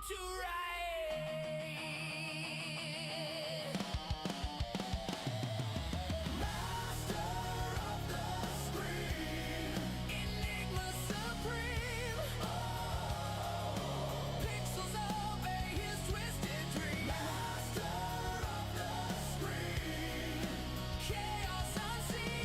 to write. Master of the screen, Enigma supreme. Oh, pixels obey his twisted dream. Master of the screen, chaos unseen.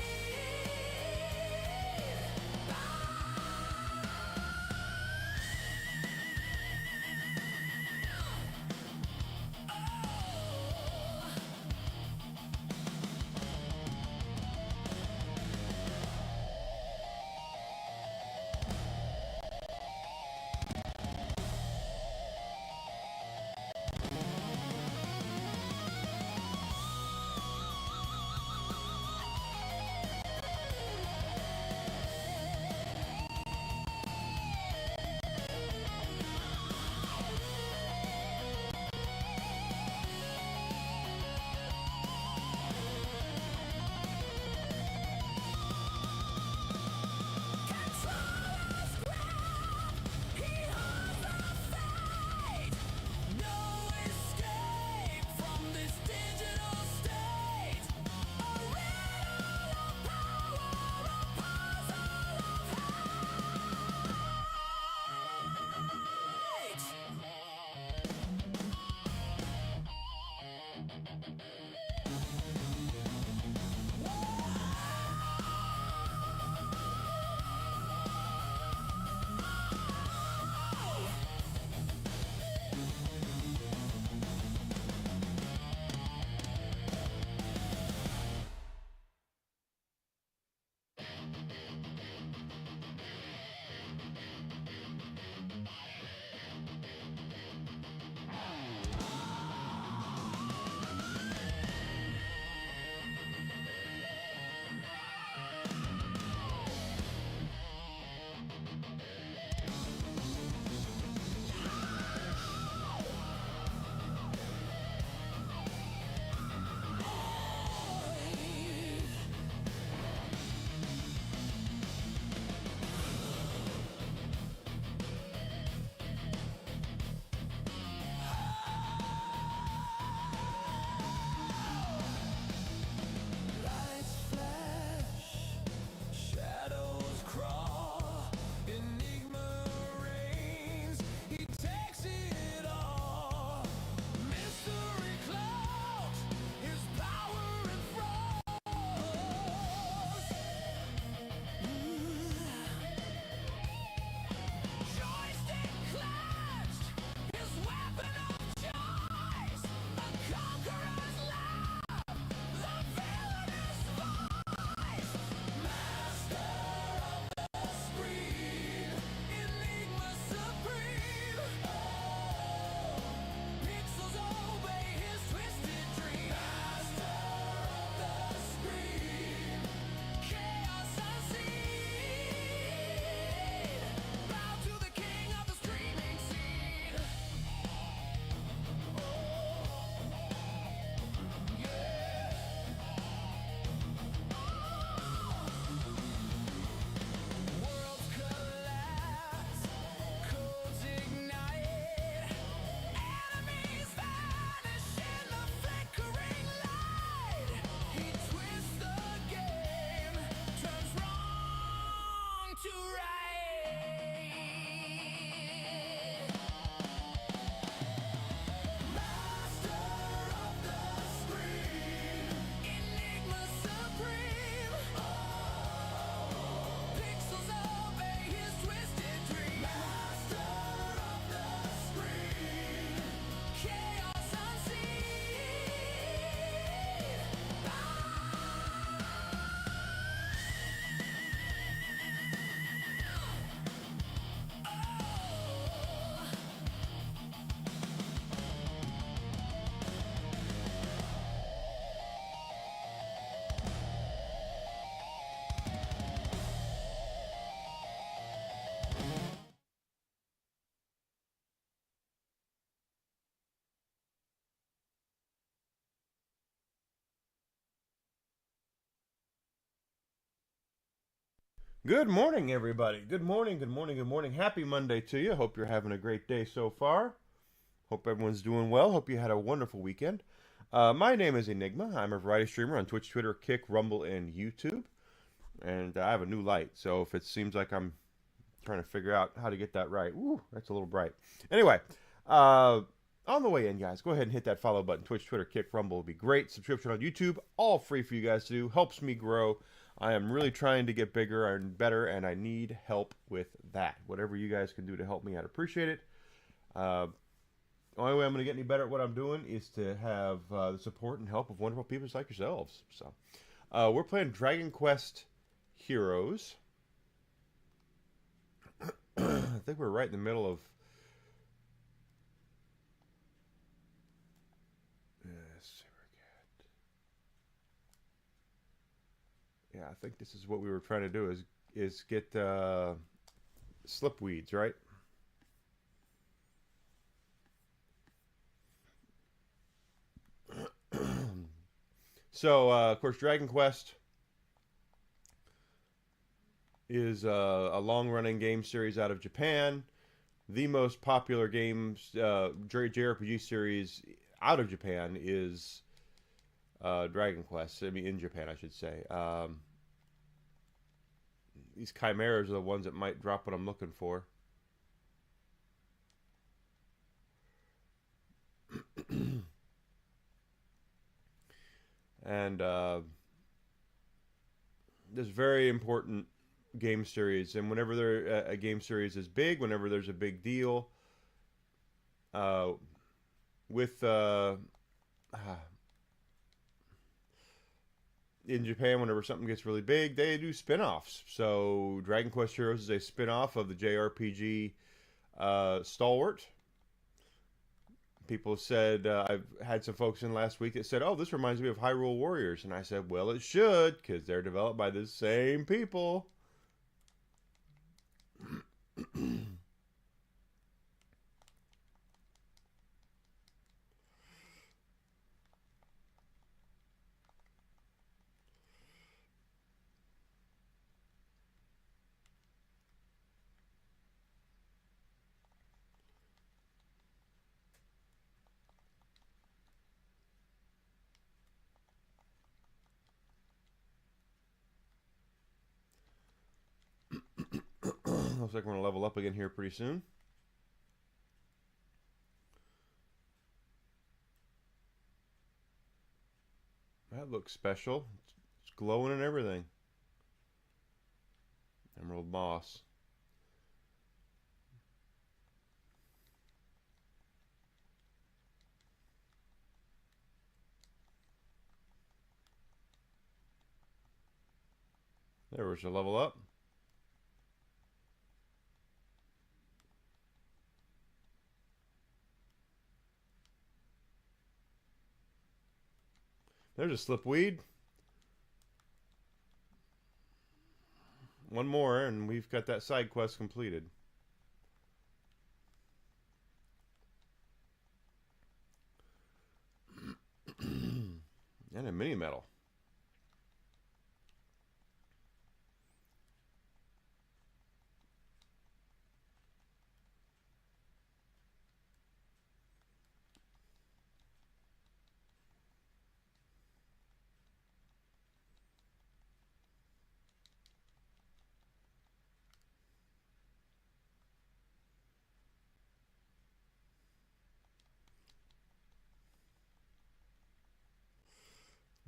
Lights flash, shadows crawl, Enigma reigns, he takes it all. Mystery cloaks his power enthralls. Joystick clenched, his weapon of choice, the conqueror's love, the villainous voice. Master of the screen, Enigma supreme. Oh, pixels obey his twisted dream. Master of the screen, chaos unseen. Bow to the king of the streaming scene. Oh, yeah. Worlds collapse, codes ignite, enemies vanish in the flickering light. He twists the game, turns wrong to right. Master of the screen, Enigma supreme. Oh, pixels obey his twisted dream. Master of the screen, chaos unseen. Good morning, everybody. Good morning, good morning, good morning. Happy Monday to you. Hope you're having a great day so far. Hope everyone's doing well. Hope you had a wonderful weekend. My name is Enigma. I'm a variety streamer on Twitch, Twitter, Kick, Rumble, and YouTube. And I have a new light, so if it seems like I'm trying to figure out how to get that right, woo, that's a little bright. Anyway, uh, on the way in, guys, go ahead and hit that follow button. Twitch, Twitter, Kick, Rumble would be great. Subscription on YouTube, all free for you guys to do. Helps me grow. I am really trying to get bigger and better, and I need help with that. Whatever you guys can do to help me, I'd appreciate it. Uh, the only way I'm going to get any better at what I'm doing is to have the support and help of wonderful people like yourselves. So, we're playing Dragon Quest Heroes. I think we're right in the middle of. Yeah, I think this is what we were trying to do is get slipweeds, right? So, of course, Dragon Quest is a long-running game series out of Japan. The most popular games JRPG series out of Japan is Dragon Quest. I mean, in Japan, I should say. These chimeras are the ones that might drop what I'm looking for. And this very important game series. And whenever a game series is big, whenever there's a big deal, uh, with in Japan, whenever something gets really big, they do spin-offs. So Dragon Quest Heroes is a spin-off of the JRPG Stalwart. People said, I've had some folks in last week that said, oh, this reminds me of Hyrule Warriors. And I said, well, it should, because they're developed by the same people. Looks like we're going to level up again here pretty soon. That looks special. It's glowing and everything. Emerald Moss. There was a level up. There's a slipweed. One more, and we've got that side quest completed. And a mini medal.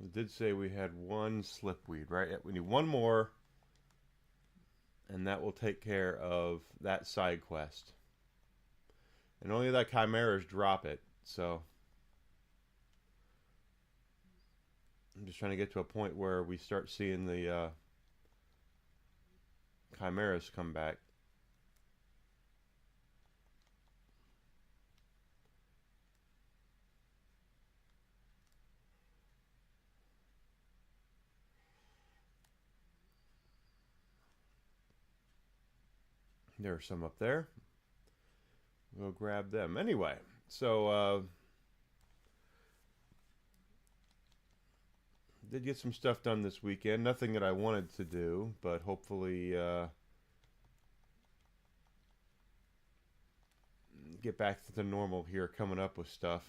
It did say we had one slipweed, right? We need one more, and that will take care of that side quest. And only that chimeras drop it, so I'm just trying to get to a point where we start seeing the chimeras come back. There are some up there. We'll grab them. Anyway, so did get some stuff done this weekend. Nothing that I wanted to do, but hopefully get back to the normal here, coming up with stuff.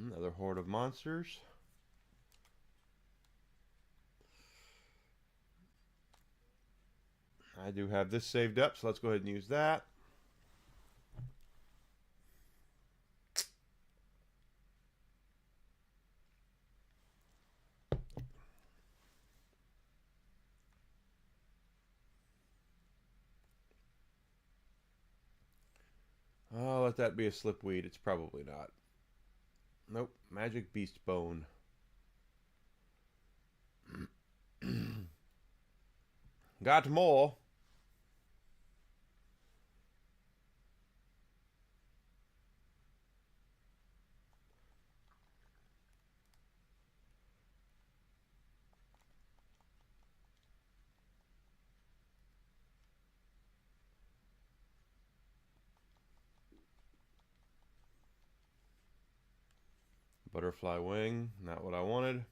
Another horde of monsters. I do have this saved up, so let's go ahead and use that. Oh, let that be a slipweed. It's probably not. Nope. Magic Beast Bone. Got more. Butterfly wing. Not what I wanted.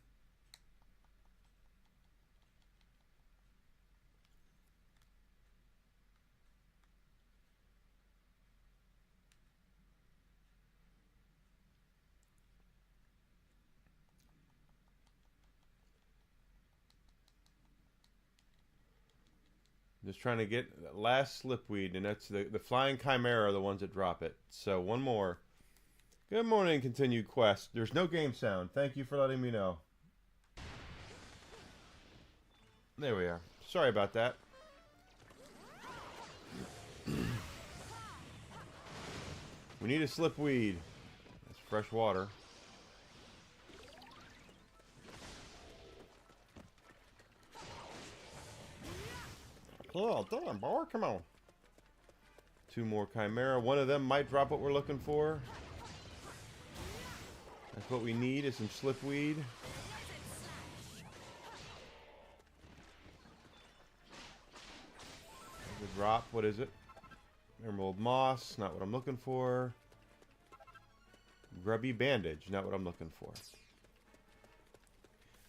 Just trying to get that last slipweed, and that's the flying chimera are the ones that drop it. So one more. Good morning, continued quest. There's no game sound. Thank you for letting me know. There we are. Sorry about that. We need a slipweed. That's fresh water. Oh, damn, boy. Come on. Two more chimera. One of them might drop what we're looking for. That's what we need, is some slipweed. The drop, what is it? Emerald moss, not what I'm looking for. Grubby bandage, not what I'm looking for.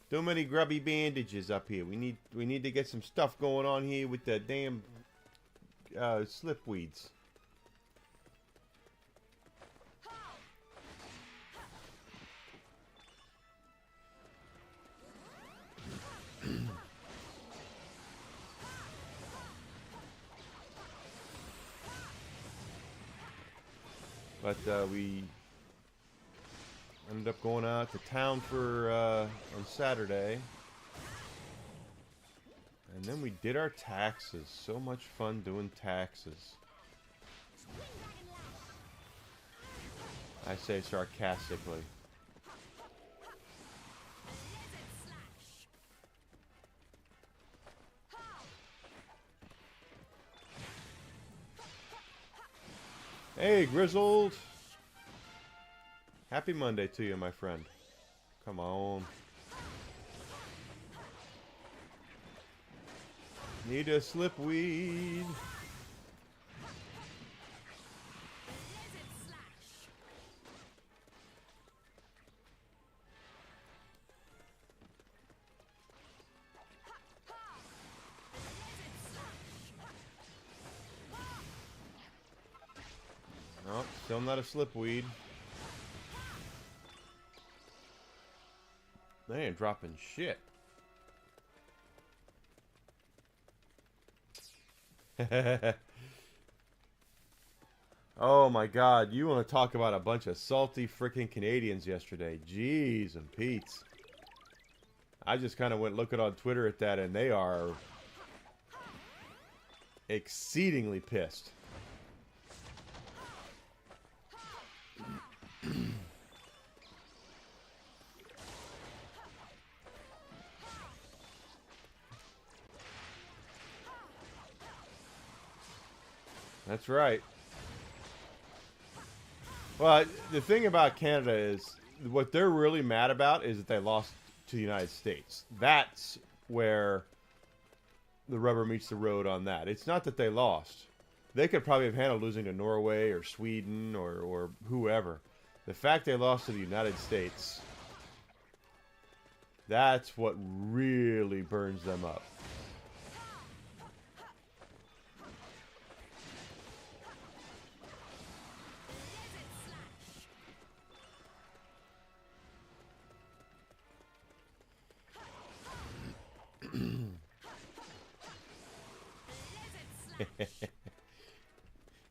Too many grubby bandages up here. We need to get some stuff going on here with the damn slipweeds. But we ended up going out to town for on Saturday, and then we did our taxes. So much fun doing taxes. I say sarcastically. Hey, Grizzled! Happy Monday to you, my friend. Come on. Need a slipweed. Nope, still not a slipweed. They ain't dropping shit. Oh my god, you want to talk about a bunch of salty freaking Canadians yesterday. Jeez and Pete's. I just kind of went looking on Twitter at that, and they are exceedingly pissed. That's right. Well, the thing about Canada is what they're really mad about is that they lost to the United States. That's where the rubber meets the road on that. It's not that they lost. They could probably have handled losing to Norway or Sweden or whoever. The fact they lost to the United States, that's what really burns them up.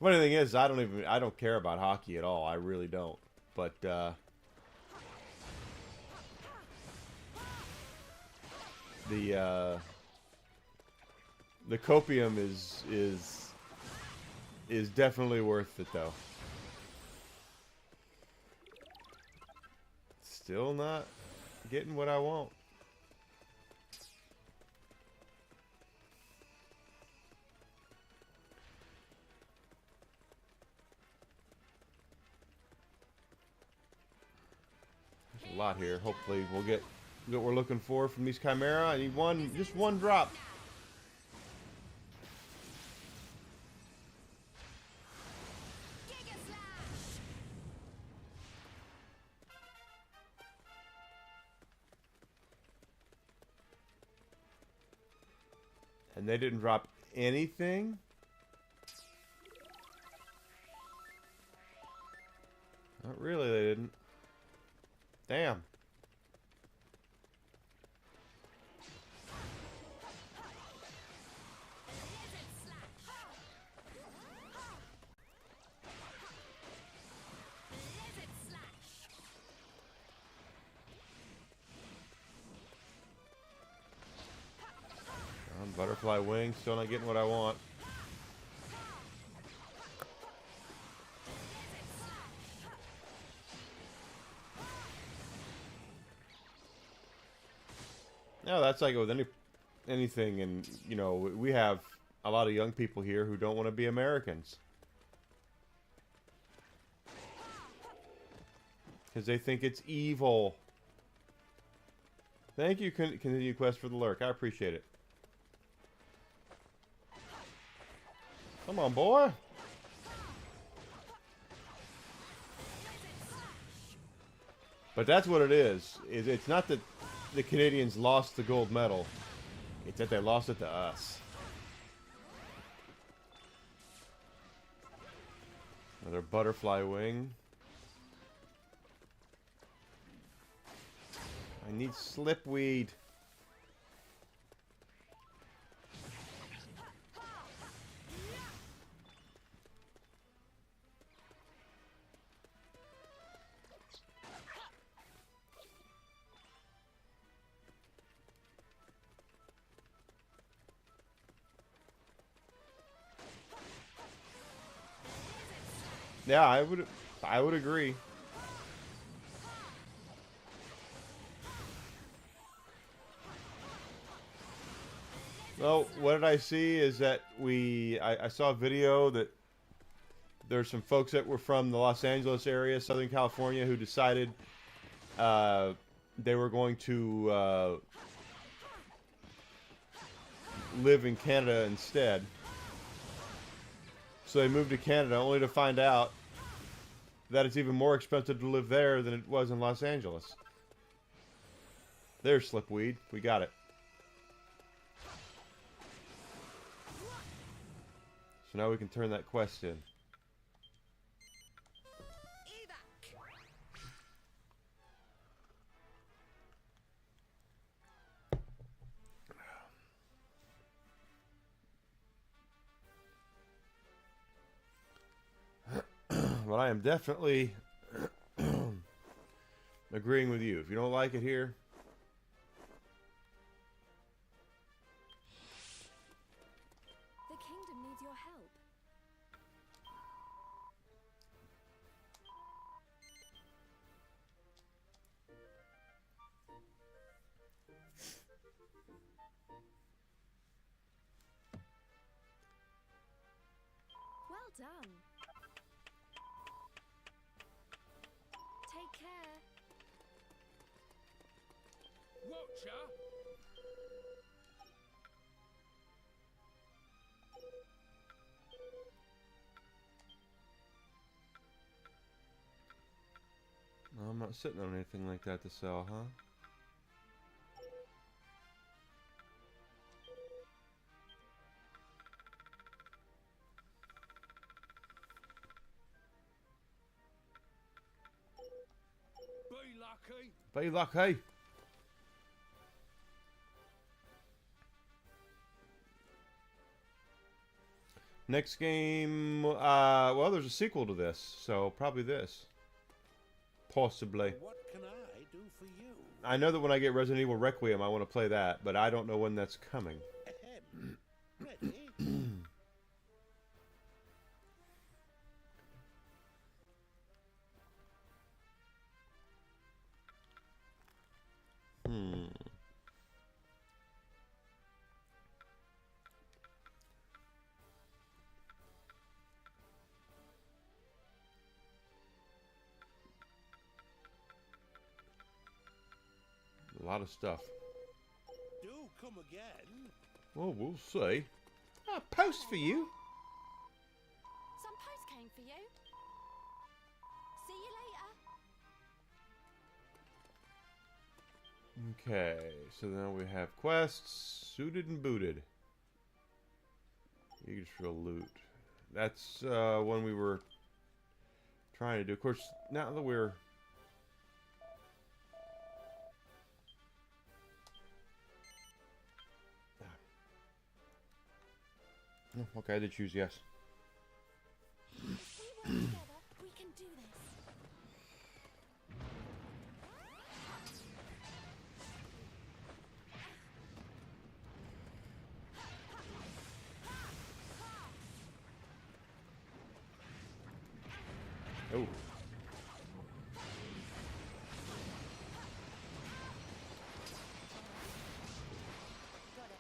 Funny thing is, I don't care about hockey at all. I really don't. But the copium is definitely worth it, though. Still not getting what I want. A lot here. Hopefully we'll get what we're looking for from these Chimera. I need just one drop. Giga Slash! And they didn't drop anything? Not really, they didn't. Damn. Butterfly wing, still not getting what I want. No, that's like with anything, and you know, we have a lot of young people here who don't want to be Americans because they think it's evil. Thank you, Continue Quest, for the lurk. I appreciate it. Come on, boy. But that's what it is. It's not that the Canadians lost the gold medal. It's that they lost it to us. Another butterfly wing. I need slipweed. Yeah, I would agree. Well, what did I see is that I saw a video that there's some folks that were from the Los Angeles area, Southern California, who decided they were going to live in Canada instead. So they moved to Canada only to find out that it's even more expensive to live there than it was in Los Angeles. There's slipweed. We got it. So now we can turn that quest in. But I am definitely agreeing with you. If you don't like it here, The kingdom needs your help. Well done. Take care. Watcher. No, I'm not sitting on anything like that to sell, huh? Be lucky. Be lucky. Next game, well, there's a sequel to this, so probably this. Possibly. What can I do for you? I know that when I get Resident Evil Requiem, I want to play that, but I don't know when that's coming. Ahem. Ready? A lot of stuff. Do come again. Well, we'll see. A post for you. Some post came for you. See you later. Okay, so now we have quests, suited and booted. Eager for loot. That's when we were trying to do. Of course, now that we're okay, I did choose yes. If we work together, we can do this. Oh. Got it.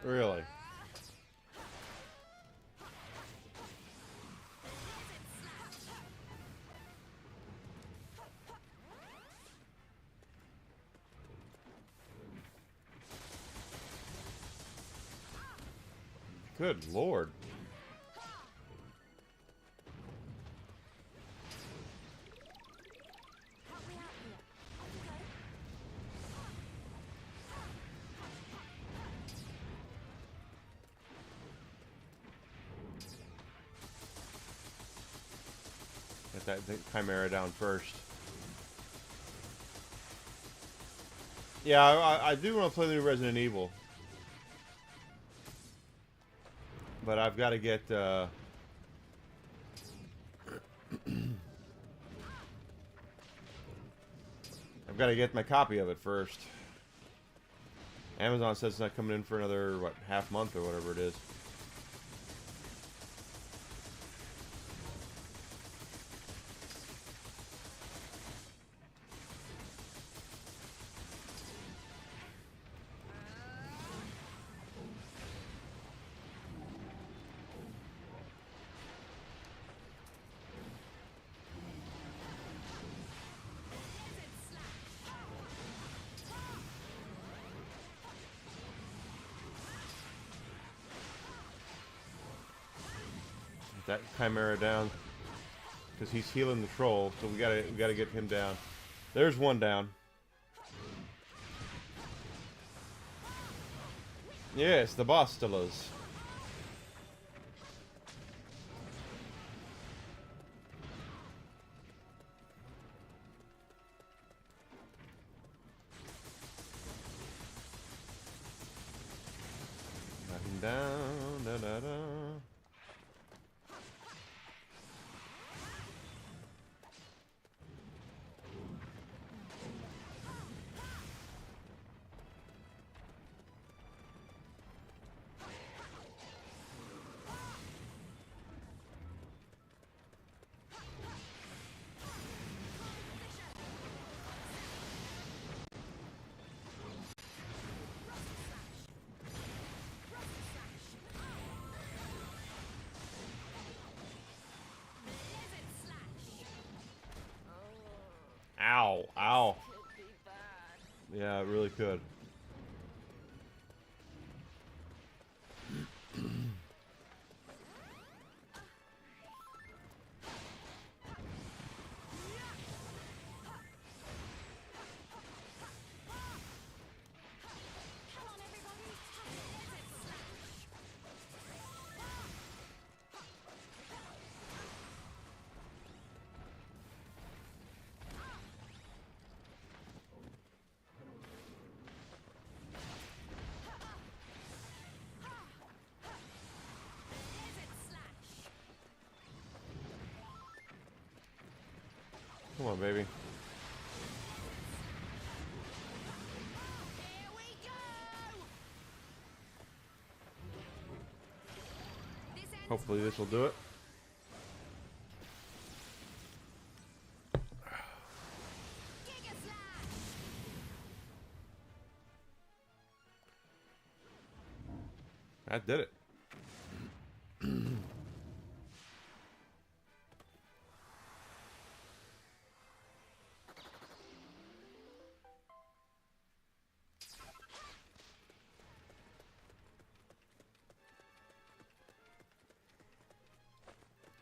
Really? Good lord. Help me out here. Off you go. Get that Chimera down first. Yeah, I do want to play the new Resident Evil. But I've got to get, I've got to get my copy of it first. Amazon says it's not coming in for another, what, half month or whatever it is. That Chimera down, because he's healing the troll, so we gotta get him down. There's one down. Yes, the Bastalas. Knock him down, da da da. Yeah, it really could. Come on, everybody. Come on, baby. Here we go. This ends Hopefully this will do it. Giga Slash. That did it.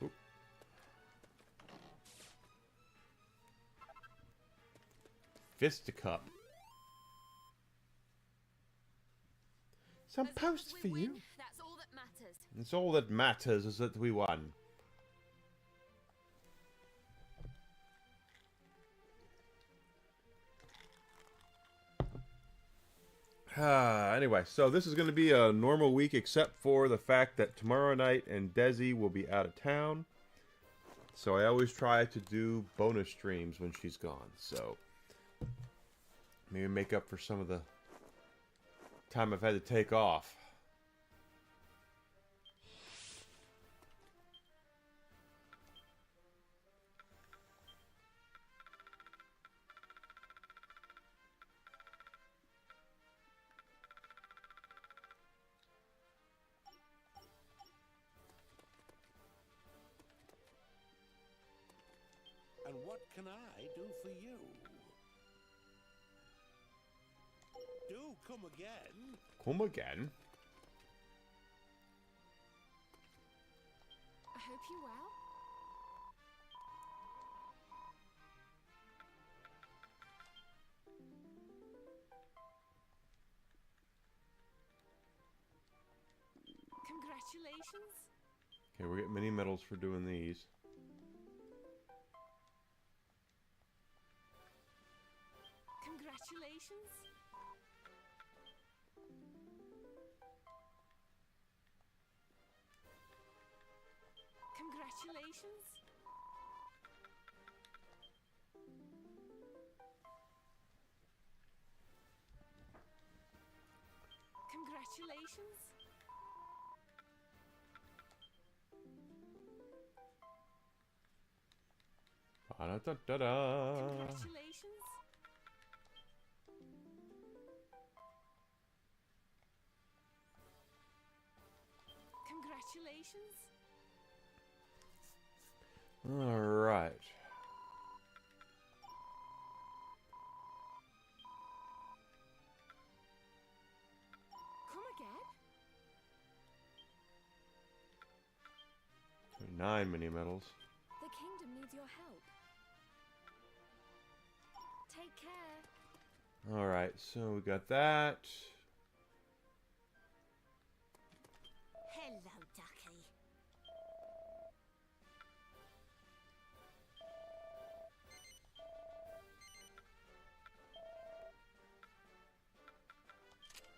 Oop. Fisticup. Some As long as post we for win, you. That's all that matters. It's all that matters is that we won. Anyway, so this is going to be a normal week except for the fact that tomorrow night and Desi will be out of town. So I always try to do bonus streams when she's gone. So maybe make up for some of the time I've had to take off. And what can I do for you? Do come again. Come again. I hope you're well. Congratulations. Okay, we're getting mini medals for doing these. Congratulations. Congratulations. Congratulations. Ba-da-da-da-da. Congratulations. Congratulations. All right. Come again? 9 mini medals. The kingdom needs your help. Take care. All right, so we got that. Hello, Ducky.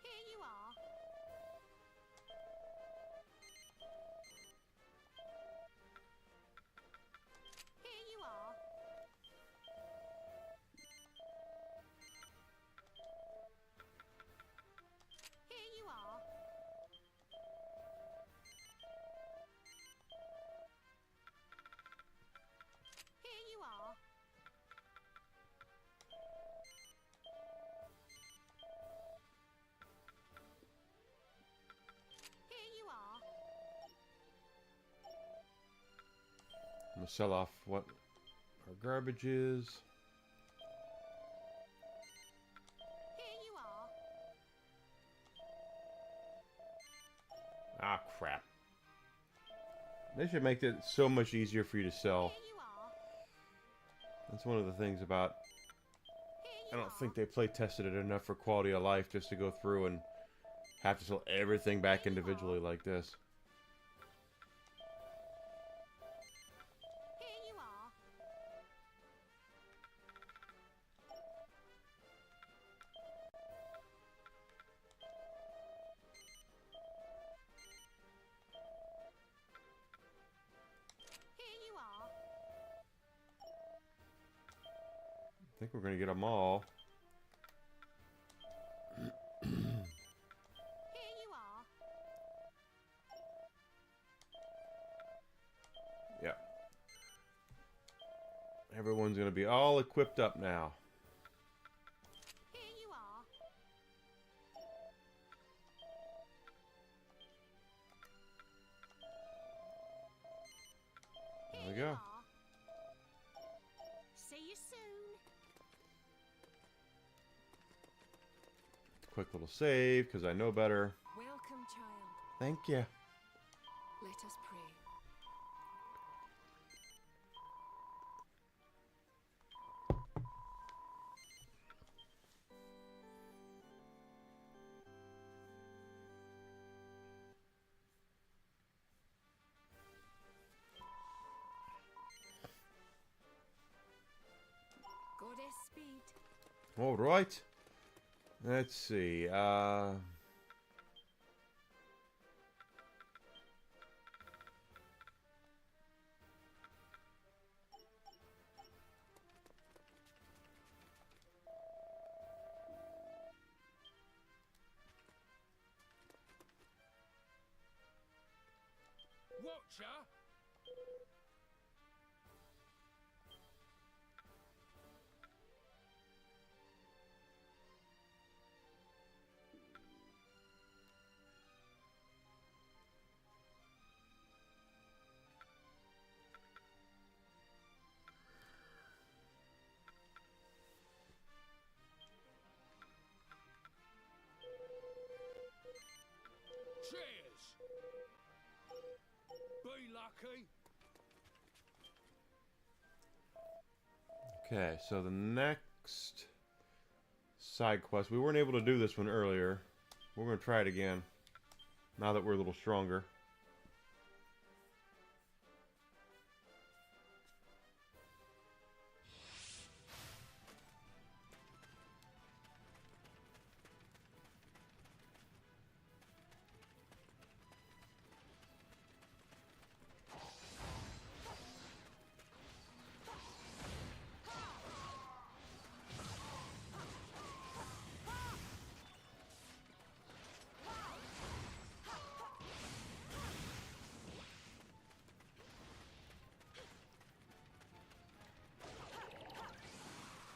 Here you are. Here you are. Here you are. Here you are. Here you are. I'm gonna sell off what our garbage is. They should make it so much easier for you to sell. Here you are. That's one of the things about. Here I you don't are. think they play tested it enough for quality of life just to go through and have to sell everything back individually like this. Here you are. Here you are. I think we're gonna get them all. Here you are. Yeah. Everyone's gonna be all equipped up now. Here you are. There Here we you go. are. See you soon. Quick little save because I know better. Welcome, child. Thank you. Let us pray. Goddess speed. All right. Let's see. Watcher! Cheers! Be lucky. Okay, so the next side quest. We weren't able to do this one earlier. We're going to try it again. Now that we're a little stronger.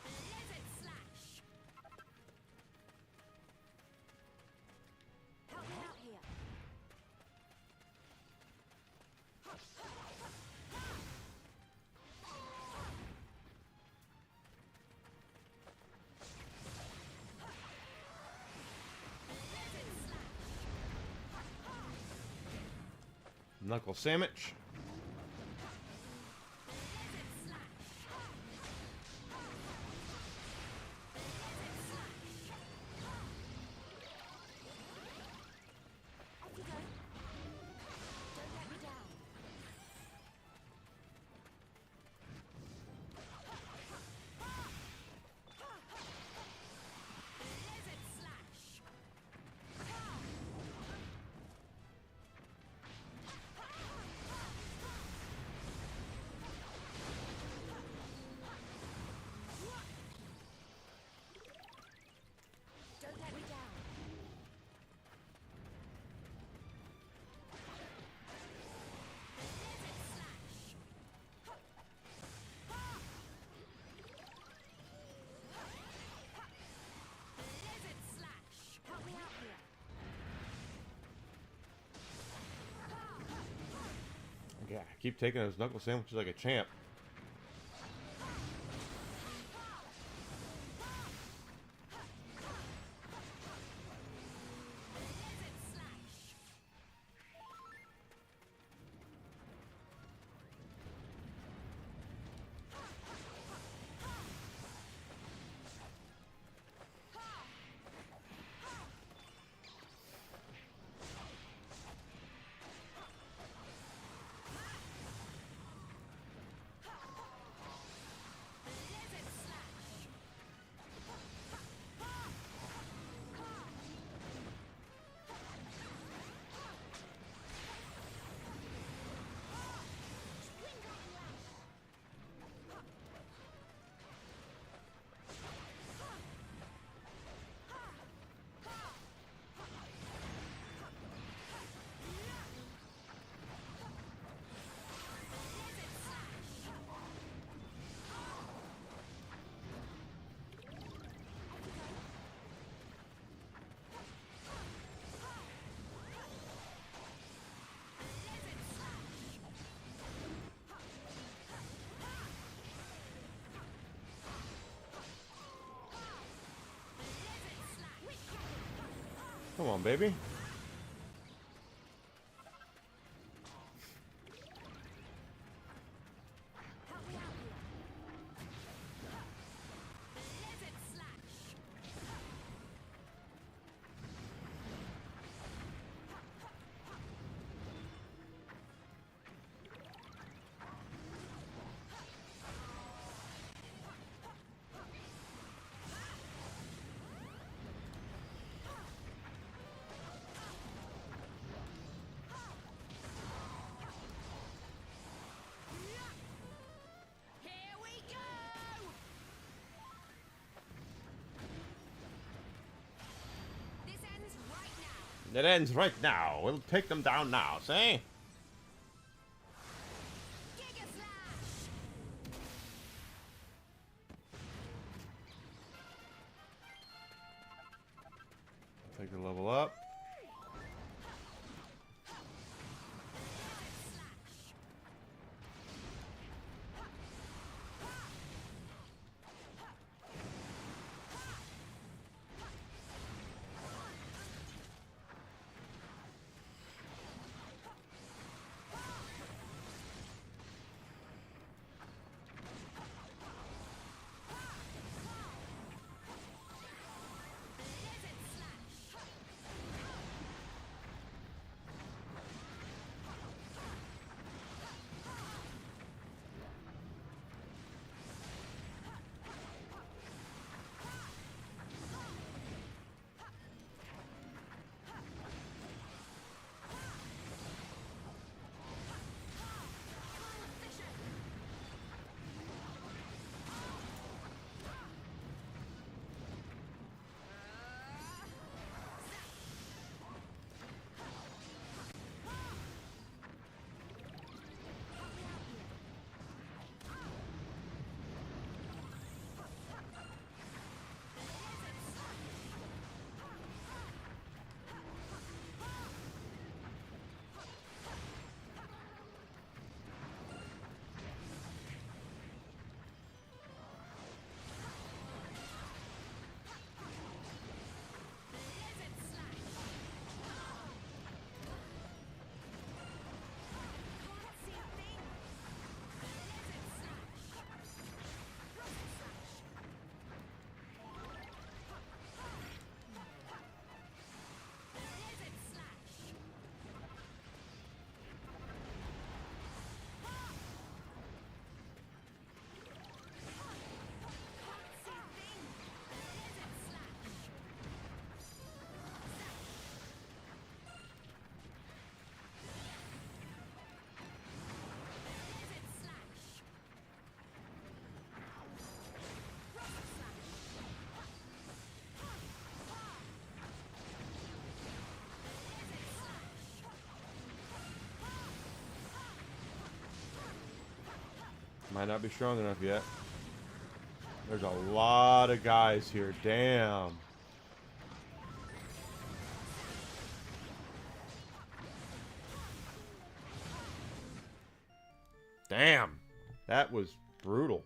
Blizzard slash. Help me out here. Knuckle sandwich. Off you go. Don't let me down. Blizzard slash. Don't let me down. Blizzard slash. Blizzard slash. Help me out here. Yeah, keep taking those knuckle sandwiches like a champ. Blizzard slash. Come on, baby. Help me out here. Blizzard slash. Here we go. This ends right now. It ends right now. We'll take them down now, see? Giga slash. Take the level up. Blizzard slash. Blizzard slash. Can't see a thing. Blizzard slash. Rocket slash. Blizzard slash. Can't see a thing. Blizzard slash. Blizzard slash. Rocket slash. Blizzard slash. Might not be strong enough yet. There's a lot of guys here. Damn. Damn. That was brutal.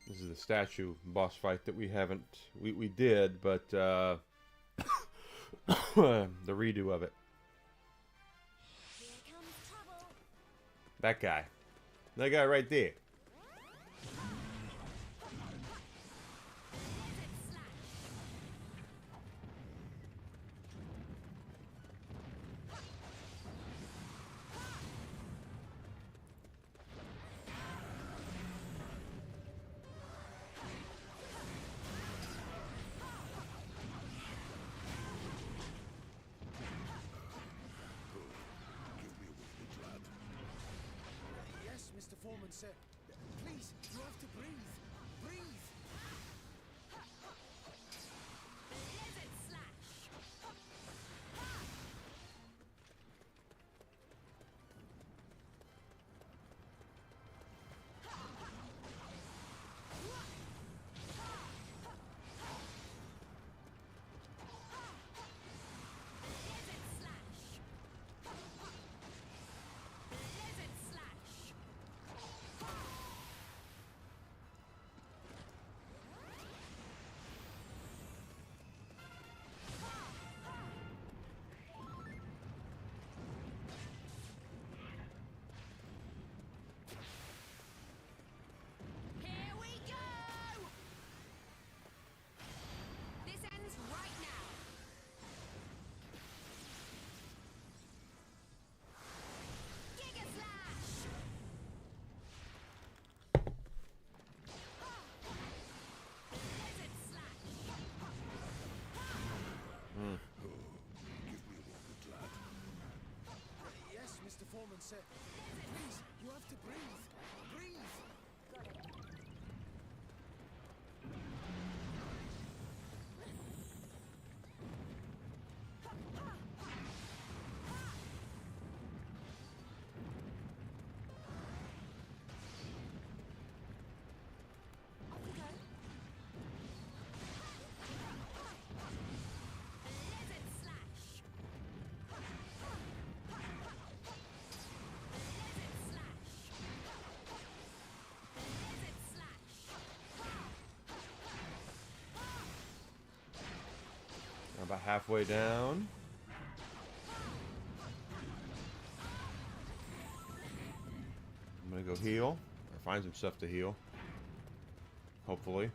This is the statue boss fight that we did, but the redo of it. Here comes trouble. That guy right there. Foreman, sir. Please, you have to breathe. Breathe. Blizzard slash. Blizzard slash. Blizzard slash. Here we go! This ends right now. Giga Slash! Blizzard Slash! Yes, Mr. Foreman, sir. Please, you have to breathe. Breathe. Got it. Off we go. Blizzard Slash! Blizzard Slash! Blizzard Slash! About halfway down. I'm gonna go heal, or find some stuff to heal. Hopefully.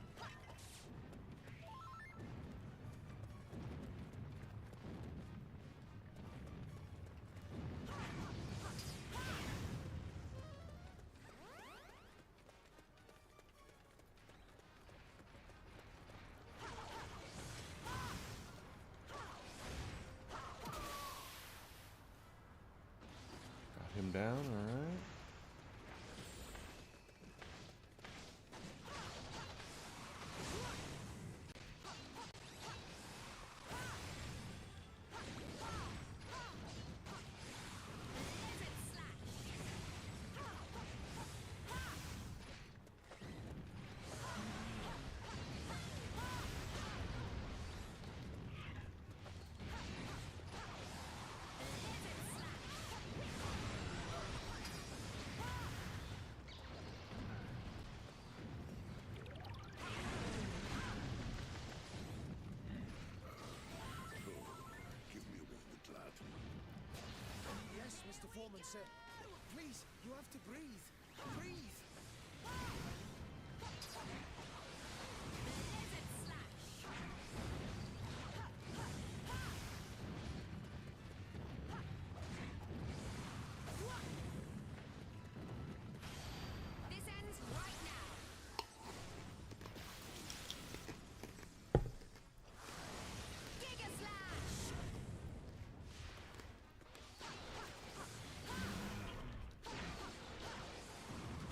Got him down, alright. Blizzard Slash! Blizzard Slash! Yes, Mr. Foreman, sir. Please, you have to breathe. Breathe. Blizzard Slash! This ends right now. Giga Slash!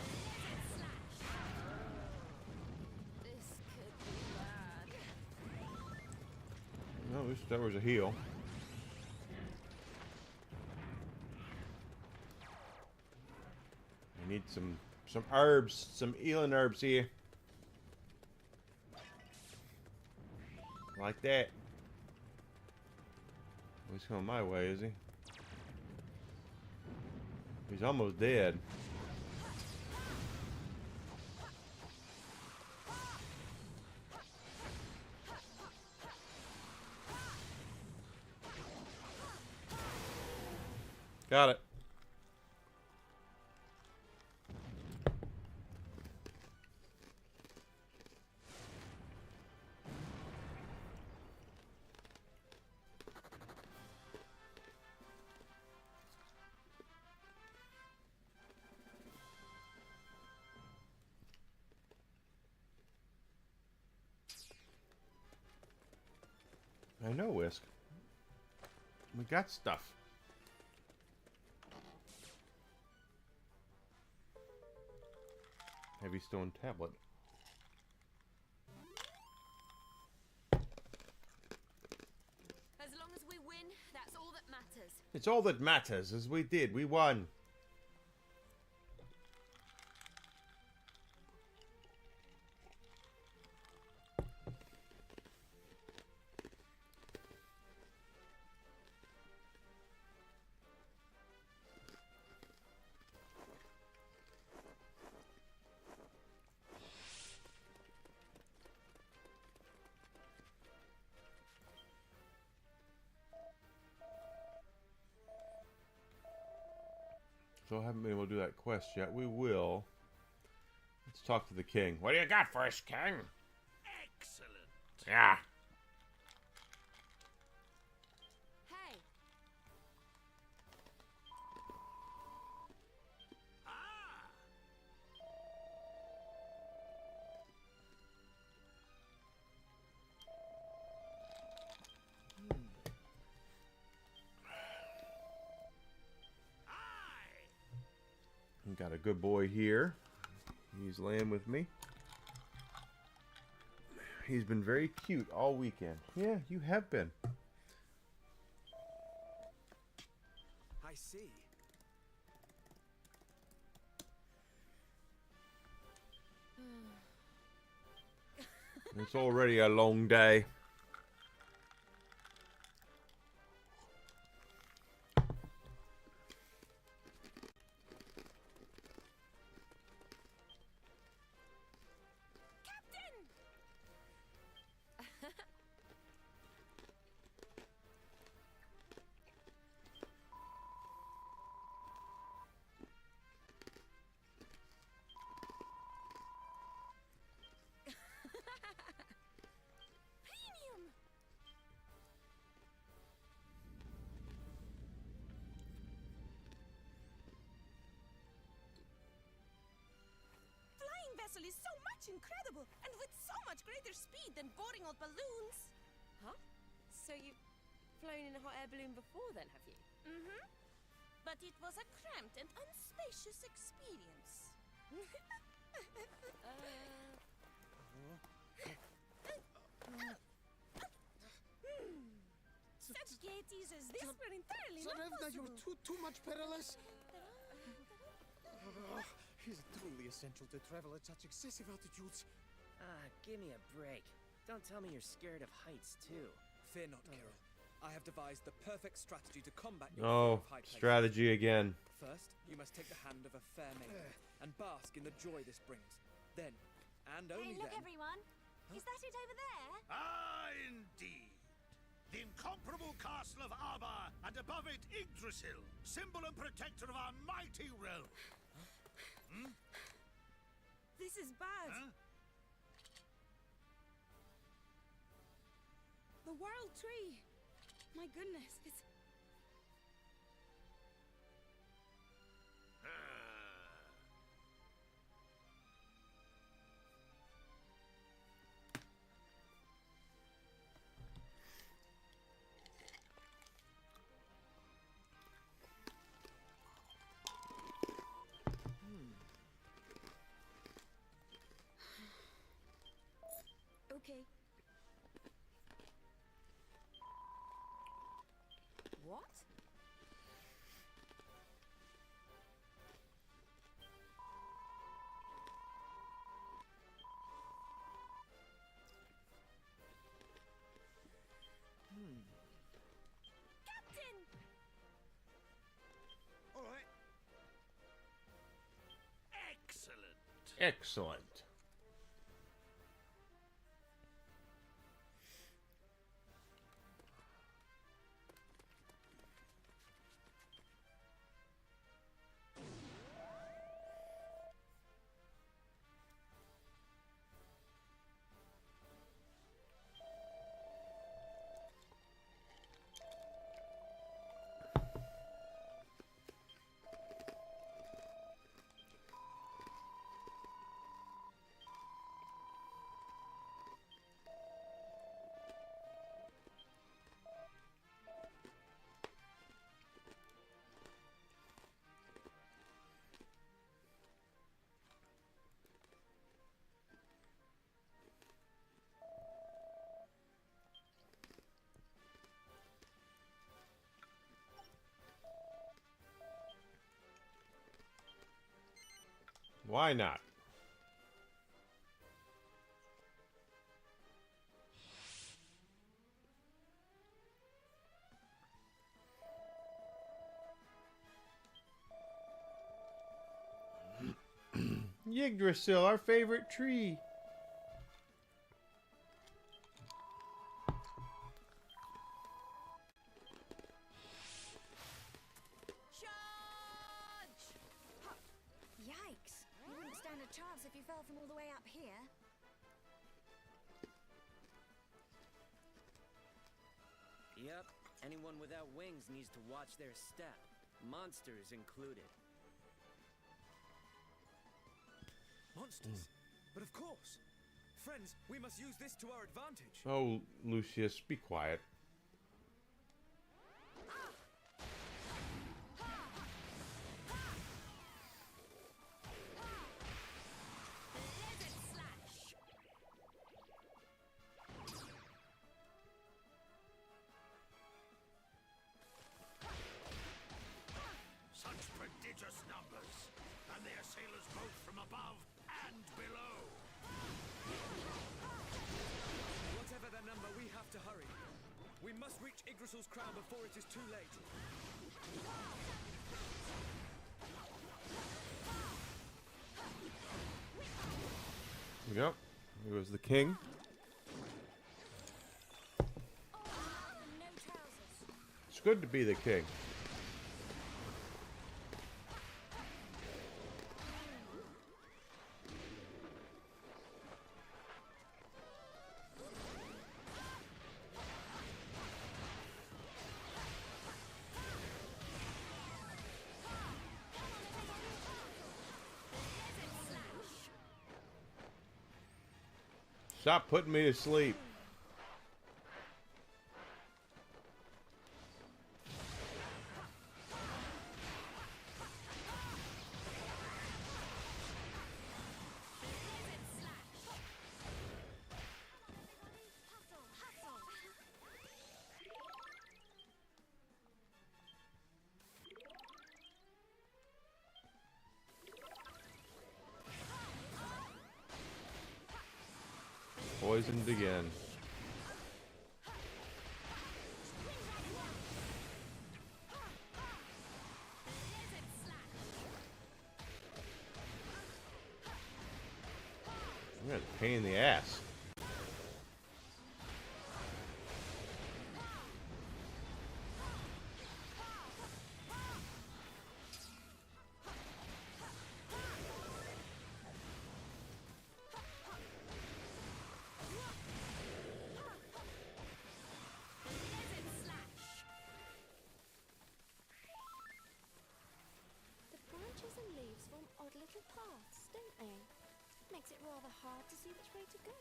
Blizzard Slash! This could be bad. No, at least that was a heal. I need some herbs, some healing herbs here. Like that. Oh, he's coming my way, is he? He's almost dead. Got it. I know, Whisk. We got stuff. heavy stone tablet. As long as we win, that's all that matters. It's all that matters, as we did. We won. So I haven't been able to do that quest yet. We will. Let's talk to the king. What do you got for us, king? Excellent. Yeah. Hey, Ah! Aye! We got a good boy here. He's laying with me. He's been very cute all weekend. Yeah, you have been. I see. It's already a long day. Captain! Premium! Flying vessel is so much incredible, and with so much greater speed than boring old balloons. Huh? So you've flown in a hot air balloon before then, have you? Mm-hmm. But it was a cramped and unspacious experience. Such gaieties as this were entirely not Tsarevna, you're possible. too much perilous. Is it truly essential to travel at such excessive altitudes? Ah, give me a break. Don't tell me you're scared of heights, too. Fear not, Carol. I have devised the perfect strategy to combat your fear Oh, of high places. strategy again. First, you must take the hand of a fair maiden and bask in the joy this brings. Then, and only Hey, look, then, everyone. Is that it over there? Ah, indeed. The incomparable castle of Arba, and above it Yggdrasil, symbol and protector of our mighty realm. This is bad. Huh? The World Tree. My goodness, it's... Okay. What? Captain! All right. Excellent. Excellent. Why not? Yggdrasil, our favorite tree. Charge! Yikes. You wouldn't stand a chance if you fell from all the way up here. Yep, anyone without wings needs to watch their step. Monsters included. Monsters? But of course. Friends, we must use this to our advantage. Oh, Lucius, be quiet. Blizzard slash! Such prodigious numbers, and they assail us both from above and below. Whatever their number, we have to hurry. We must reach Yggdrasil's crown before it is too late. Yep, he was the king. No trousers. It's good to be the king. Stop putting me to sleep. Hustle, hustle! Poisoned again. What a pain in the ass. The branches and leaves form odd little paths, don't they? Makes it rather hard to see which way to go.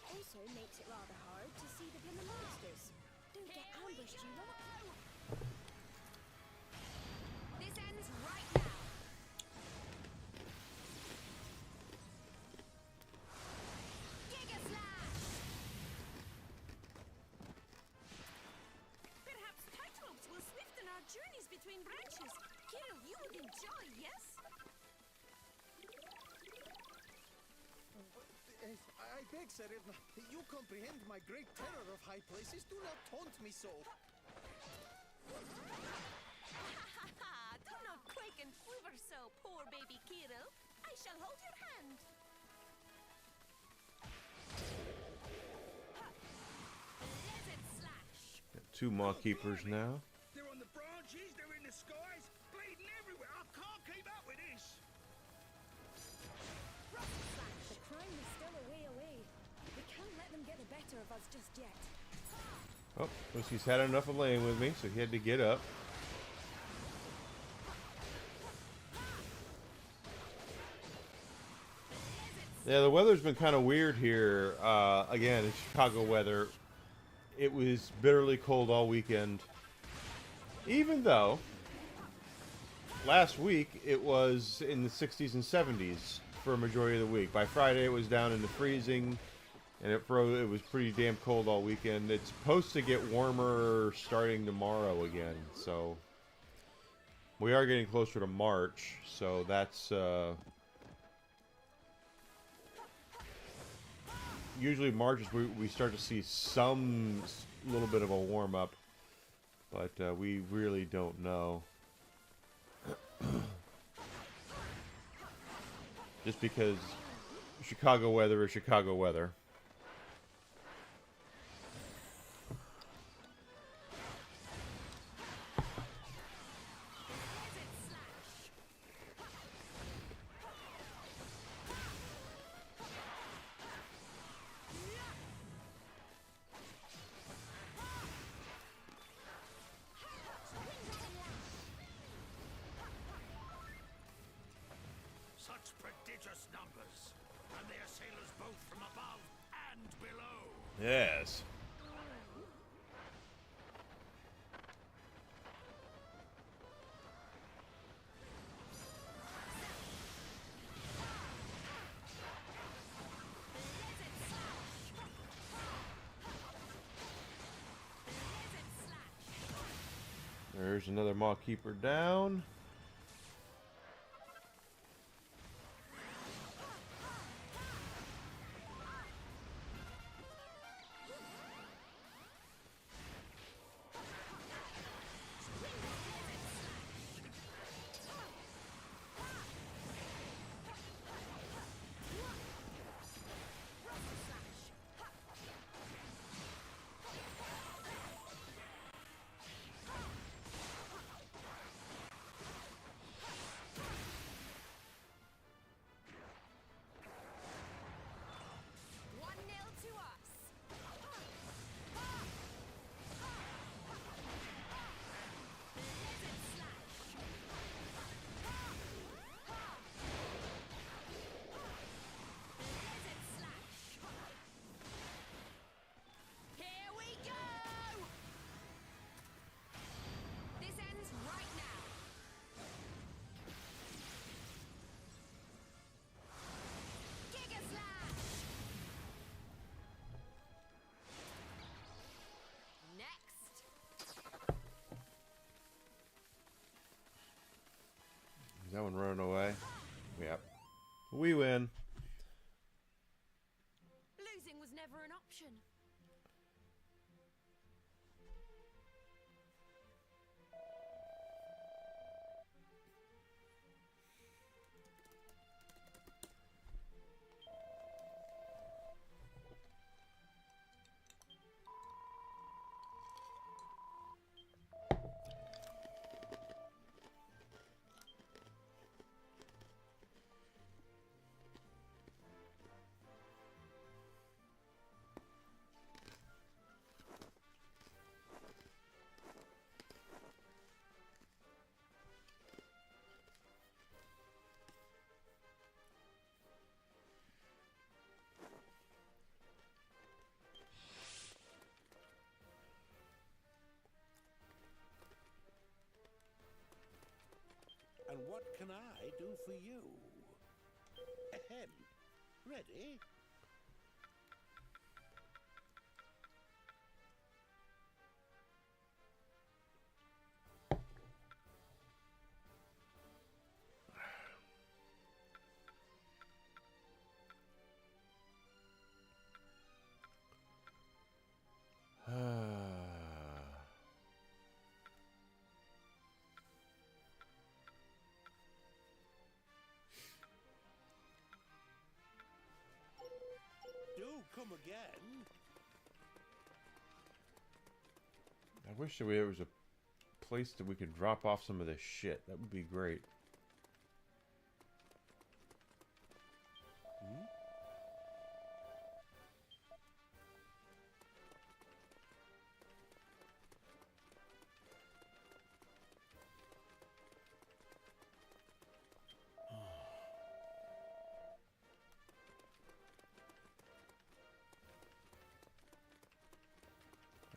Also makes it rather hard to see the blooming monsters. Don't get ambushed, you lot. This ends right now. Giga Slash! Perhaps tight ropes will swiftен our journeys between branches. Kirill, you would enjoy, yes? I beg, Tsarevna, you comprehend my great terror of high places. Do not taunt me so. Do not quake and quiver so, poor baby Kirill. I shall hold your hand. Blizzard Slash! Got two Maw Keepers now. They're on the branches, they're in the skies, bleeding everywhere. I can't keep up with this. The crime is still a way away. We can't let them get the better of us just yet. Oh, Lucy's had enough of laying with me, so he had to get up. Yeah, the weather's been kind of weird here. Again, it's Chicago weather. It was bitterly cold all weekend. Even though last week it was in the 60s and 70s for a majority of the week. By Friday it was down in the freezing, and it was pretty damn cold all weekend. It's supposed to get warmer starting tomorrow again, so We are getting closer to March, so that's usually March is we start to see some little bit of a warm up, but we really don't know. Just because Chicago weather is Chicago weather. Such prodigious numbers, and they assail us both from above and below. Yes. There's another Maw Keeper down. Is that one running away? Yep. We win. Losing was never an option. And what can I do for you? Ahem. Ready? Do come again. I wish that there was a place that we could drop off some of this shit. That would be great.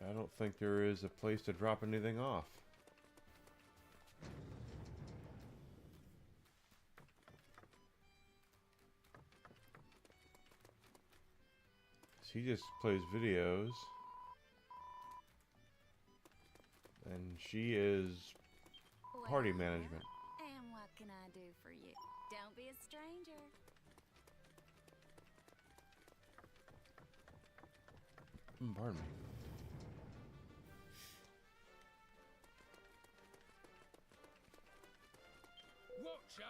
I don't think there is a place to drop anything off. He just plays videos. And she is Party Well, management. And what can I do for you? Don't be a stranger. Pardon me. Watcher?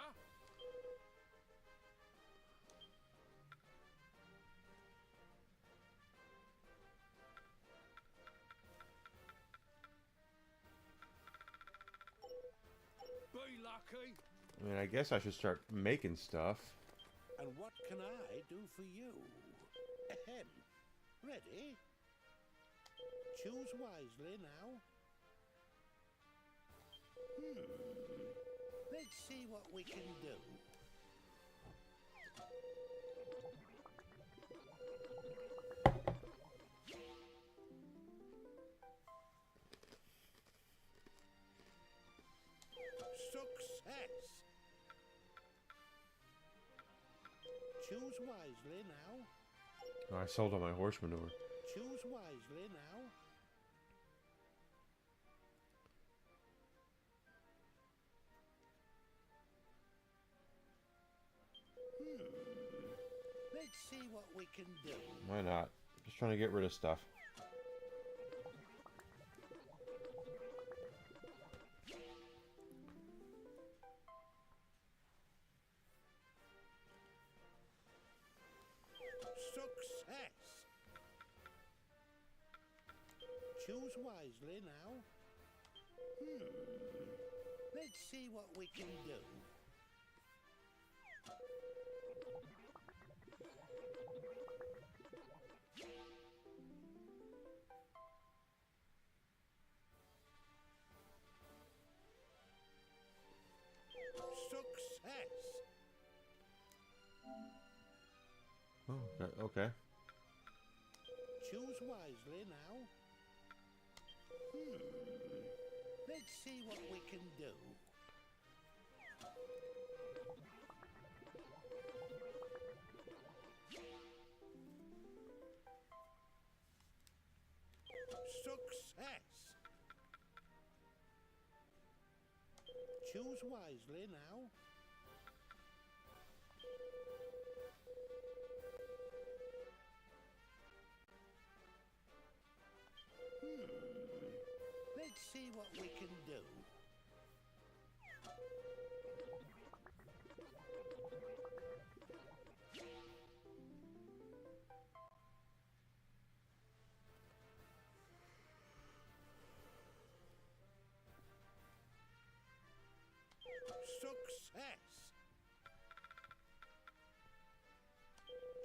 Be lucky. I mean, I guess I should start making stuff. And what can I do for you? Ahem. Ready? Choose wisely now. Let's see what we can do. Success! Choose wisely now. Oh, I sold all my horse manure. Choose wisely now. Let's see what we can do. Why not? Just trying to get rid of stuff. Success! Choose wisely now. Let's see what we can do. Success! Oh, okay. Choose wisely now. Let's see what we can do. Success! Choose wisely now. Let's see what we can do. Success!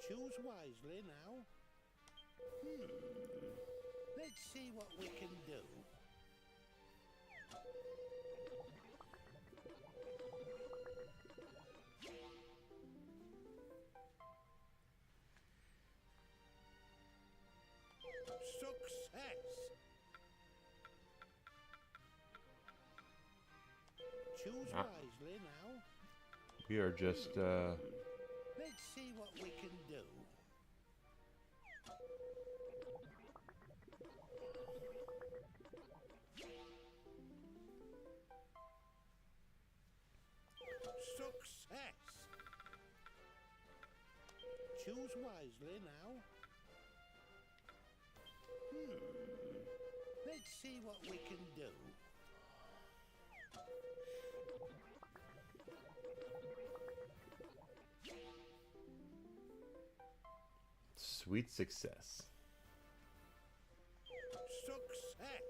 Choose wisely now. Let's see what we can do. Success! Choose wisely now. We are just, Let's see what we can do. Success! Choose wisely now. Let's see what we can do. sweet success. Success!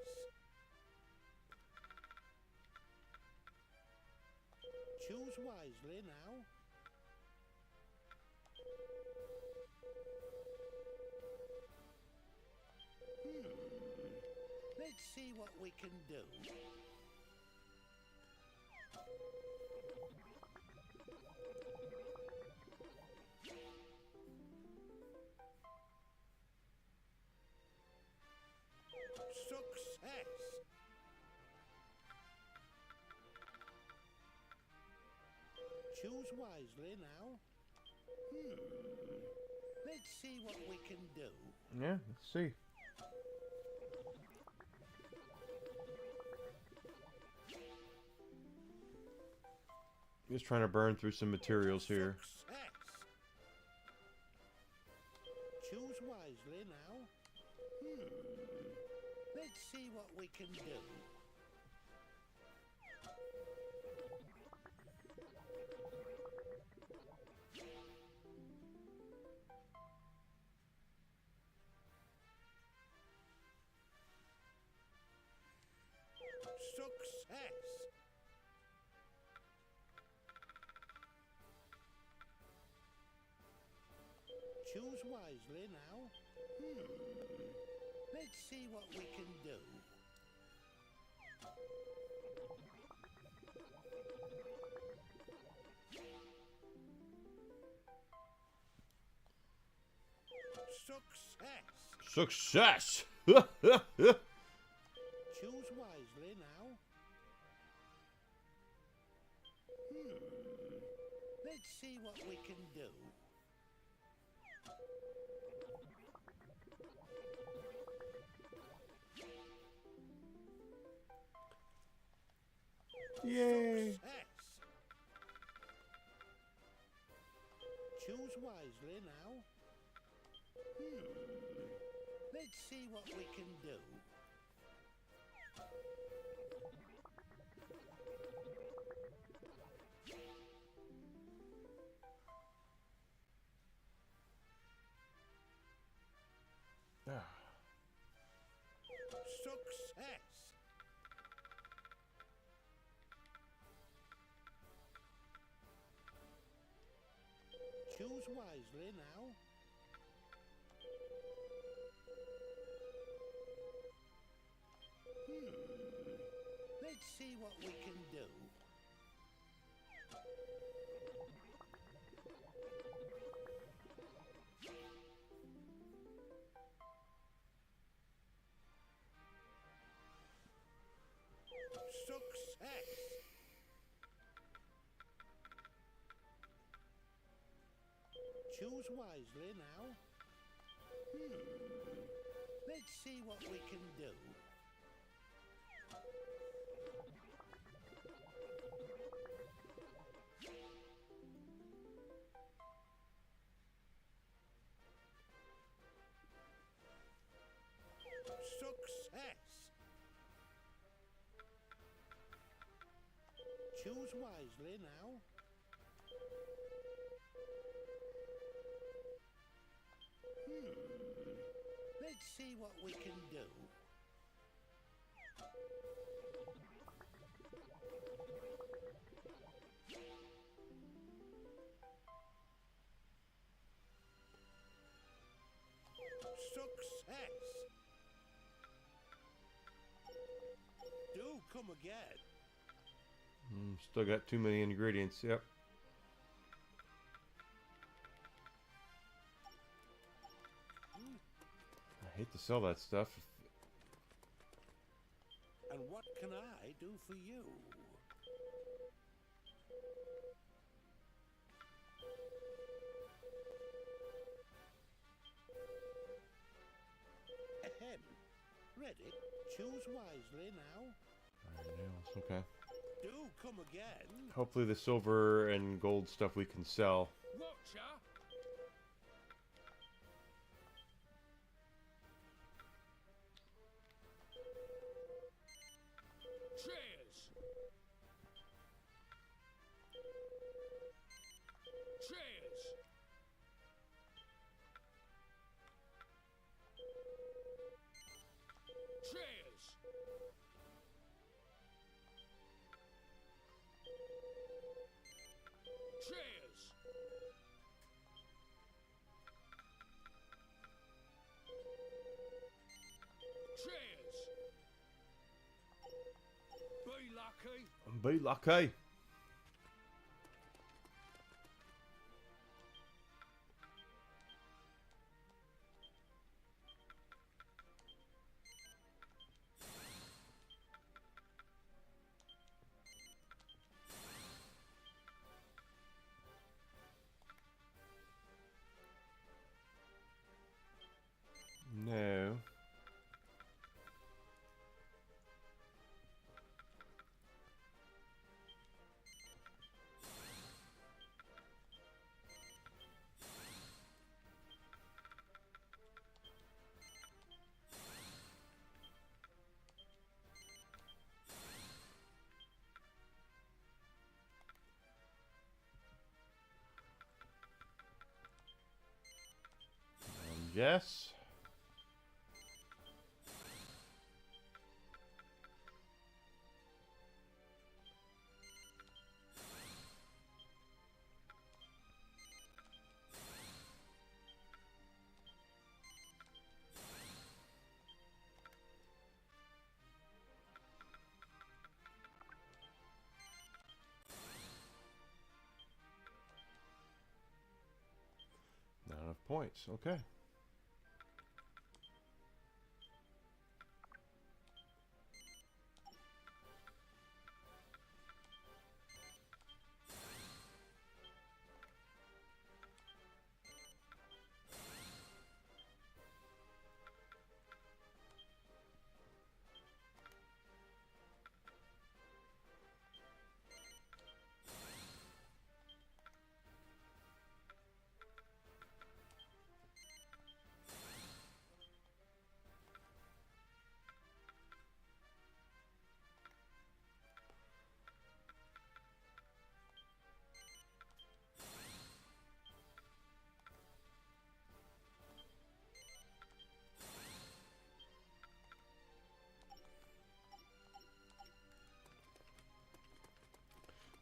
Choose wisely now. Let's see what we can do. Success! Choose wisely now. Let's see what we can do. Yeah, let's see. Just trying to burn through some materials here. Success. Choose wisely now. Let's see what we can do. Success. Choose wisely now. Let's see what we can do. Success. Success! Choose wisely now. Let's see what we can do. Yay! Success. Choose wisely now. Let's see what we can do. Success. Choose wisely now. Let's see what we can do. Success. Choose wisely now. Let's see what we can do. Success. Choose wisely now. Let's see what we can do. Success. Do come again. Still got too many ingredients. Yep. I hate to sell that stuff. And what can I do for you? Ahem. Ready? Choose wisely now. Okay. Do come again. Hopefully the silver and gold stuff we can sell. Watcher! Cheers! Cheers! Cheers! Cheers! Cheers! Be lucky! Be lucky. No. Yes. Not enough points. Okay.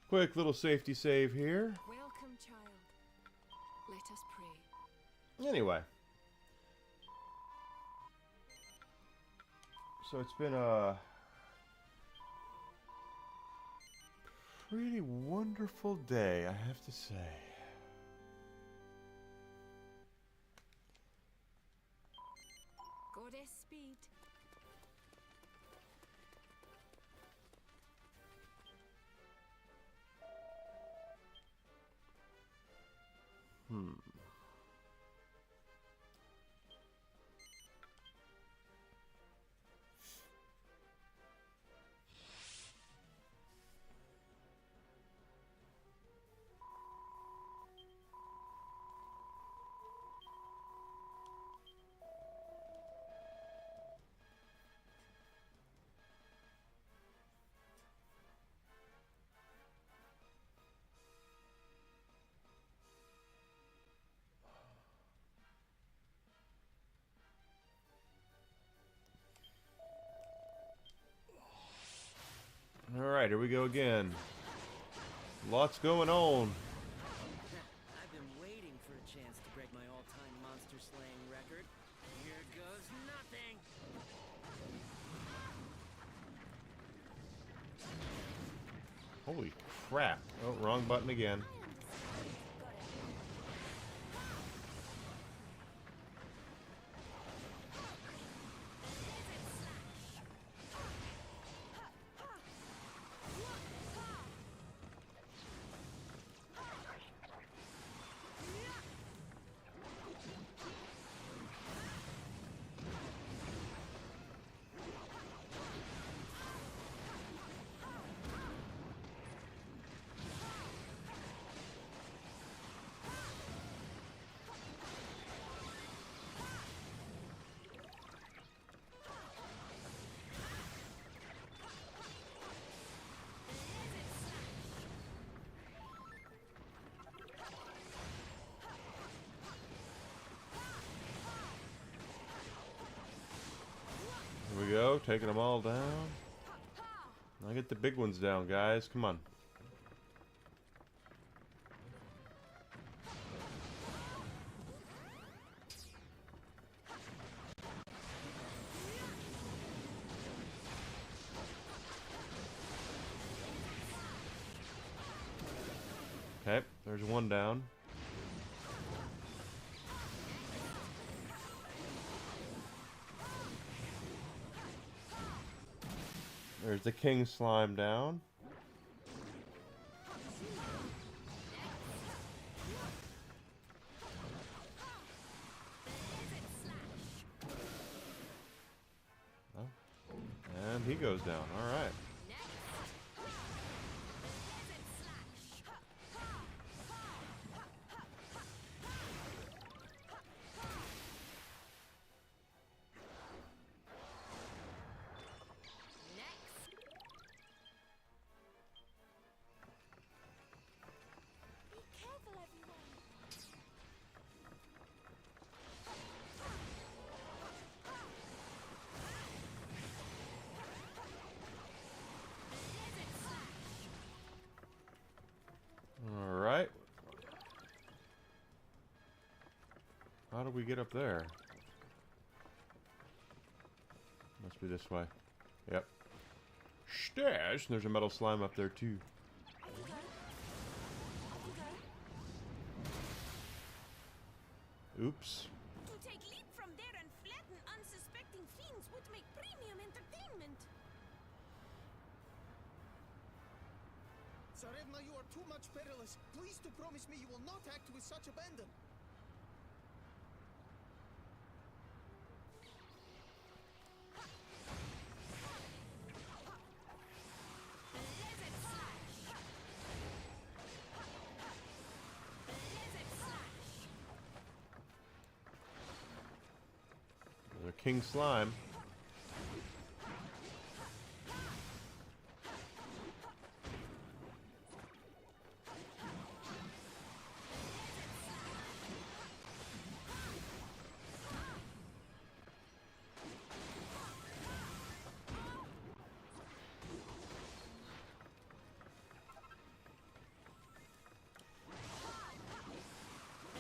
Quick little safety save here. Welcome, child. Let us pray. Anyway. So it's been a pretty wonderful day, I have to say. Goddess speed. Alright, here we go again. Lots going on. I've been waiting for a chance to break my all-time monster slaying record. Here goes nothing. Holy crap. Oh, wrong button again. Here we go, taking them all down. Now get the big ones down, guys. Come on. Okay, there's one down. There's the king slime down. Oh. And he goes down. All right. Be careful, everyone. do we get up there? Must be this way. Yep. Stairs. And there's a metal slime up there too. Oops. To take leap from there and flatten unsuspecting fiends would make premium entertainment. Tsarevna, you are too much perilous. Please to promise me you will not act with such abandon. Blizzard slash. Blizzard slash. Another king slime.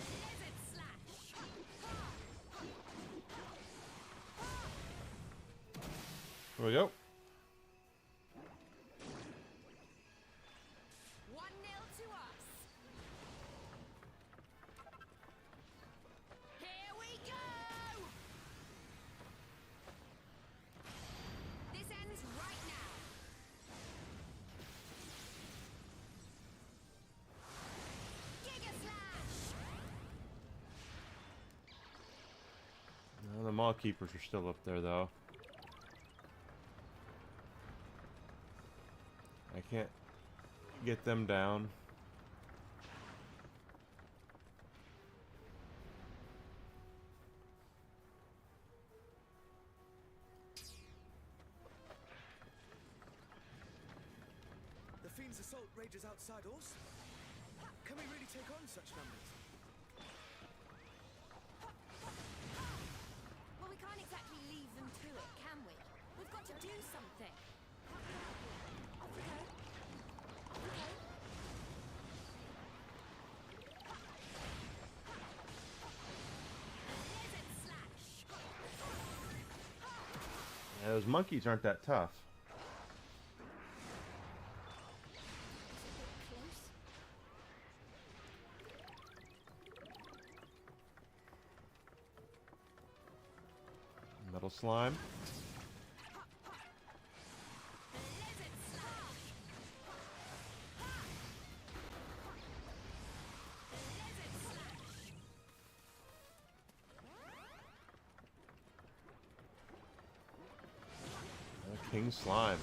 Blizzard slash. There we go. 1-0 to us. Here we go. This ends right now. Giga slash. Well, the Maw Keepers are still up there though. I can't get them down. The Fiend's assault rages outside also. Can we really take on such numbers? Well, we can't exactly leave them to it, can we? We've got to do something. Blizzard slash. Yeah, those monkeys aren't that tough. Close. Metal slime. Blizzard slash. Blizzard slash. King slime.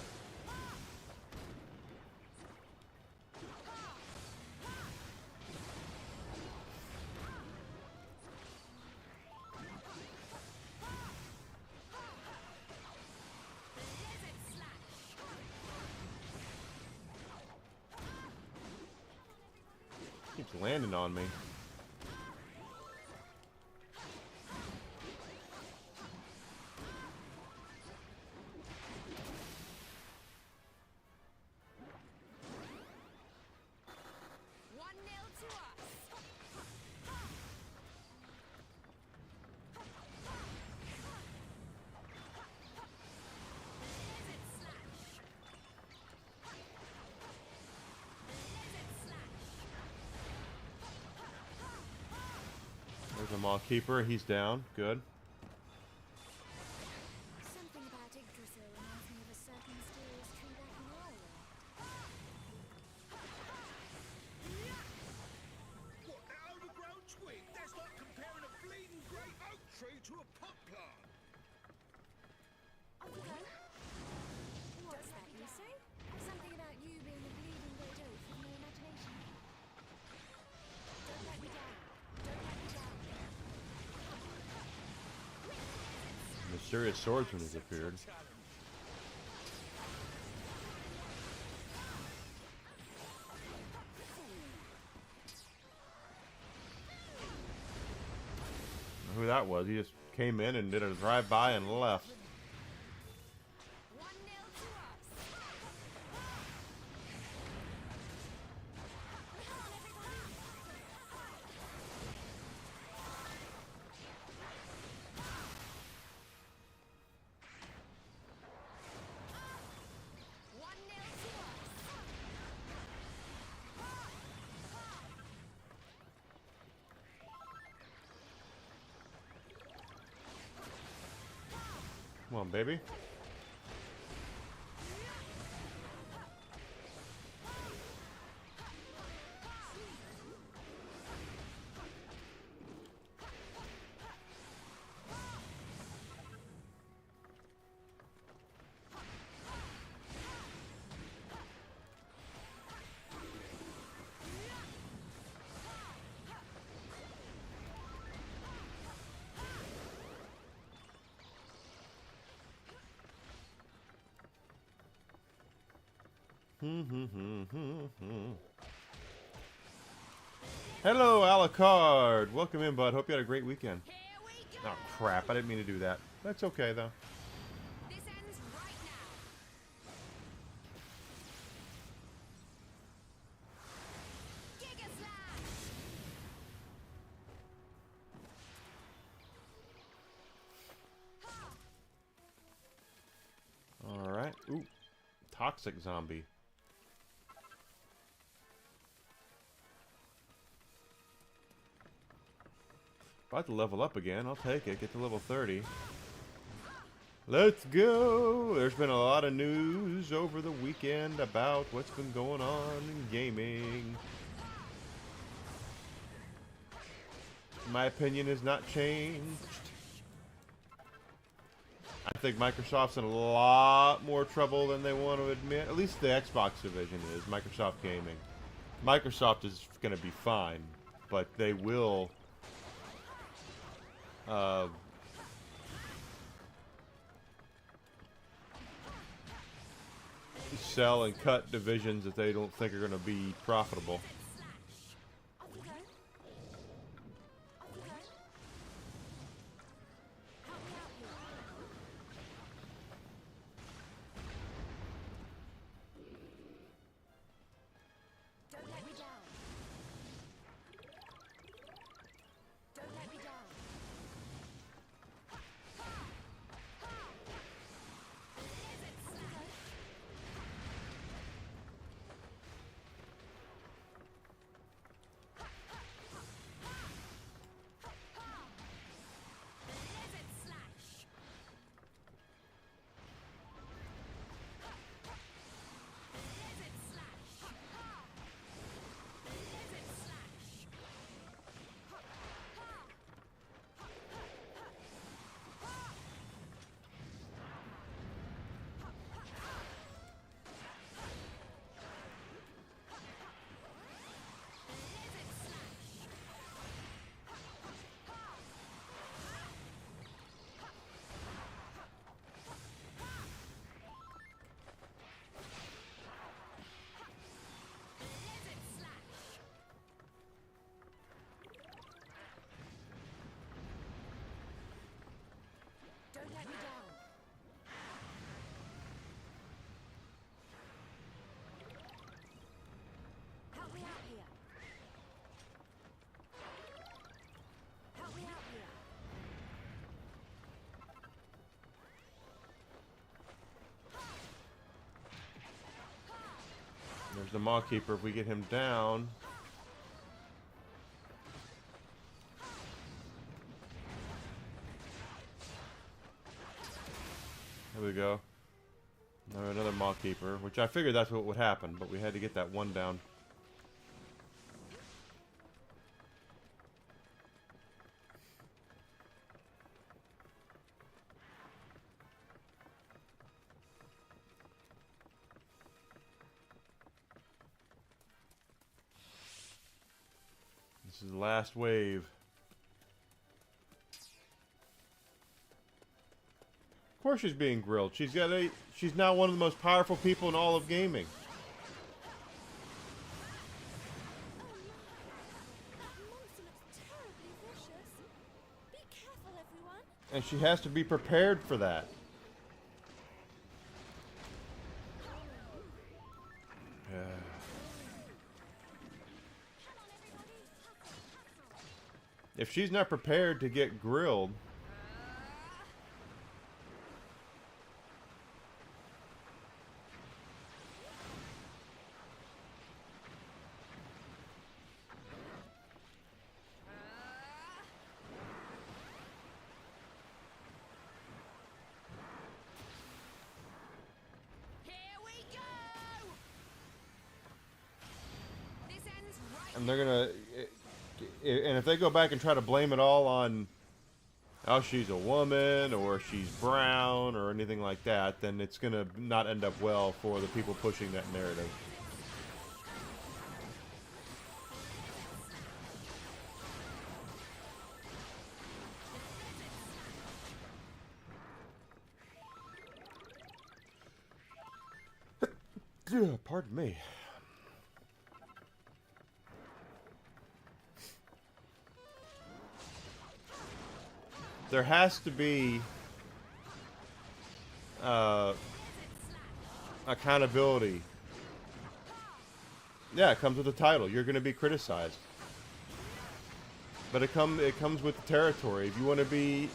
Blizzard slash. Keeps landing on me. One nil to us. Blizzard slash. Blizzard slash. There's a Maw Keeper. He's down. Good. Something about Yggdrasil reminds me of a certain mysterious tree back in Norway. What, that overgrown twig? That's like comparing a bleeding great oak tree to a pot plant. Off you go. What's that you say? Something about you being a bleeding great oak with no imagination. Don't let me down. Don't let me down. Mysterious swordsman has appeared. Who that was? He just came in and did a drive-by and left. 1-0 to us. Come on, baby. Hello, Alucard. Welcome in, bud. Hope you had a great weekend. Here we go. Oh, crap. I didn't mean to do that. That's okay, though. This ends right now. Giga Slash. Alright. Ooh. Toxic zombie. About to level up again. I'll take it. Get to level 30. Let's go! There's been a lot of news over the weekend about what's been going on in gaming. My opinion has not changed. I think Microsoft's in a lot more trouble than they want to admit. At least the Xbox division is. Microsoft Gaming. Microsoft is going to be fine, but they will sell and cut divisions that they don't think are going to be profitable. Off you go. Off you go. Help me out here. Don't let me down. Don't let me down. Blizzard Slash. Blizzard Slash. Blizzard Slash. Blizzard Slash. Blizzard Slash. Don't let me down. Help me out here. Help me out here. There's the Maw Keeper. If we get him down... There we go. Now another Maw Keeper, which I figured that's what would happen, but we had to get that one down. This is the last wave. Of course she's being grilled. She's now one of the most powerful people in all of gaming. Oh no! That monster looks terribly vicious. Be careful, everyone. And she has to be prepared for that. If she's not prepared to get grilled... And they're gonna, and if they go back and try to blame it all on, oh, she's a woman or she's brown or anything like that, then it's gonna not end up well for the people pushing that narrative. Pardon me. There has to be accountability. Yeah, it comes with the title. You're going to be criticized, but it comes with the territory. If you want to be,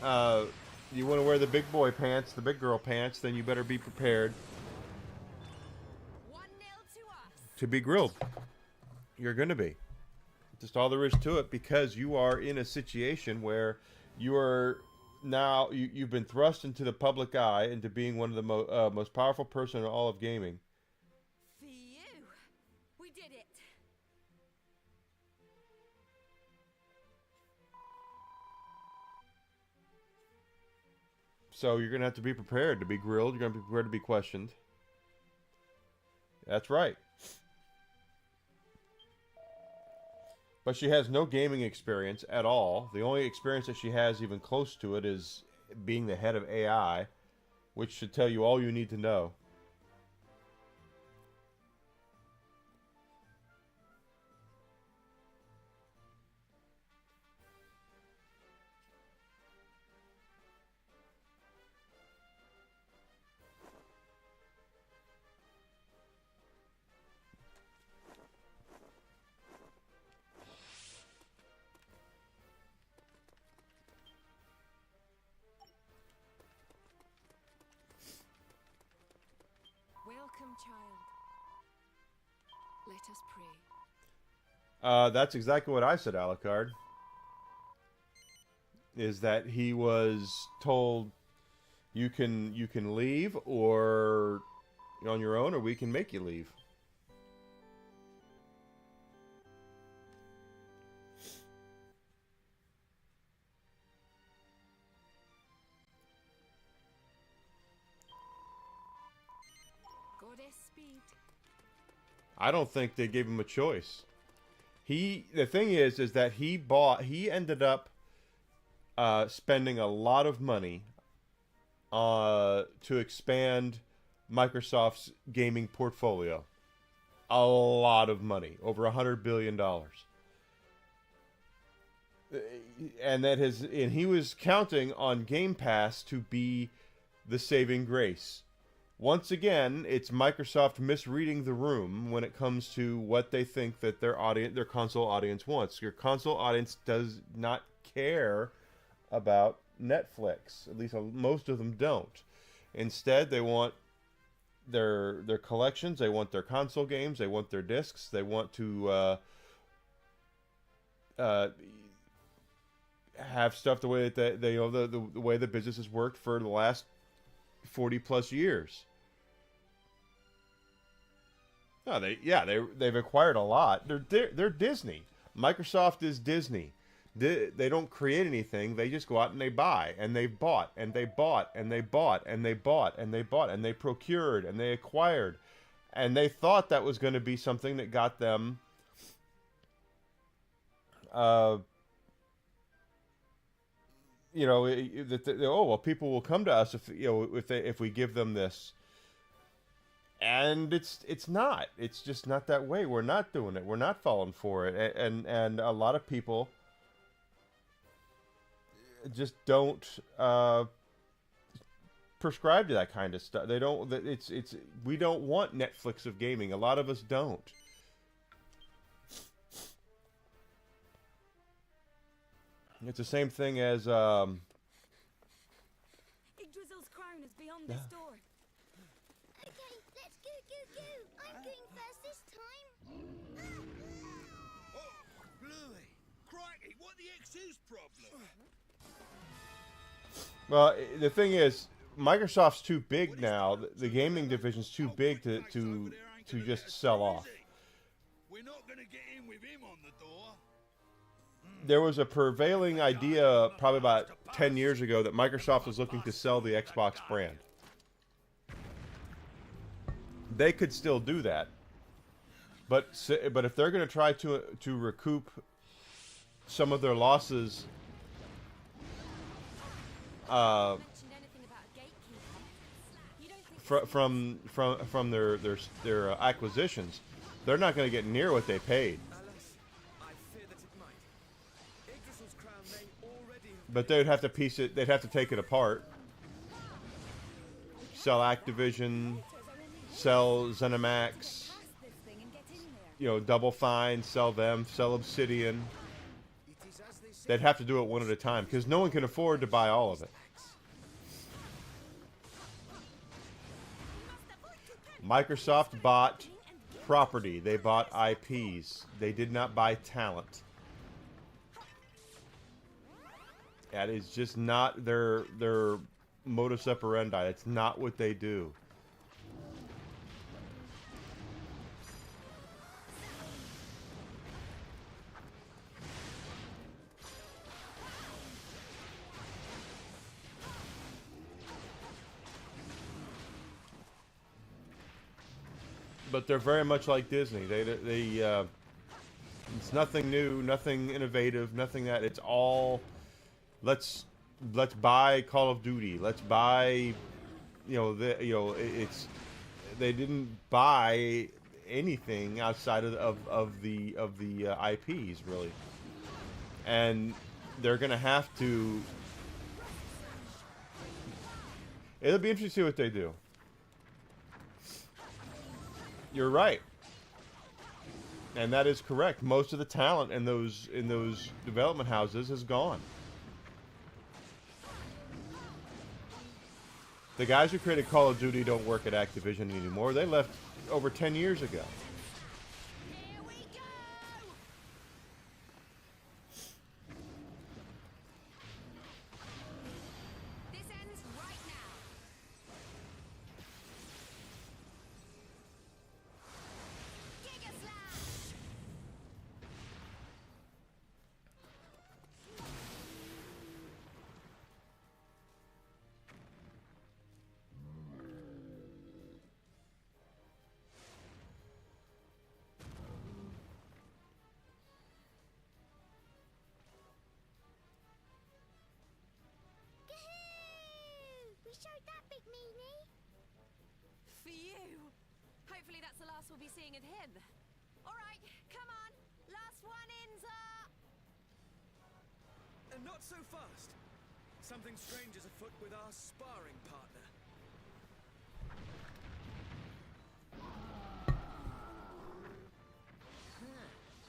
you want to wear the big boy pants, the big girl pants, then you better be prepared to be grilled. You're going to be. Just all there is to it, because you are in a situation where you are now, you've been thrust into the public eye, into being one of the most powerful person in all of gaming. For you, we did it. So you're going to have to be prepared to be grilled. You're going to be prepared to be questioned. That's right. But she has no gaming experience at all. The only experience that she has even close to it is being the head of AI, which should tell you all you need to know. Welcome, child. Let us pray. That's exactly what I said, Alucard. Is that he was told, you can leave, or on your own, or we can make you leave. Goddess speed. I don't think they gave him a choice. The thing is that he ended up spending a lot of money to expand Microsoft's gaming portfolio. A lot of money, over $100 billion. And he was counting on Game Pass to be the saving grace. Once again, it's Microsoft misreading the room when it comes to what they think that their console audience wants. Your console audience does not care about Netflix. At least most of them don't. Instead, they want their collections. They want their console games. They want their discs. They want to have stuff the way that they the way the business has worked for the last 40 plus years. No, they've acquired a lot. They're Disney. Microsoft is Disney. They don't create anything. They just go out and they buy, and they bought, and they bought, and they bought, and they bought, and they bought, and they procured, and they acquired, and they thought that was going to be something that got them people will come to us if we give them this. And it's not. It's just not that way. We're not doing it. We're not falling for it. And a lot of people just don't prescribe to that kind of stuff. They don't. We don't want Netflix of gaming. A lot of us don't. It's the same thing as Yggdrasil's crown is beyond this door. Okay, let's go. I'm going first this time. Oh, Bluey! Crikey, what the X's problem? Well, the thing is, Microsoft's too big now. The gaming division's too big to just sell off. We're not gonna get in with him on the door. There was a prevailing idea probably about 10 years ago that Microsoft was looking to sell the Xbox brand. They could still do that, but if they're going to try to recoup some of their losses, from their acquisitions, they're not going to get near what they paid. But they'd have to piece it. They'd have to take it apart. Sell Activision, sell ZeniMax. You know, Double Fine, sell them, sell Obsidian. They'd have to do it one at a time because no one can afford to buy all of it. Microsoft bought property. They bought IPs. They did not buy talent. That is just not their modus operandi. It's not what they do. But they're very much like Disney. It's nothing new, nothing innovative, nothing that. It's all let's buy Call of Duty. Let's buy, it's they didn't buy anything outside of the IPs really, and they're gonna have to. It'll be interesting to see what they do. You're right, and that is correct. Most of the talent in those development houses is gone. The guys who created Call of Duty don't work at Activision anymore. They left over 10 years ago. Here we go! This ends right now. Giga Slash! We showed that big meanie. Phew! Hopefully that's the last we'll be seeing of him. Alright, come on. Last one in, And not so fast. Something strange is afoot with our sparring partner.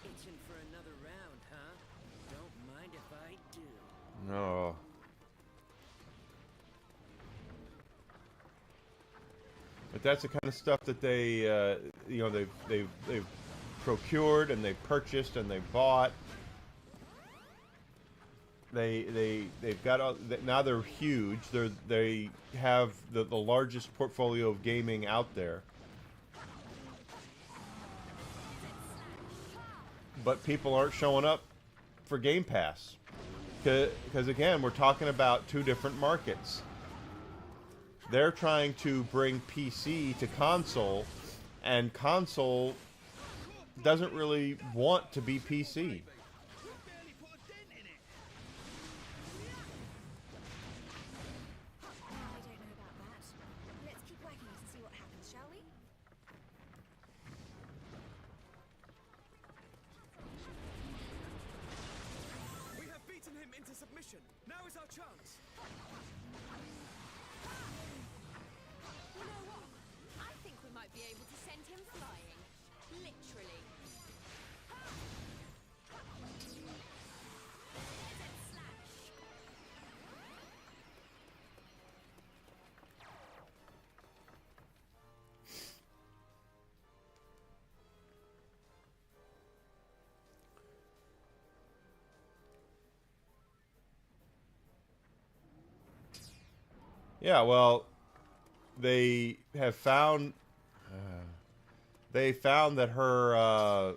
Itching for another round, huh? Don't mind if I do. No. But that's the kind of stuff that they, they've procured and they purchased and they bought. They've got all, now they're huge. They have the largest portfolio of gaming out there. But people aren't showing up for Game Pass because again, we're talking about two different markets. They're trying to bring PC to console, and console doesn't really want to be PC. I don't know about that. Let's keep whacking it and see what happens, shall we? We have beaten him into submission. Now is our chance. You know what? I think we might be able to send him flying. Literally. Desert Slash! Yeah, well, they have found. They found that her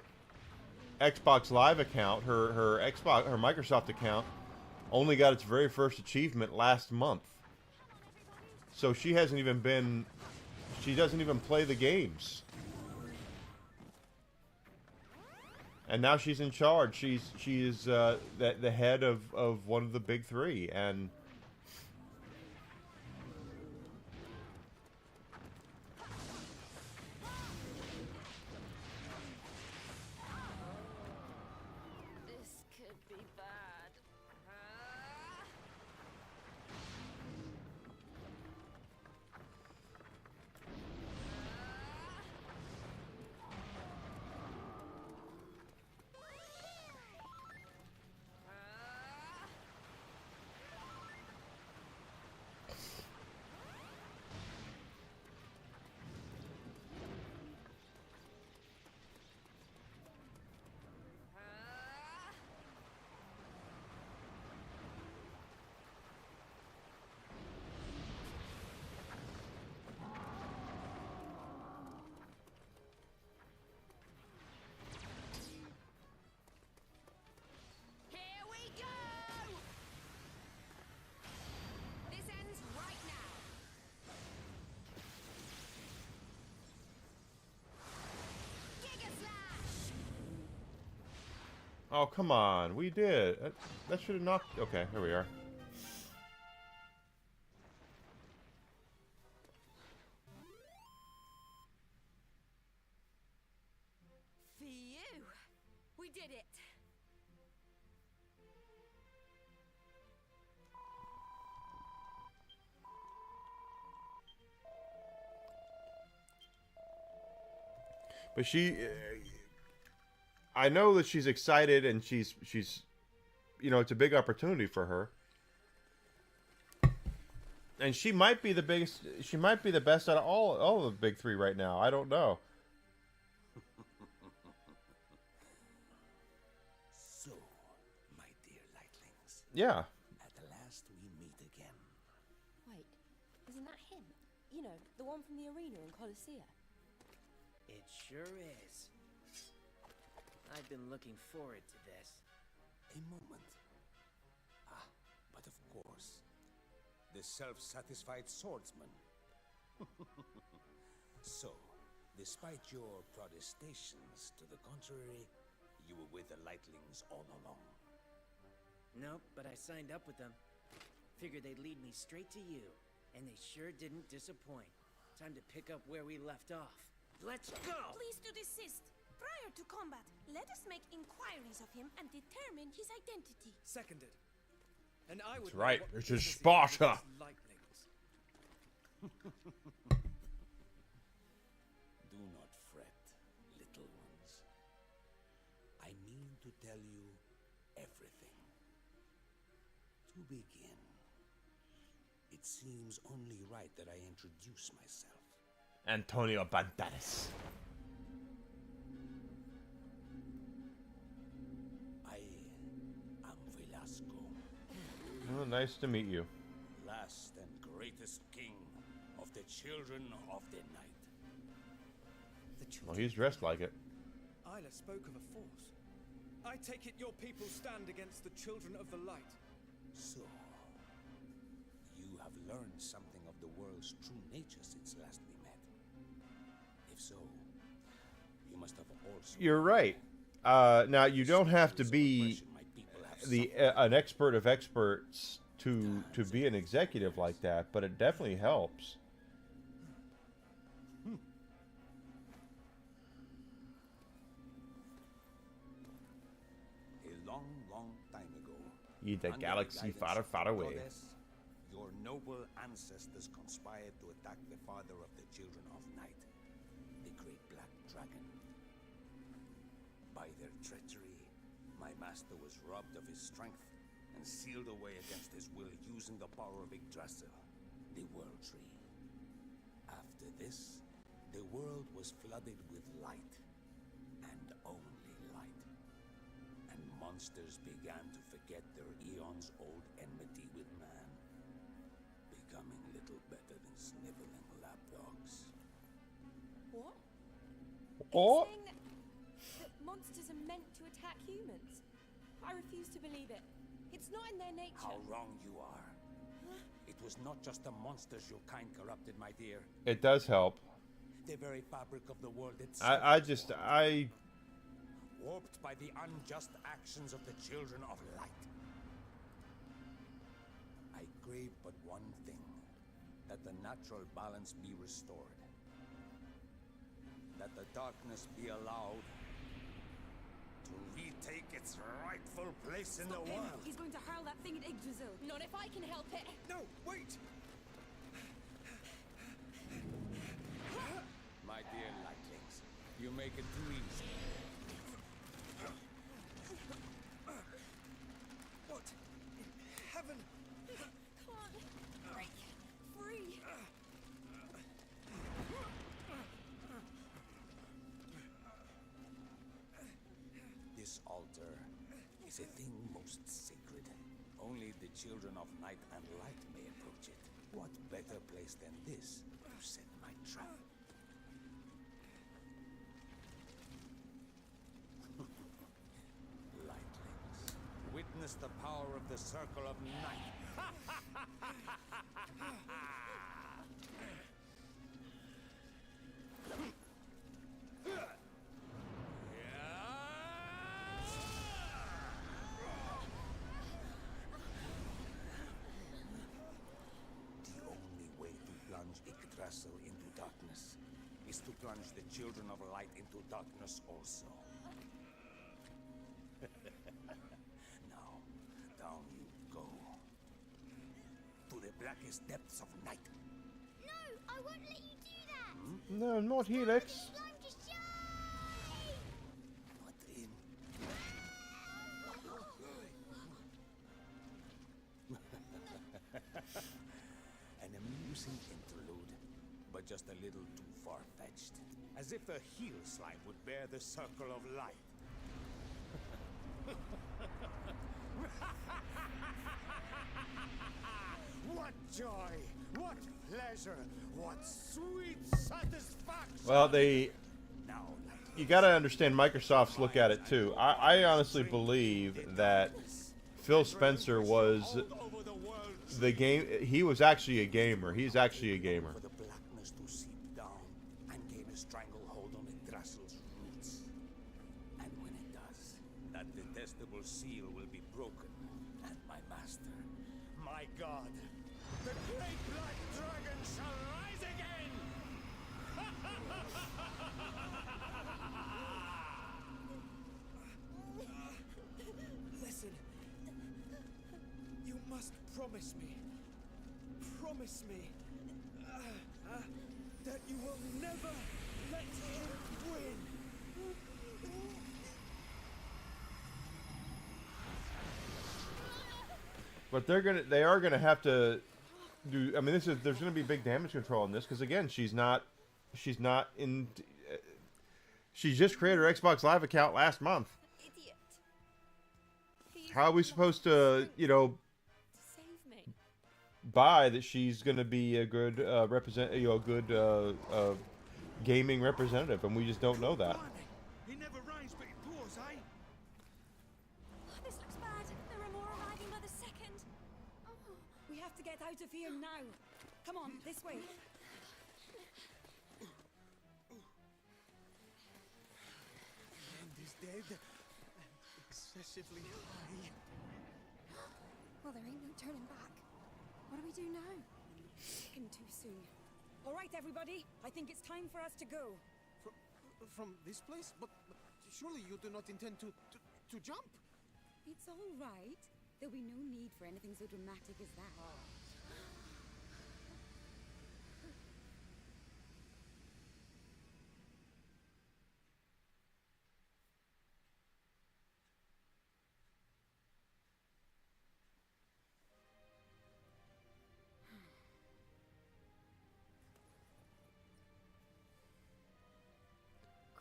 Xbox Live account, her Microsoft account, only got its very first achievement last month. So she hasn't even been. She doesn't even play the games. And now she's in charge. She is the head of one of the big three, and This could be bad. Here we go! This ends right now. Giga Slash! oh come on, we did. That should have knocked. Okay, here we are. Phew! We did it! But she, I know that she's excited and she's, you know, it's a big opportunity for her. And she might be the biggest. She might be the best out of all of the big three right now. I don't know. So, my dear lightlings, Yeah. at last we meet again. Wait, isn't that him? You know, the one from the arena in Colossia. It sure is. I've been looking forward to this. A moment. Ah, but of course, the self-satisfied swordsman. So, despite your protestations to the contrary, you were with the lightlings all along. Nope, but I signed up with them. Figured they'd lead me straight to you, and they sure didn't disappoint. Time to pick up where we left off. Let's go! Please do desist. Prior to combat, let us make inquiries of him and determine his identity. Seconded. And I would That's right. know what This is business he Sparta. has with lightlings. Do not fret, little ones. I mean to tell you everything. To begin, it seems only right that I introduce myself. Antonio Banderas. I am Velasco, Oh, nice to meet you. last and greatest king of the children of the night. Well, he's dressed like it. Isla spoke of a force. I take it your people stand against the children of the light. So, you have learned something of the world's true nature since last we met. If so, you must have also... You're right. Now you don't have to be an expert of experts to be an executive like that, but it definitely helps. A long, long time ago, In the under galaxy guidance far, of far the away. goddess, your noble ancestors conspired to attack the father of the children of night, the great black dragon. By their treachery, my master was robbed of his strength and sealed away against his will using the power of Yggdrasil, the World Tree. After this, the world was flooded with light, and only light. And monsters began to forget their eons-old enmity with man, becoming little better than sniveling lapdogs. What? Oh. Saying that monsters and men meant to attack humans. I refuse to believe it. It's not in their nature. How wrong you are. It was not just the monsters your kind corrupted, my dear. It does help. The very fabric of the world itself. I Warped by the unjust actions of the children of light. I crave but one thing. That the natural balance be restored. That the darkness be allowed to retake its rightful place in the world. He's going to hurl that thing at Yggdrasil. Not if I can help it. No, wait! My dear lightlings, you make it too easy. What? In heaven? Come on. Break free. This altar is a thing most sacred. Only the children of night and light may approach it. What better place than this to set my trap? Lightlings, witness the power of the circle of night. The only way to plunge Yggdrasil into darkness is to plunge the children of light into darkness also. Now, down you go. To the blackest depths of night. No, I won't let you do that. no, not Helix. Slime to shine. But in an amusing interlude, but just a little too far-fetched. As if a heel slime would bear the circle of light. What joy! What pleasure! What sweet satisfaction! Well, Now, you got to understand Microsoft's look at it too. I honestly believe that Phil Spencer was the game. He was actually a gamer. He's actually a gamer. for the blackness to seep down and gain a stranglehold on Yggdrasil's roots. And when it does, that detestable seal will be broken, and my master, my god, the great black dragon shall rise again! Listen. You must promise me. Promise me. That you will never let him win. But they are gonna have to do. I mean, there's gonna be big damage control in this because again, she's not in. She just created her Xbox Live account last month. Idiot. How are we supposed to, Save me. buy that she's gonna be a good gaming representative, and we just don't know that. He never rains, but he pours, eh? This looks bad. There are more arriving by the second. We have to get out of here now. Come on, this way. And is dead. Excessively high. Well, there ain't no turning back. What do we do now? Taken too soon. All right, everybody. I think it's time for us to go. From this place? But surely you do not intend to jump? It's all right. There'll be no need for anything so dramatic as that.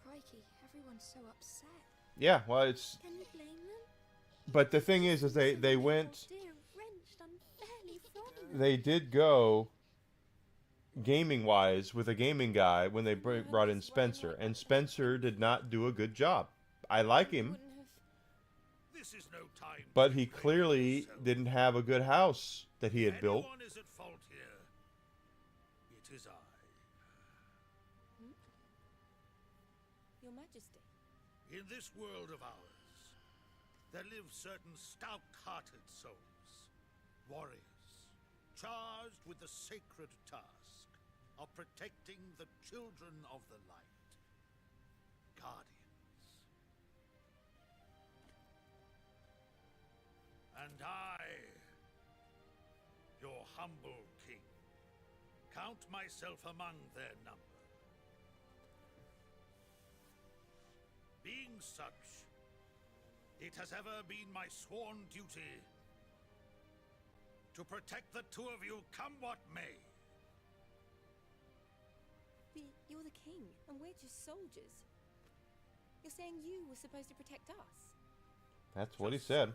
Crikey, everyone's so upset. Yeah, well, it's. Can you blame them? But the thing is they went. Dear, wrenched unfairly from them. They did go gaming wise with a gaming guy when they brought in Spencer, and Spencer did not do a good job. I like him, Wouldn't have. This is no time. but to he blame clearly yourself. didn't have a good house that he had built. Anyone is at fault here. It is I. Your Majesty. In this world of ours, there live certain stout-hearted souls, warriors, charged with the sacred task of protecting the children of the light, guardians. And I, your humble king, count myself among their number. Being such, it has ever been my sworn duty to protect the two of you come what may. You're the king, and we're just soldiers. You're saying you were supposed to protect us? That's what he said.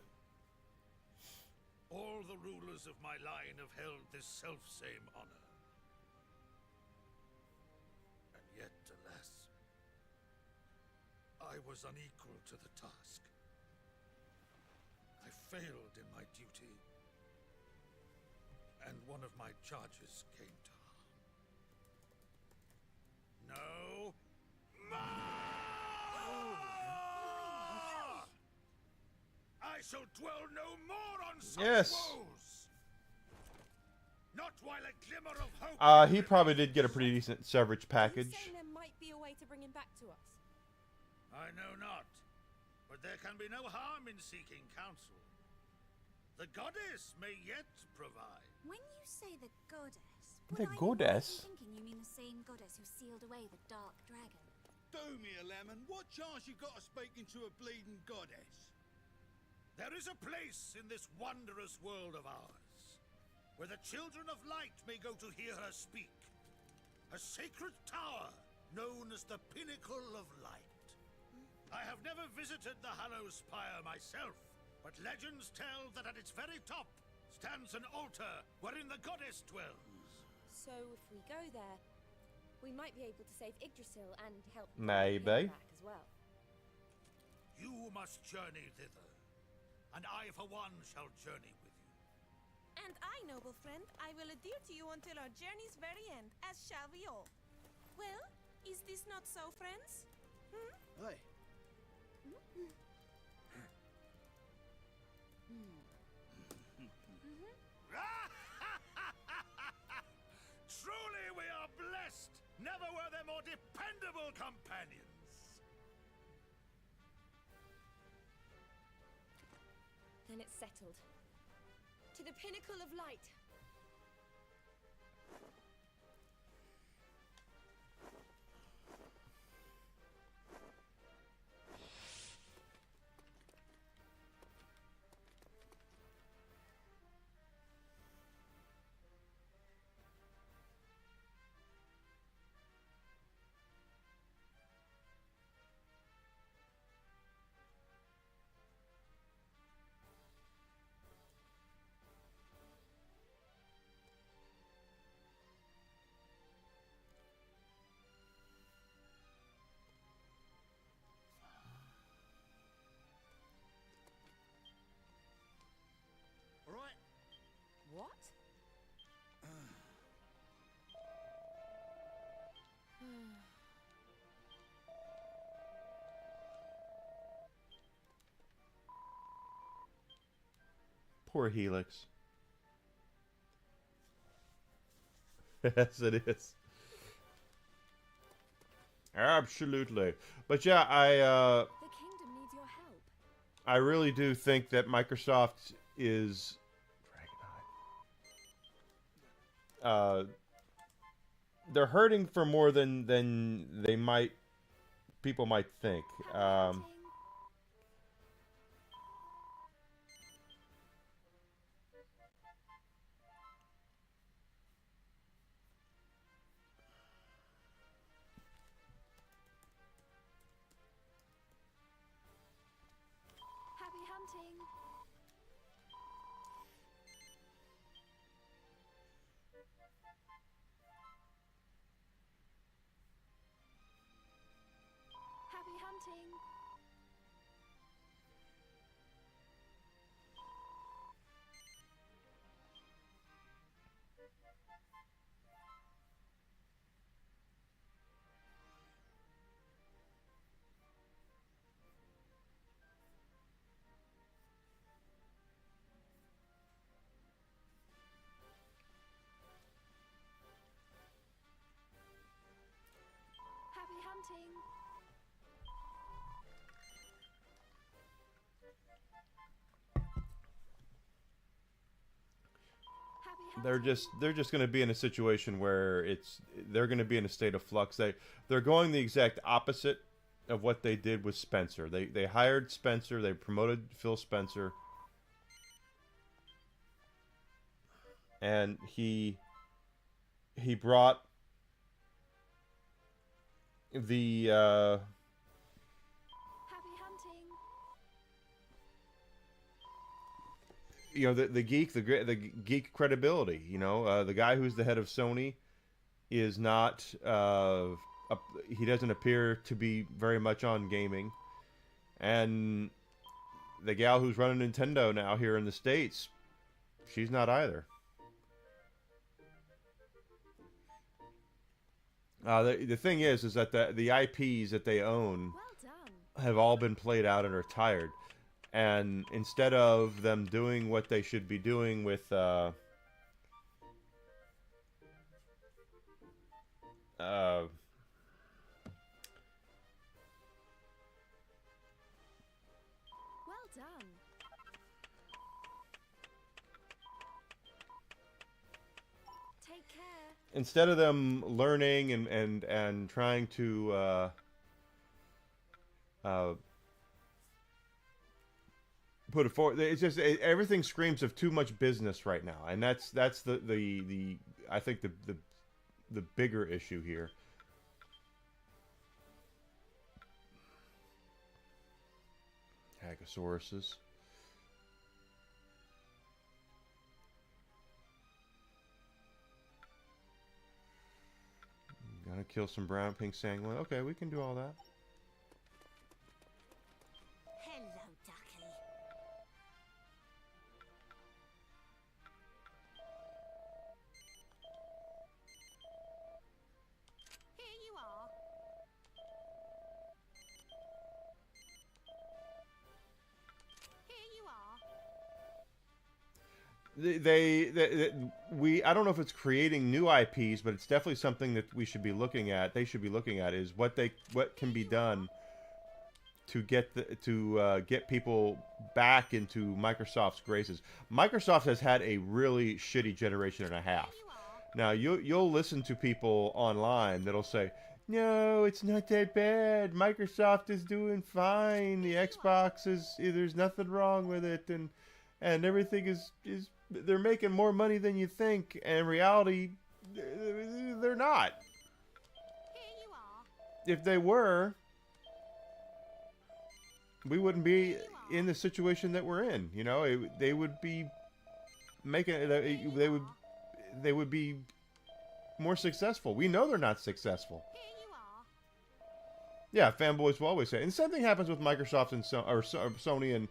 All the rulers of my line have held this self-same honor. And yet, alas, I was unequal to the task. I failed in my duty, and one of my charges came to harm. No more! I shall dwell no more on such Yes. woes. Not while a glimmer of hope. He probably did get a pretty decent severance Are you package. saying there might be a way to bring him back to us? I know not, but there can be no harm in seeking counsel. The goddess may yet provide. When you say the goddess, The would I be goddess? right in thinking you mean the same goddess who sealed away the dark dragon? Do me a lemon. What chance you got of speaking to a bleeding goddess? There is a place in this wondrous world of ours where the children of light may go to hear her speak. A sacred tower known as the Pinnacle of Light. I have never visited the Hallow Spire myself, but legends tell that at its very top stands an altar wherein the goddess dwells. So if we go there, we might be able to save Yggdrasil and help Maybe. him back as well. You must journey thither, and I for one shall journey with you. And I, noble friend, I will adhere to you until our journey's very end, as shall we all. Well, is this not so, friends? Hey, Truly we are blessed! Never were there more dependable companions! Then it's settled. To the Pinnacle of Light. all right. What? Poor Helix. Yes, it is. Absolutely. But yeah, The kingdom needs your help. I really do think that Microsoft is they're hurting for more than they might people might think. Happy hunting. Happy hunting. hunting. They're just going to be in a situation where they're going to be in a state of flux. They're going the exact opposite of what they did with Spencer. They hired Spencer, they promoted Phil Spencer, and he brought the Happy hunting. you know, the geek credibility. You know, the guy who's the head of Sony is not he doesn't appear to be very much on gaming, and the gal who's running Nintendo now here in the States, she's not either. The thing is that the IPs that they own have all been played out and are tired. And instead of them doing what they should be doing with Well done. Take care. instead of them learning and trying to put it forward, it's just everything screams of too much business right now, and that's the I think the bigger issue here. Hagosauruses. Gotta kill some brown pink sanguine. Okay, we can do all that. Hello, Ducky. Here you are. Here you are. I don't know if it's creating new IPs, but it's definitely something that we should be looking at. They should be looking at is what can be done to get get people back into Microsoft's graces. Microsoft has had a really shitty generation and a half. Now you'll listen to people online that'll say, "No, it's not that bad. Microsoft is doing fine. The Xbox there's nothing wrong with it, and everything is they're making more money than you think." And in reality, they're not. If they were, we wouldn't be in the situation that we're in. You know, they would be making they would be more successful. We know they're not successful. Yeah, fanboys will always say. And the same thing happens with Microsoft and Sony and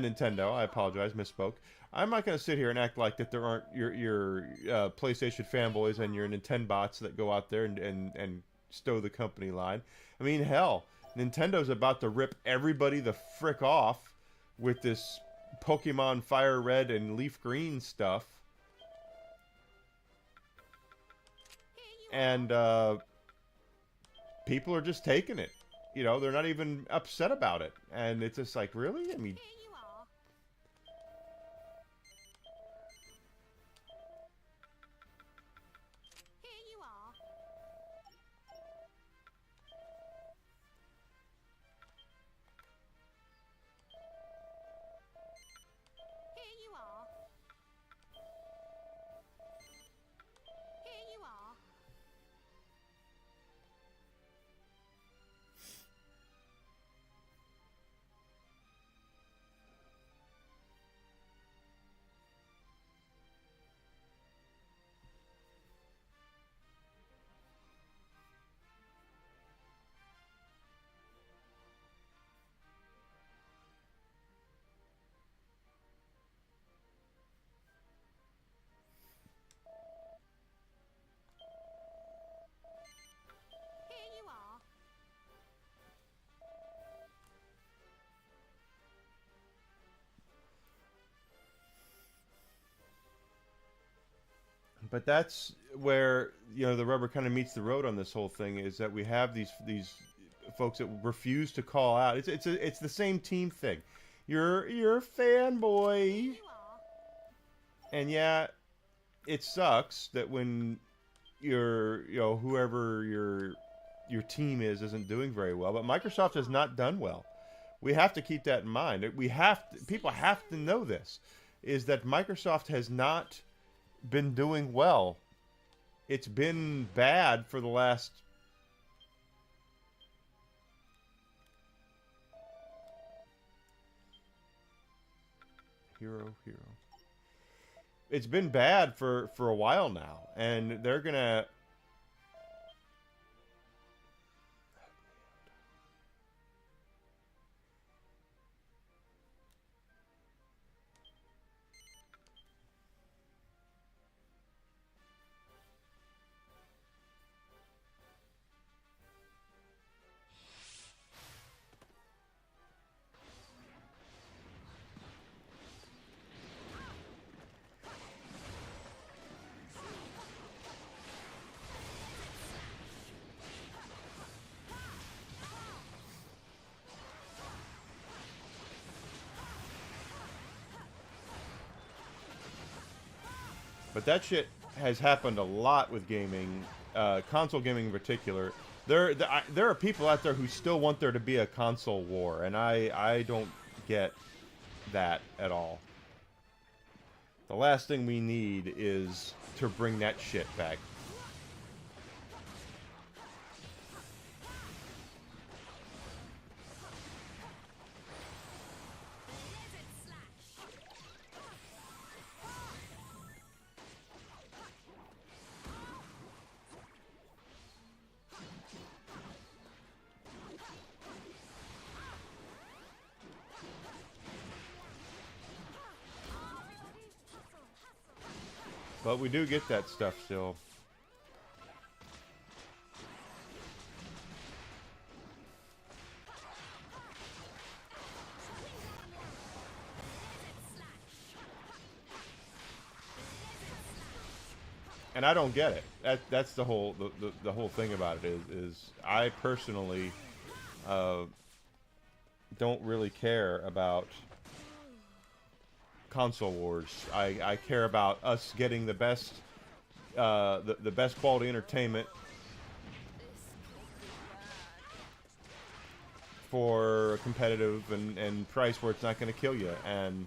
Nintendo. I apologize, misspoke. I'm not going to sit here and act like that there aren't your PlayStation fanboys and your Nintendo bots that go out there and stow the company line. I mean, hell, Nintendo's about to rip everybody the frick off with this Pokemon Fire Red and Leaf Green stuff. And people are just taking it. You know, they're not even upset about it. And it's just like, really? I mean... But that's where, you know, the rubber kind of meets the road on this whole thing, is that we have these folks that refuse to call out. It's the same team thing. You're a fanboy, and yeah, it sucks that when whoever your team isn't doing very well. But Microsoft has not done well. We have to keep that in mind. People have to know this, is that Microsoft has not been doing well. It's been bad for the last hero. It's been bad for a while now, and they're gonna. But that shit has happened a lot with gaming, console gaming in particular. There are people out there who still want there to be a console war, and I don't get that at all. The last thing we need is to bring that shit back. But we do get that stuff still. And I don't get it. That's the whole thing about it is I personally don't really care about console wars. I care about us getting the best the best quality entertainment for competitive and price where it's not going to kill you. And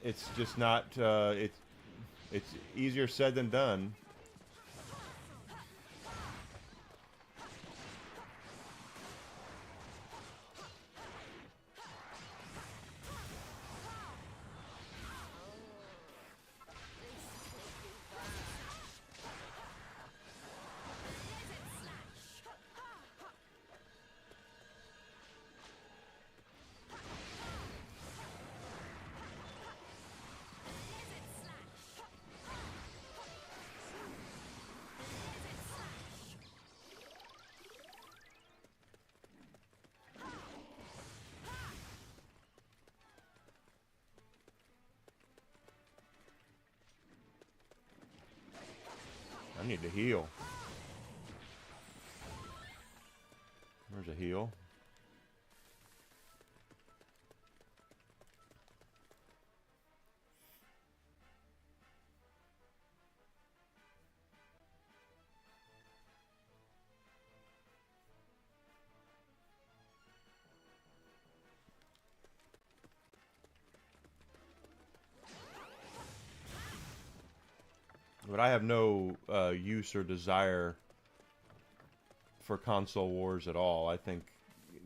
it's just not it's easier said than done. I need to heal. There's a heal. But I have no use or desire for console wars at all. I think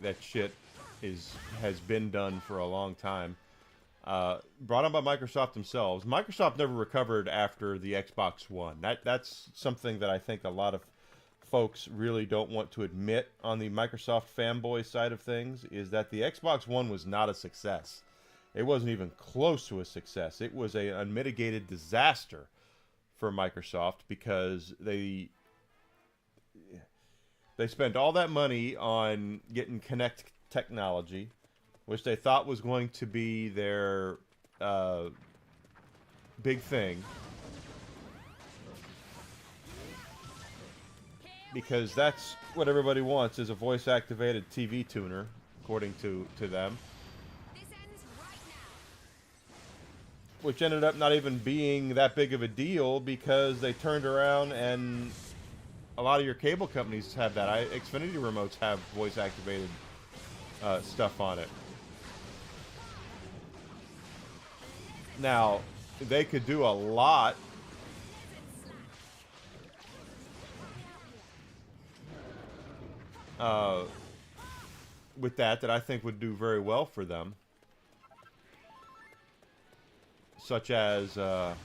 that shit has been done for a long time. Brought on by Microsoft themselves. Microsoft never recovered after the Xbox One. That's something that I think a lot of folks really don't want to admit on the Microsoft fanboy side of things, is that the Xbox One was not a success. It wasn't even close to a success. It was an unmitigated disaster for Microsoft because they spent all that money on getting Kinect technology, which they thought was going to be their big thing. because that's what everybody wants, is a voice-activated TV tuner, according to them. Which ended up not even being that big of a deal because they turned around and a lot of your cable companies have that. Xfinity remotes have voice-activated stuff on it. Now, they could do a lot with that I think would do very well for them. Such as, I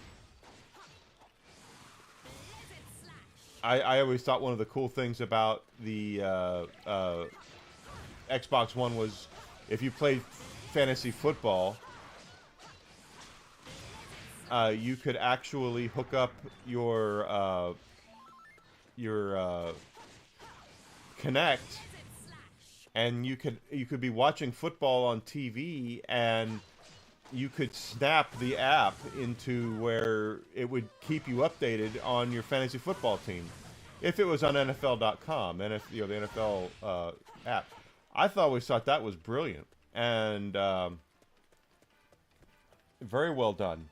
always thought one of the cool things about the Xbox One was if you played fantasy football, you could actually hook up your Kinect, and you could be watching football on TV, and you could snap the app into where it would keep you updated on your fantasy football team, if it was on NFL.com and if the NFL app. I always thought that was brilliant and very well done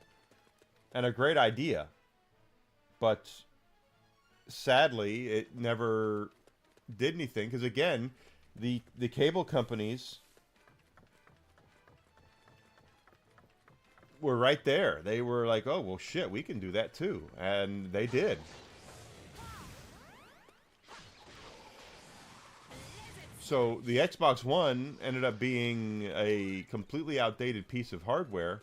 and a great idea, but sadly it never did anything because again, the cable companies were right there. They were like, oh, well, shit, we can do that too. And they did. So the Xbox One ended up being a completely outdated piece of hardware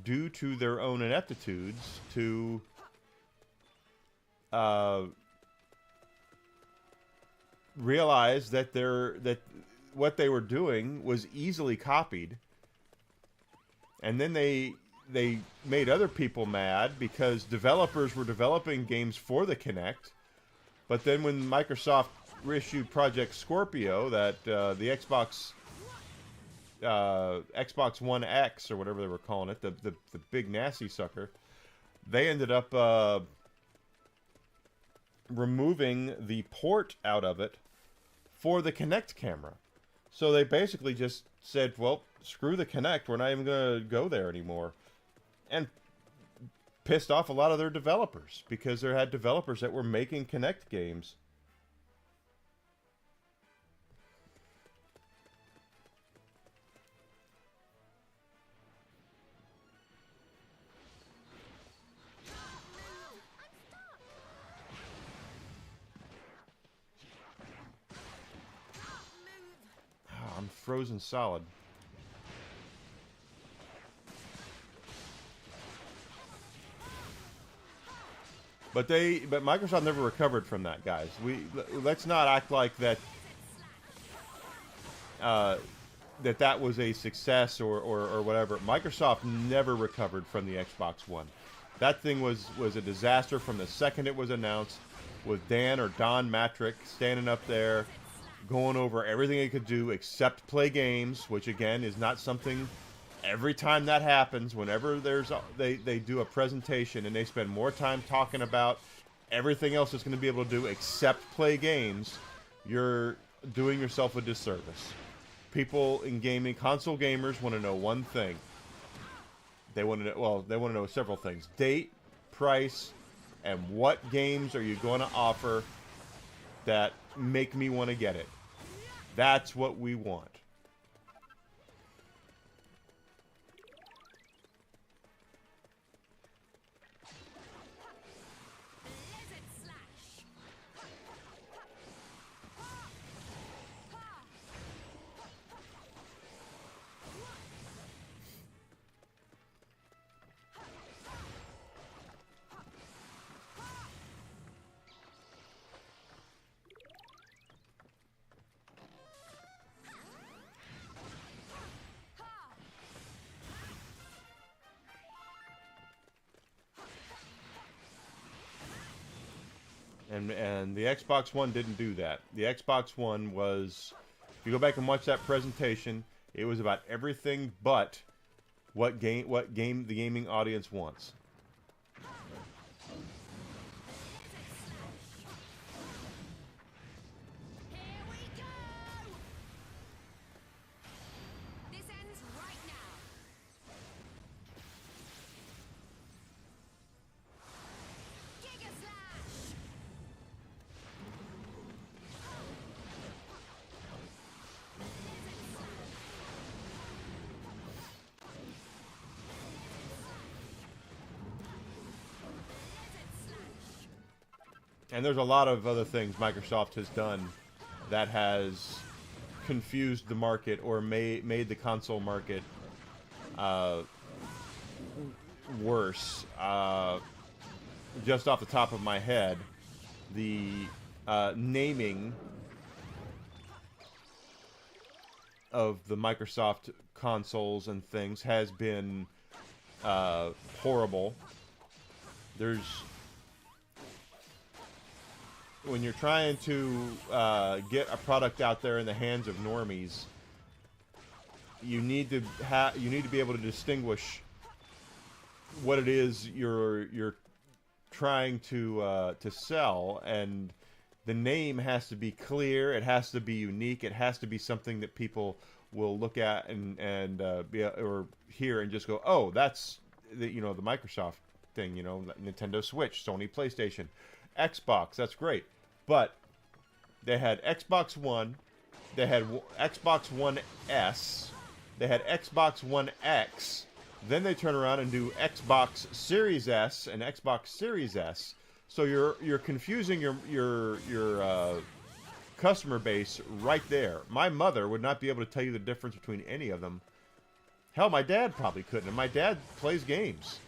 due to their own ineptitudes to realize that what they were doing was easily copied. And then they made other people mad because developers were developing games for the Kinect. But then when Microsoft reissued Project Scorpio, that the Xbox One X, or whatever they were calling it, the big nasty sucker, they ended up removing the port out of it for the Kinect camera. So they basically just said, well, screw the Kinect, we're not even going to go there anymore. And pissed off a lot of their developers, because they had developers that were making Kinect games. I'm frozen solid. But Microsoft never recovered from that, guys. Let's not act like that that was a success or whatever. Microsoft never recovered from the Xbox One. That thing was a disaster from the second it was announced, with Don Matrick standing up there going over everything it could do except play games, which again is not something. Every time that happens, whenever they do a presentation and they spend more time talking about everything else it's going to be able to do except play games, you're doing yourself a disservice. People in gaming, console gamers, want to know one thing. They want to know several things: date, price, and what games are you going to offer that make me want to get it. That's what we want. And the Xbox One didn't do that. The Xbox One was, if you go back and watch that presentation, it was about everything but what game the gaming audience wants. And there's a lot of other things Microsoft has done that has confused the market or made the console market worse. Just off the top of my head, the naming of the Microsoft consoles and things has been horrible. When you're trying to get a product out there in the hands of normies, you need to be able to distinguish what it is you're trying to sell, and the name has to be clear. It has to be unique. It has to be something that people will look at and or hear and just go, oh, that's the the Microsoft thing. Nintendo Switch, Sony PlayStation, Xbox. That's great, but they had Xbox One, they had Xbox One S, they had Xbox One X. Then they turn around and do Xbox Series S and Xbox Series S. So you're confusing your customer base right there. My mother would not be able to tell you the difference between any of them. Hell, my dad probably couldn't. And my dad plays games.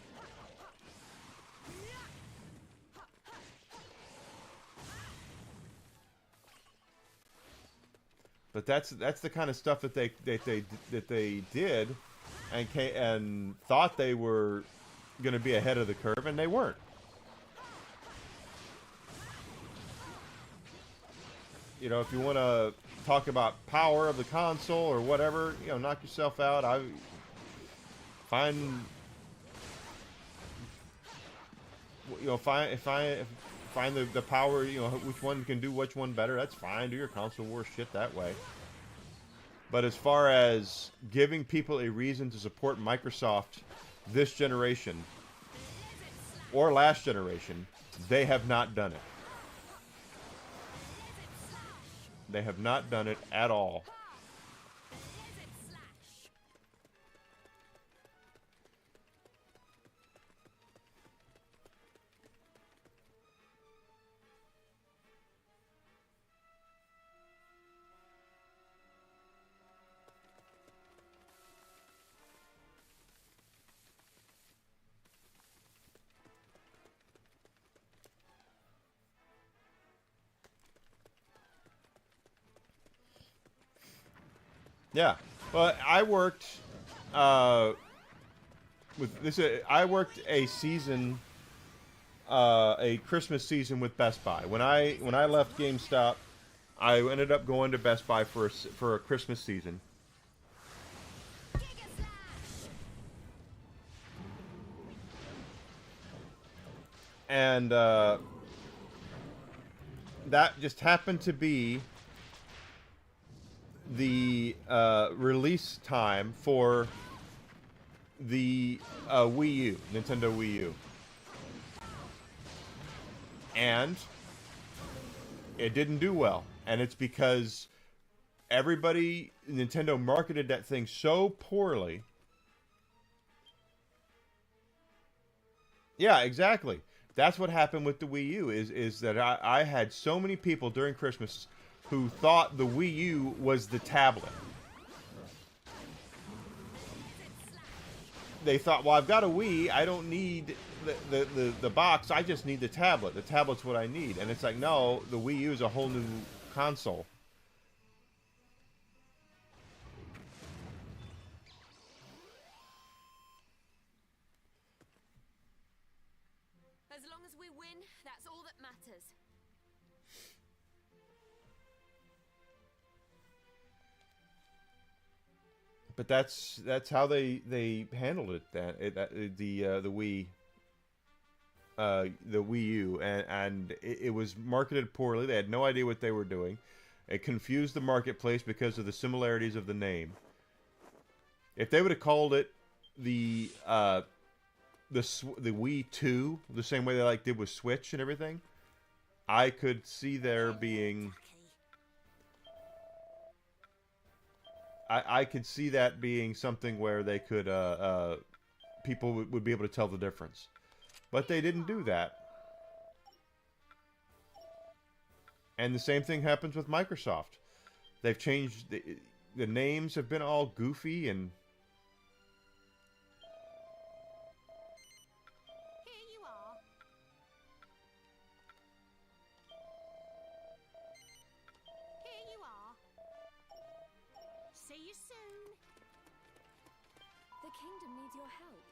But that's the kind of stuff that they did. And thought they were going to be ahead of the curve, and they weren't. If you want to talk about power of the console or whatever, knock yourself out. Find the power. Which one can do which one better. That's fine. Do your console war shit that way. But as far as giving people a reason to support Microsoft this generation or last generation, they have not done it. They have not done it at all. Yeah, well, I worked with this. I worked a season, a Christmas season with Best Buy. When I left GameStop, I ended up going to Best Buy for a Christmas season. And that just happened to be the release time for the Wii U, Nintendo Wii U. And it didn't do well. And it's because Nintendo marketed that thing so poorly. Yeah, exactly. That's what happened with the Wii U, is that I had so many people during Christmas who thought the Wii U was the tablet. They thought, well, I've got a Wii, I don't need the box, I just need the tablet. The tablet's what I need. And it's like, no, the Wii U is a whole new console. As long as we win, that's all that matters. But that's how they handled it. The Wii U, and it was marketed poorly. They had no idea what they were doing. It confused the marketplace because of the similarities of the name. If they would have called it the Wii 2, the same way they did with Switch and everything, I could see there being. I could see that being something where they could, people would be able to tell the difference. But they didn't do that. And the same thing happens with Microsoft. They've changed the names have been all goofy and Here you are. Here you are. See you soon. The kingdom needs your help.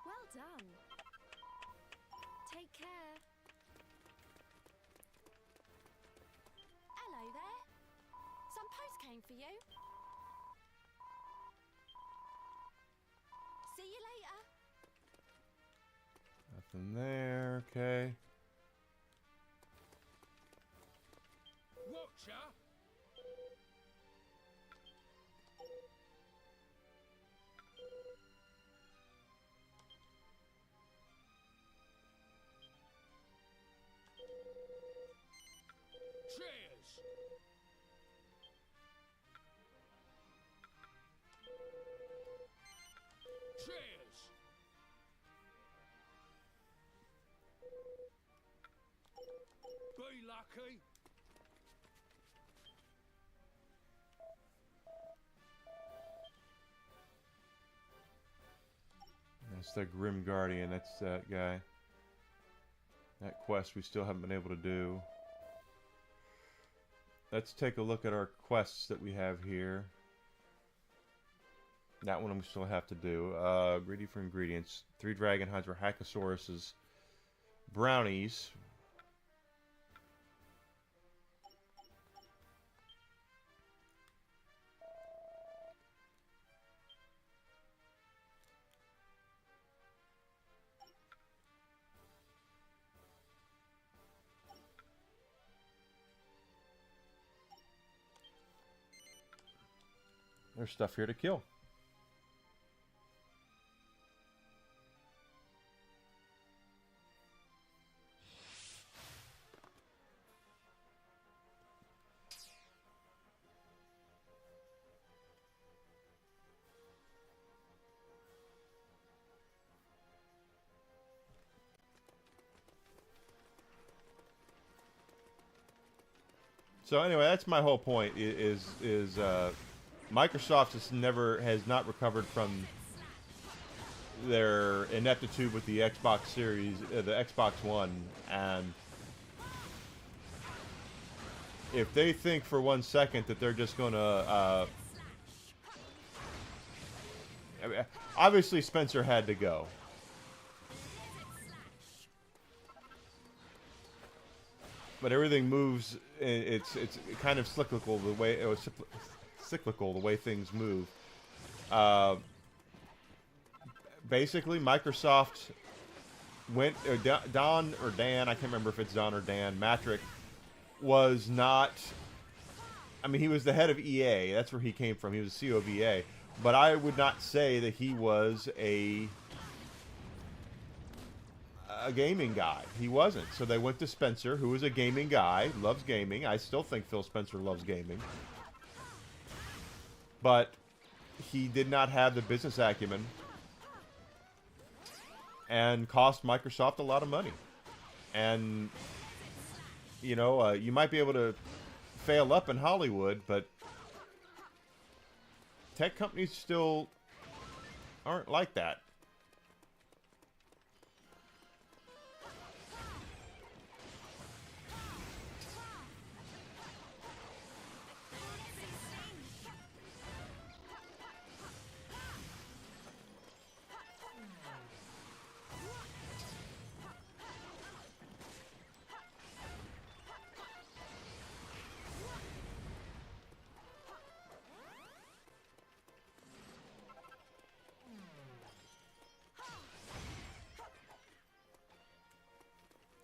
Well done. Take care. Hello there. Some post came for you. See you later. nothing there. Okay. Watcher! Cheers! Cheers! Be lucky! That's the Grim Guardian. That's that guy. That quest we still haven't been able to do. Let's take a look at our quests that we have here. That one we still have to do. Greedy for ingredients. 3 dragon hides were Hackosaurus's brownies. There's stuff here to kill. So anyway, that's my whole point. Is Microsoft has not recovered from their ineptitude with the Xbox Series, the Xbox One, and if they think for 1 second that they're just gonna, obviously Spencer had to go. But everything moves. It's kind of cyclical the way it was cyclical the way things move. Basically, Microsoft went Don or Dan. I can't remember if it's Don or Dan. Matrick was not. I mean, he was the head of EA. That's where he came from. He was the CEO of EA. But I would not say that he was a gaming guy. He wasn't. So they went to Spencer, who is a gaming guy, loves gaming. I still think Phil Spencer loves gaming. But he did not have the business acumen and cost Microsoft a lot of money. And, you know, you might be able to fail up in Hollywood, but tech companies still aren't like that.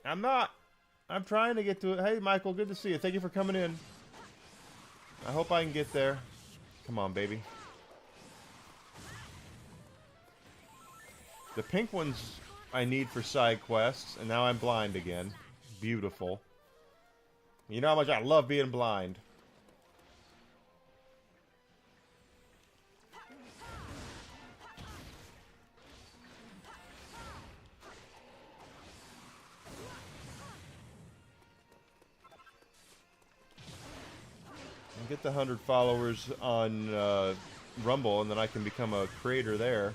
I'm not. I'm trying to get to it. Hey, Michael, good to see you. Thank you for coming in. I hope I can get there. Come on, baby. The pink ones I need for side quests, and now I'm blind again. Beautiful. You know how much I love being blind. And get the 100 followers on Rumble, and then I can become a creator there.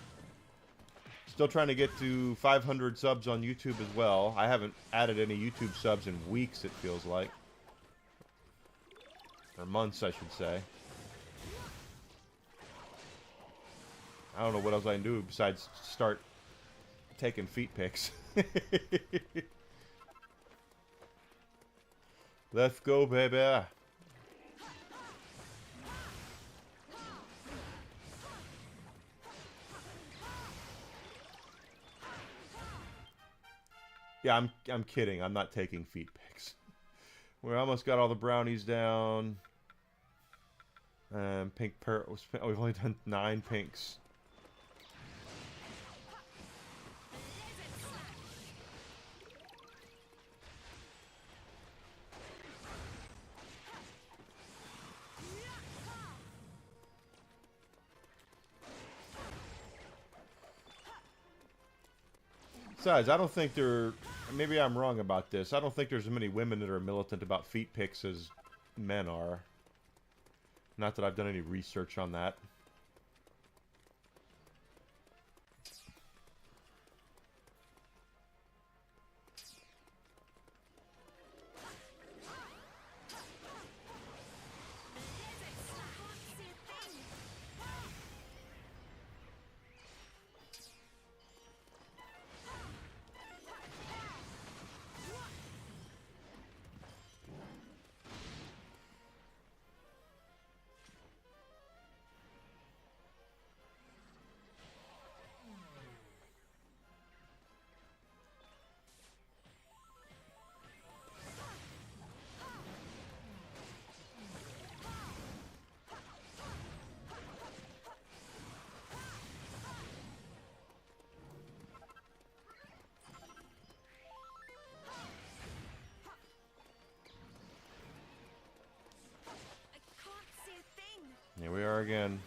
Still trying to get to 500 subs on YouTube as well. I haven't added any YouTube subs in weeks, it feels like. Or months, I should say. I don't know what else I can do besides start taking feet pics. Let's go, baby. Yeah, I'm kidding. I'm not taking feet pics. We almost got all the brownies down. Pink pearl. Oh, we've only done 9 pinks. Besides, I don't think there... Maybe I'm wrong about this. I don't think there's as many women that are militant about feet pics as men are. Not that I've done any research on that. Here we are again.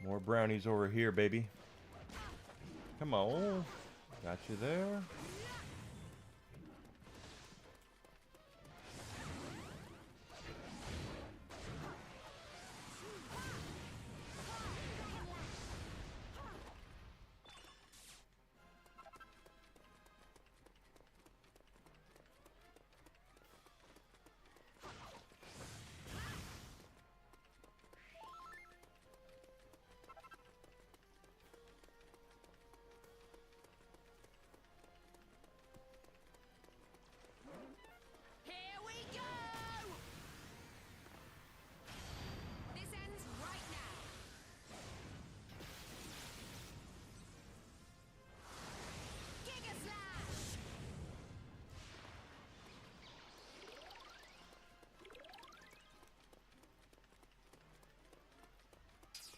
More brownies over here, baby. Come on. Got you there.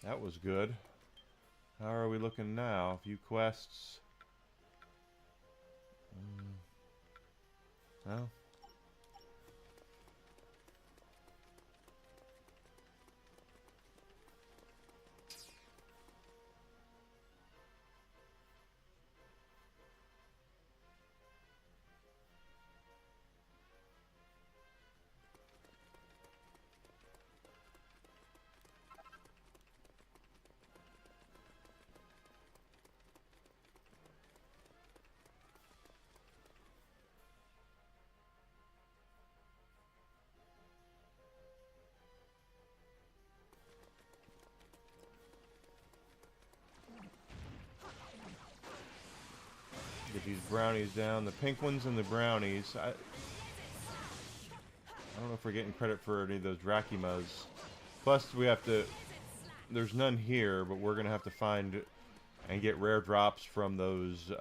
That was good. How are we looking now? A few quests. No. Get these brownies down. The pink ones and the brownies. I don't know if we're getting credit for any of those Dracumas. Plus, we have to... There's none here, but we're going to have to find and get rare drops from those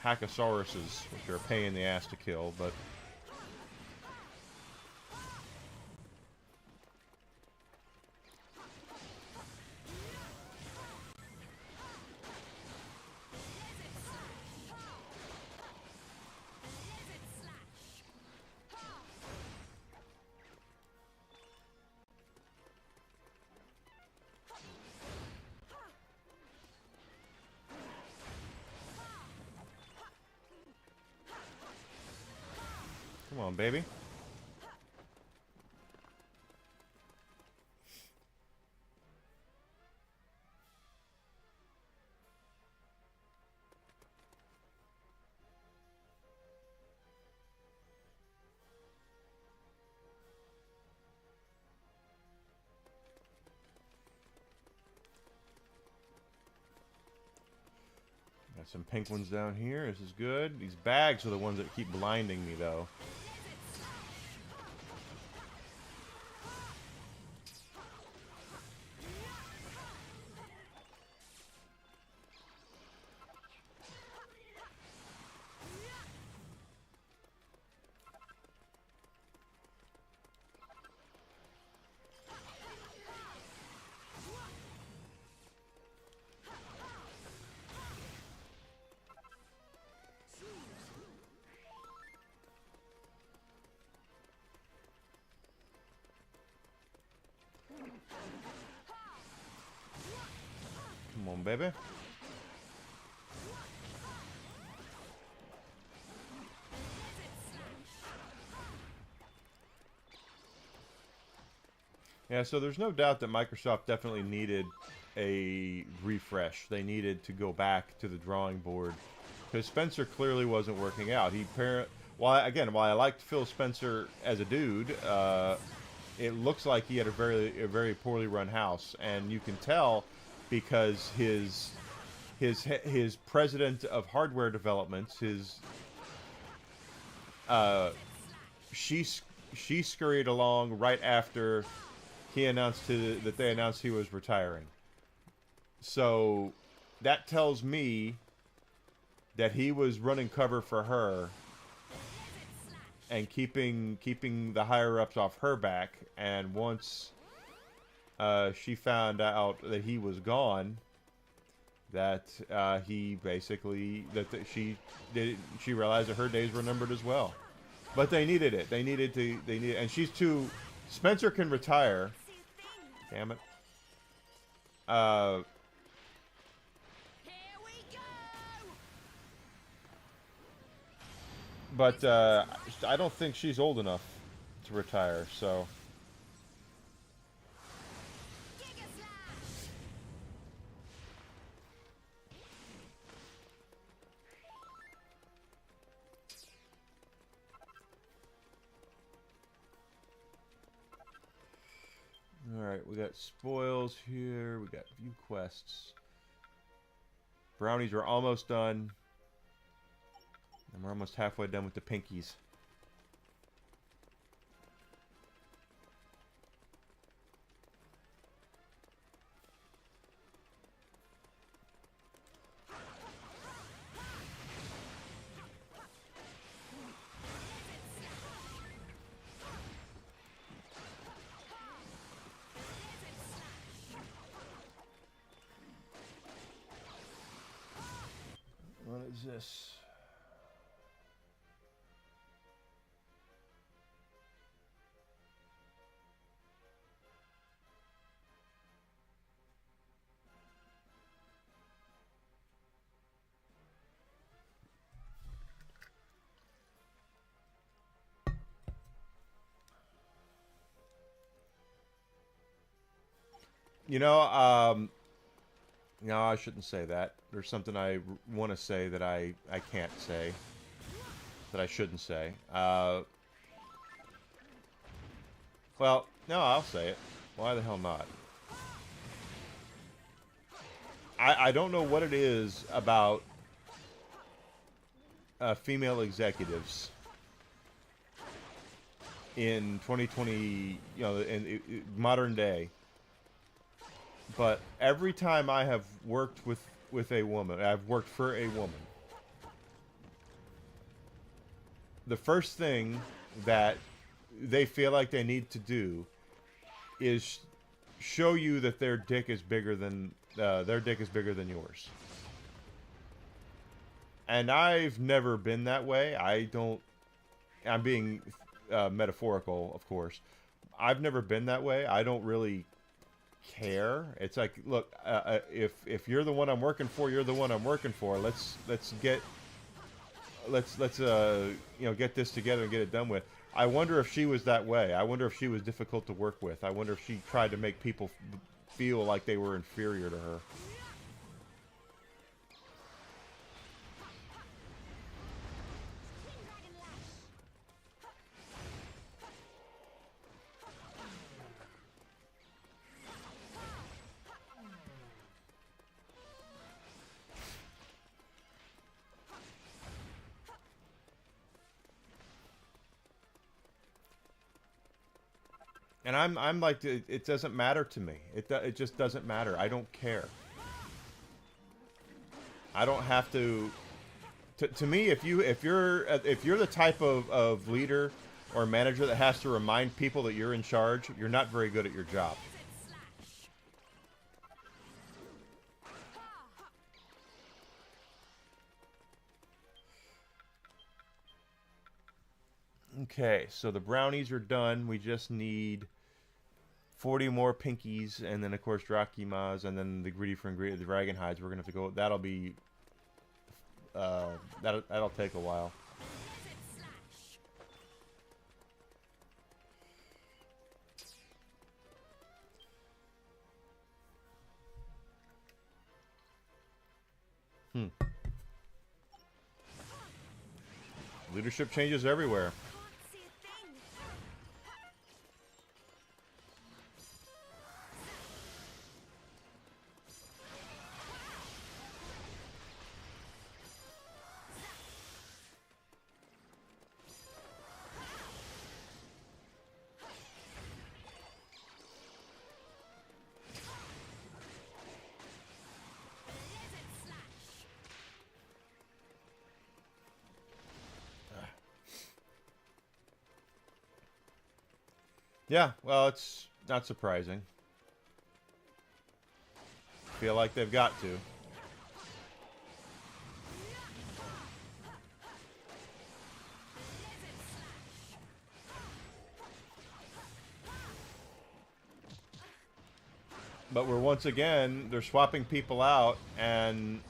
Hackosauruses, which are a pain in the ass to kill, but... Come on, baby. Got some pink ones down here. This is good. These bags are the ones that keep blinding me, though. Come on, baby. Yeah, so there's no doubt that Microsoft definitely needed a refresh. They needed to go back to the drawing board because Spencer clearly wasn't working out. While I liked Phil Spencer as a dude, it looks like he had a very poorly run house, and you can tell because his president of hardware developments, she scurried along right after he announced that they announced he was retiring. So that tells me that he was running cover for her and keeping the higher ups off her back. And once she found out that he was gone, that she realized that her days were numbered as well. But they needed it. And she's too. Spencer can retire. Damn it. But I don't think she's old enough to retire, so. Alright, we got spoils here, we got view quests. Brownies are almost done. And we're almost halfway done with the pinkies. What is this? You know, no, I shouldn't say that. There's something I want to say that I can't say. That I shouldn't say. Well, no, I'll say it. Why the hell not? I don't know what it is about female executives in 2020, you know, in modern day. But every time I have worked with a woman, I've worked for a woman, the first thing that they feel like they need to do is show you that their dick is bigger than yours. And I've never been that way. I'm being metaphorical, of course. I've never been that way. I don't really care. It's like, look, if you're the one I'm working for, you're the one I'm working for. Let's get this together and get it done with. I wonder if she was that way. I wonder if she was difficult to work with. I wonder if she tried to make people feel like they were inferior to her. And I'm like, it doesn't matter to me. It just doesn't matter. I don't care. I don't have to. To me, if you're the type of leader or manager that has to remind people that you're in charge, you're not very good at your job. Okay, so the brownies are done. We just need 40 more pinkies, and then of course Drakimas, and then the greedy for the dragon hides. We're gonna have to go. That'll be that'll take a while. Leadership changes everywhere. Yeah, well, it's not surprising. Feel like they've got to. But we're once again, they're swapping people out, and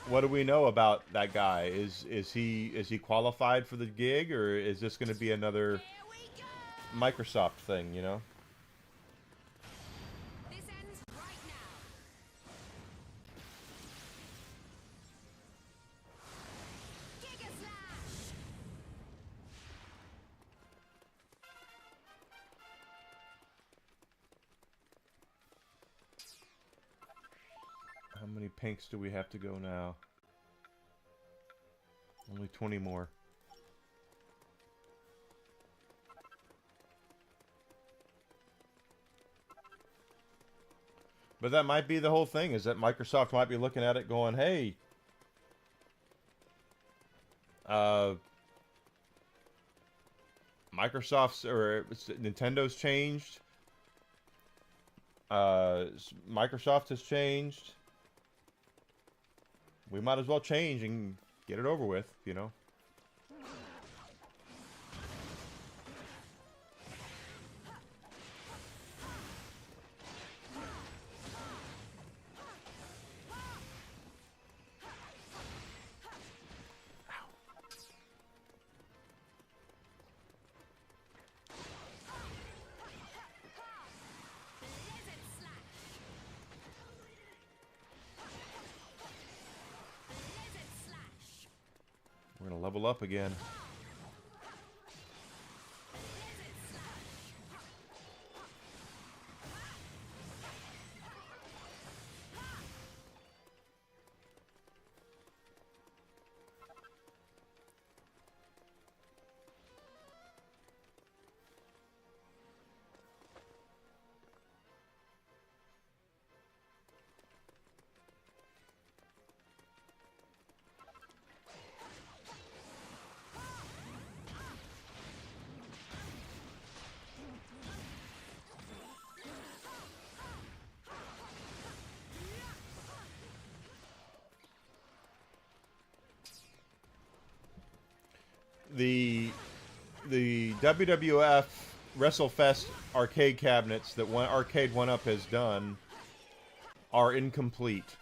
what do we know about that guy? Is he qualified for the gig, or is this going to be another Microsoft thing, you know? This ends right now. Giga Slash! How many pinks do we have to go now? Only 20 more. But that might be the whole thing, is that Microsoft might be looking at it going, hey, Microsoft's, or Nintendo's changed. Microsoft has changed. We might as well change and get it over with, you know. We're gonna level up again. the WWF WrestleFest arcade cabinets that Arcade 1-Up has done are incomplete.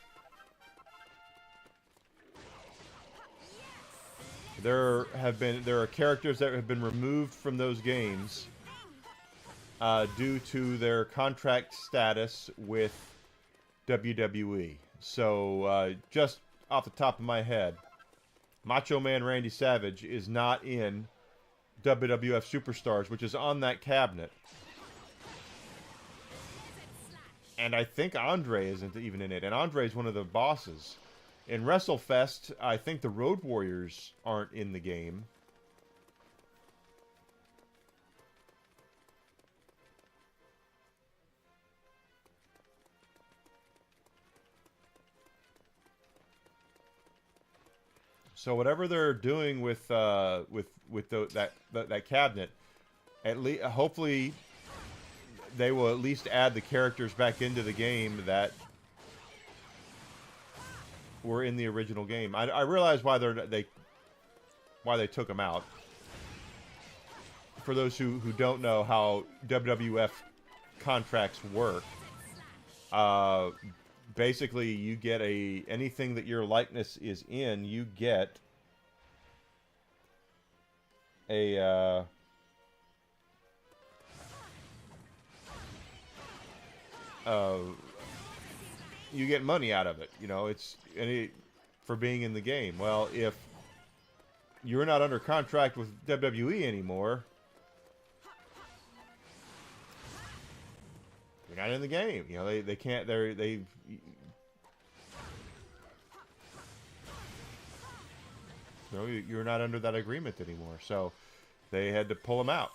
There are characters that have been removed from those games due to their contract status with WWE. So just off the top of my head, Macho Man Randy Savage is not in WWF Superstars, which is on that cabinet. And I think Andre isn't even in it. And Andre is one of the bosses. In WrestleFest, I think the Road Warriors aren't in the game. So whatever they're doing with that cabinet, at least hopefully they will at least add the characters back into the game that were in the original game. I realize why they took them out. For those who don't know how WWF contracts work, basically you get anything that your likeness is in, you get you get money out of it. You know, it's for being in the game. Well, if you're not under contract with WWE anymore, you're not in the game. You know, they can't. You're not under that agreement anymore. So they had to pull them out.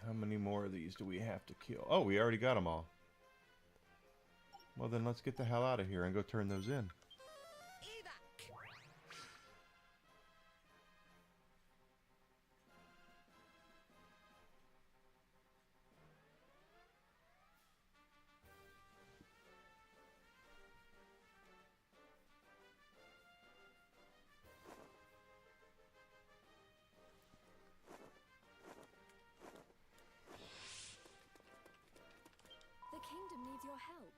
How many more of these do we have to kill? Oh, we already got them all. Well, then let's get the hell out of here and go turn those in. The kingdom needs your help.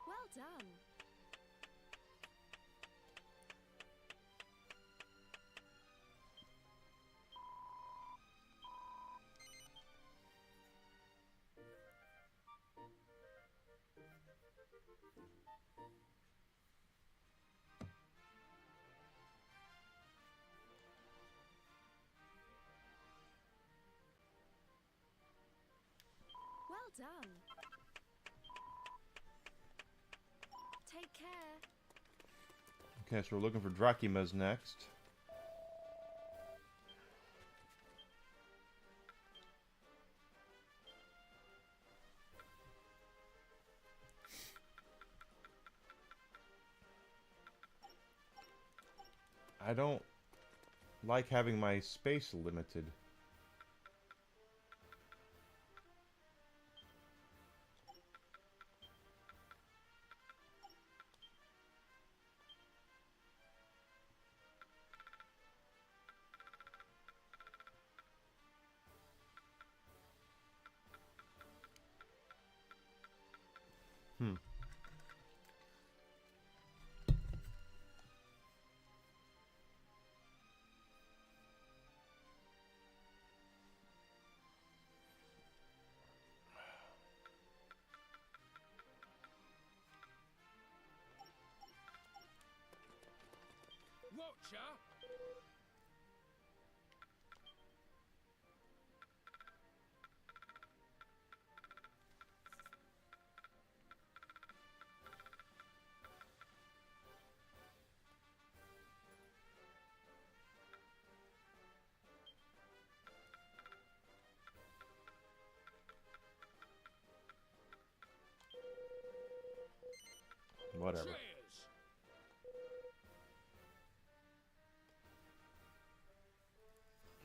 Well done. Well done. Take care. Okay, so we're looking for Drakimas next. I don't like having my space limited. Whatever.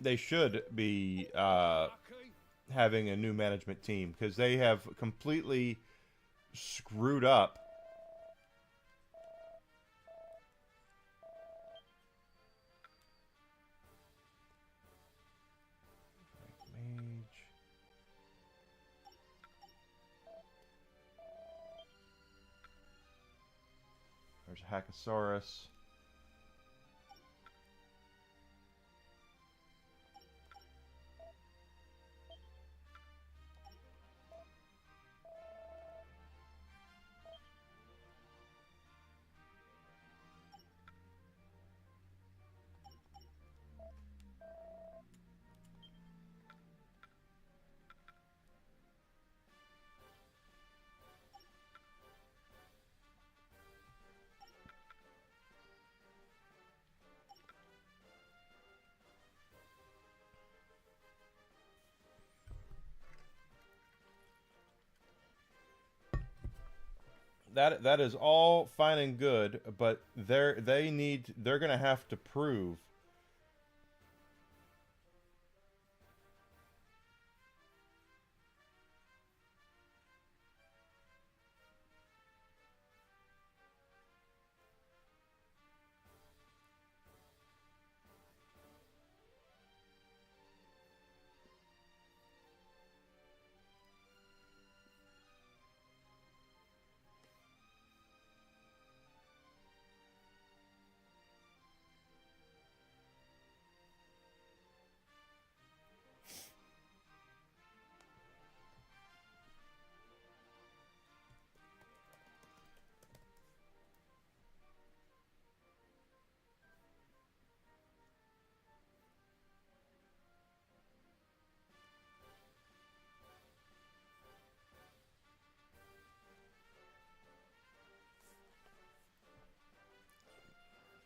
They should be having a new management team because they have completely screwed up mage. There's a Hackosaurus. That is all fine and good, but they're gonna have to prove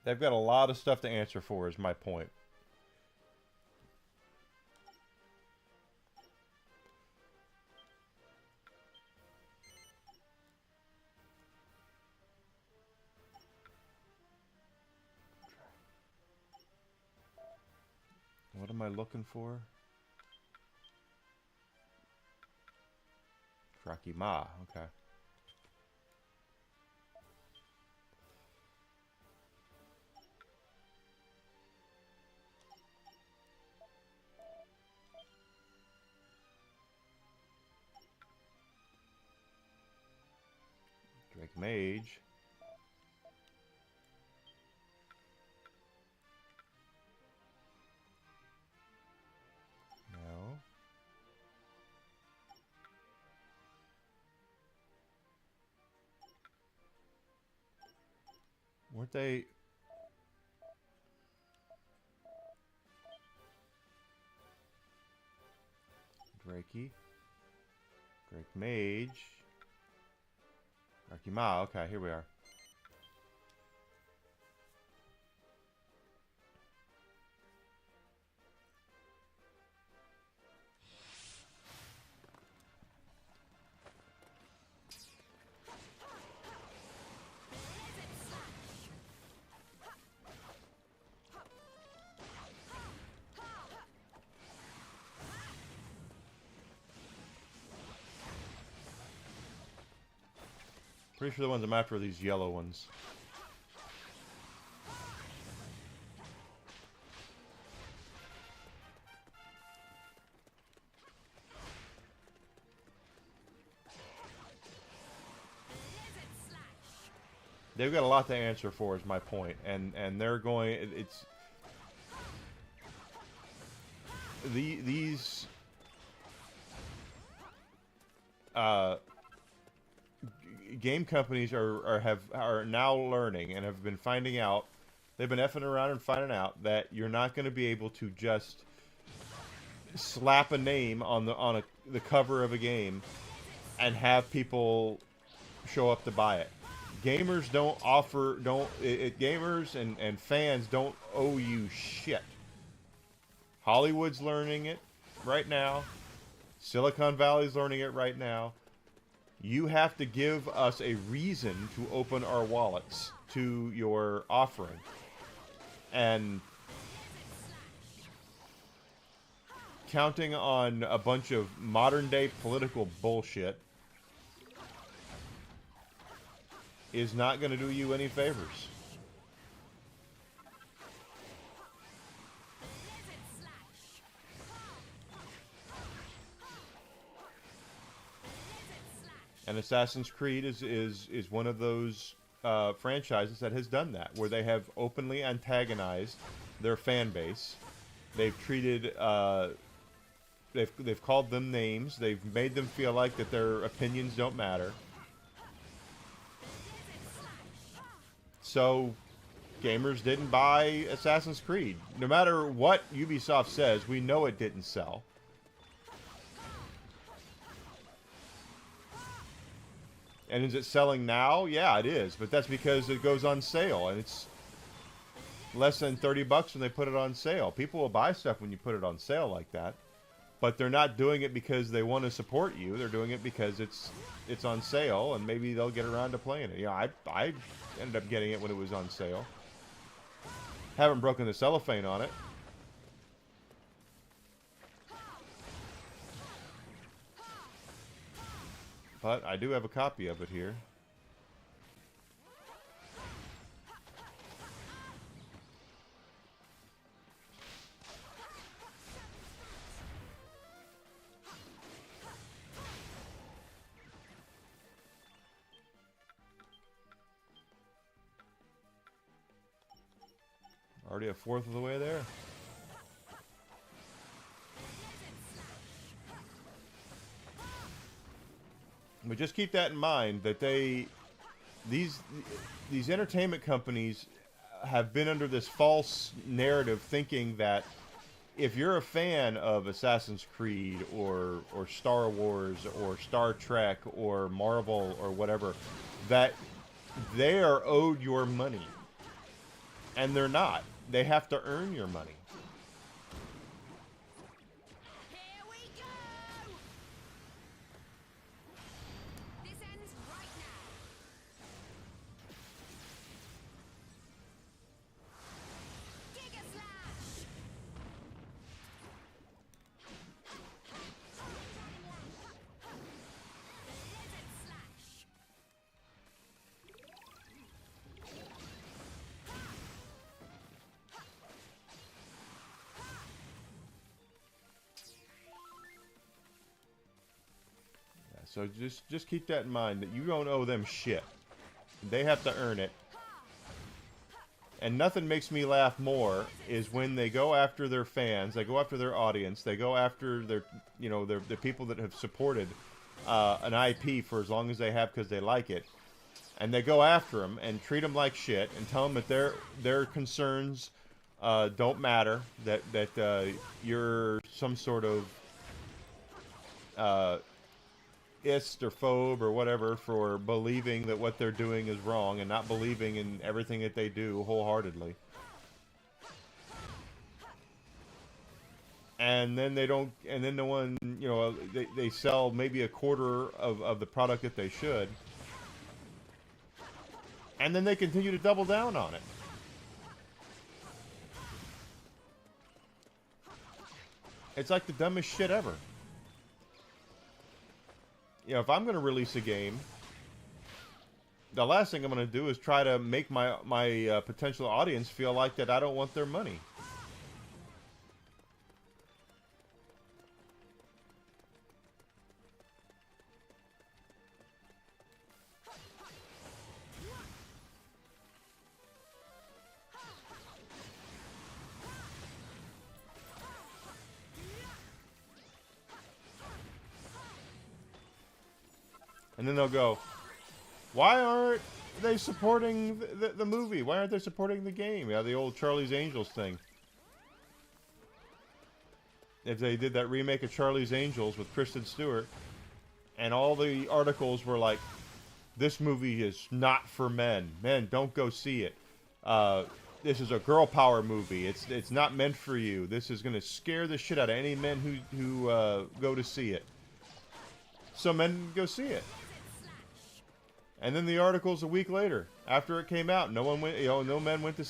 they've got a lot of stuff to answer for, is my point. What am I looking for? Krakima, okay. Drake Mage. No. Weren't they... Drakey. Drake Mage. Rakima, okay, here we are. Pretty sure the ones I'm after are these yellow ones. They've got a lot to answer for, is my point, and they're going. It's these game companies are now learning and have been finding out they've been effing around and finding out that you're not going to be able to just slap a name on the cover of a game and have people show up to buy it. Gamers gamers and fans don't owe you shit. Hollywood's learning it right now. Silicon Valley's learning it right now. You have to give us a reason to open our wallets to your offering. And counting on a bunch of modern-day political bullshit is not going to do you any favors. And Assassin's Creed is one of those franchises that has done that, where they have openly antagonized their fan base. They've treated, they've called them names. They've made them feel like that their opinions don't matter. So, gamers didn't buy Assassin's Creed. No matter what Ubisoft says, we know it didn't sell. And is it selling now? Yeah, it is. But that's because it goes on sale, and it's less than $30 when they put it on sale. People will buy stuff when you put it on sale like that. But they're not doing it because they want to support you. They're doing it because it's on sale, and maybe they'll get around to playing it. Yeah, I ended up getting it when it was on sale. Haven't broken the cellophane on it. But I do have a copy of it here. Already a fourth of the way there. But just keep that in mind, that these entertainment companies have been under this false narrative, thinking that if you're a fan of Assassin's Creed or Star Wars or Star Trek or Marvel or whatever, that they are owed your money. And they're not. They have to earn your money. Here we go! This ends right now. Giga Slash! Blizzard Slash! So just keep that in mind, that you don't owe them shit. They have to earn it. And nothing makes me laugh more is when they go after their fans, they go after their audience, they go after their, you know, the people that have supported an IP for as long as they have because they like it, and they go after them and treat them like shit and tell them that their concerns don't matter, that you're some sort of ist or phobe or whatever for believing that what they're doing is wrong and not believing in everything that they do wholeheartedly. And then they don't, and then the one, you know, they sell maybe a quarter of the product that they should. And then they continue to double down on it. It's like the dumbest shit ever. You know, if I'm going to release a game, the last thing I'm going to do is try to make my potential audience feel like that I don't want their money. And then they'll go, why aren't they supporting the movie? Why aren't they supporting the game? Yeah, the old Charlie's Angels thing. If they did that remake of Charlie's Angels with Kristen Stewart, and all the articles were like, this movie is not for men. Men, don't go see it. This is a girl power movie. It's not meant for you. This is going to scare the shit out of any men who go to see it. So men go see it. And then the articles a week later, after it came out, no men went to.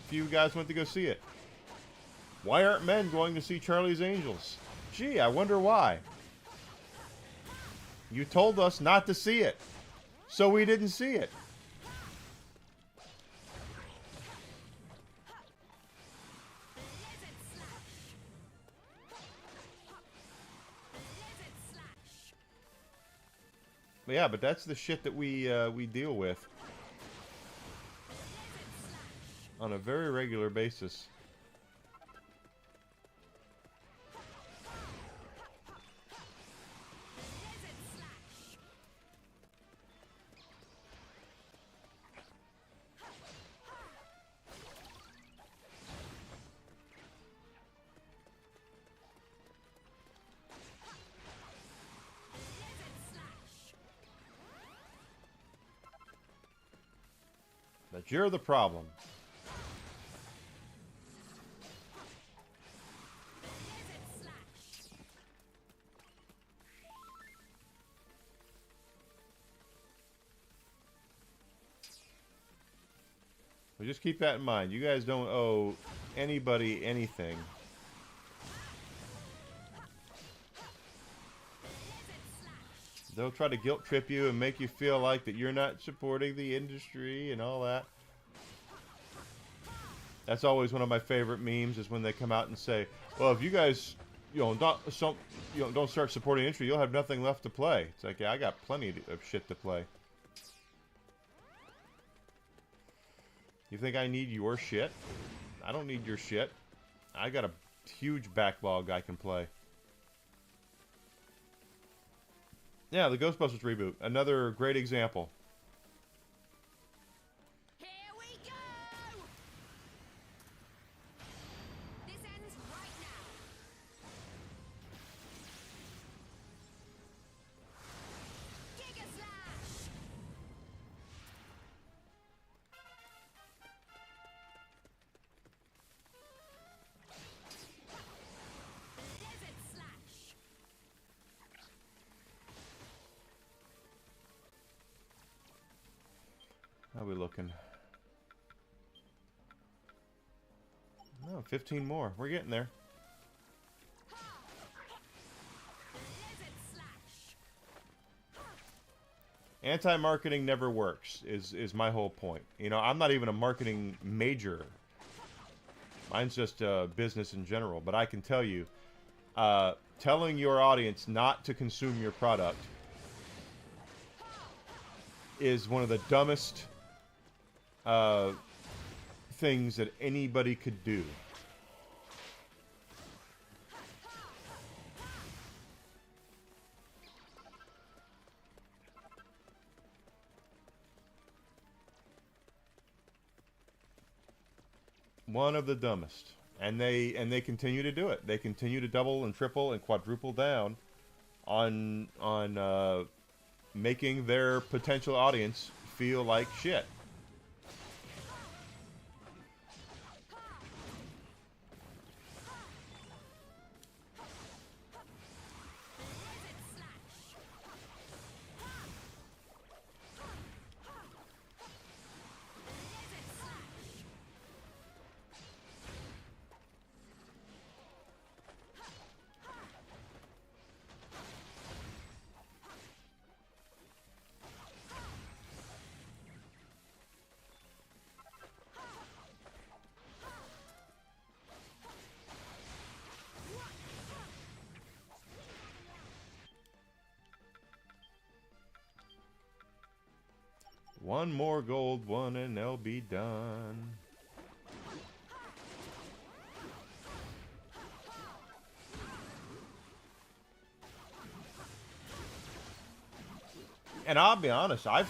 Few guys went to go see it. Why aren't men going to see Charlie's Angels? Gee, I wonder why. You told us not to see it, so we didn't see it. Yeah, but that's the shit that we deal with on a very regular basis. But you're the problem. So just keep that in mind. You guys don't owe anybody anything. They'll try to guilt trip you and make you feel like that you're not supporting the industry and all that. That's always one of my favorite memes, is when they come out and say, well, if you guys don't start supporting the industry, you'll have nothing left to play. It's like, yeah, I got plenty of shit to play. You think I need your shit? I don't need your shit. I got a huge backlog I can play. Yeah, the Ghostbusters reboot. Another great example. Here we go! This ends right now. Giga Slash! Blizzard Slash! How are we looking? No, 15 more. We're getting there. Anti-marketing never works, is my whole point. You know, I'm not even a marketing major. Mine's just business in general. But I can tell you, telling your audience not to consume your product is one of the dumbest things that anybody could do. One of the dumbest. And they continue to do it. They continue to double and triple and quadruple down on making their potential audience feel like shit. One more gold one and they'll be done. And I'll be honest, I've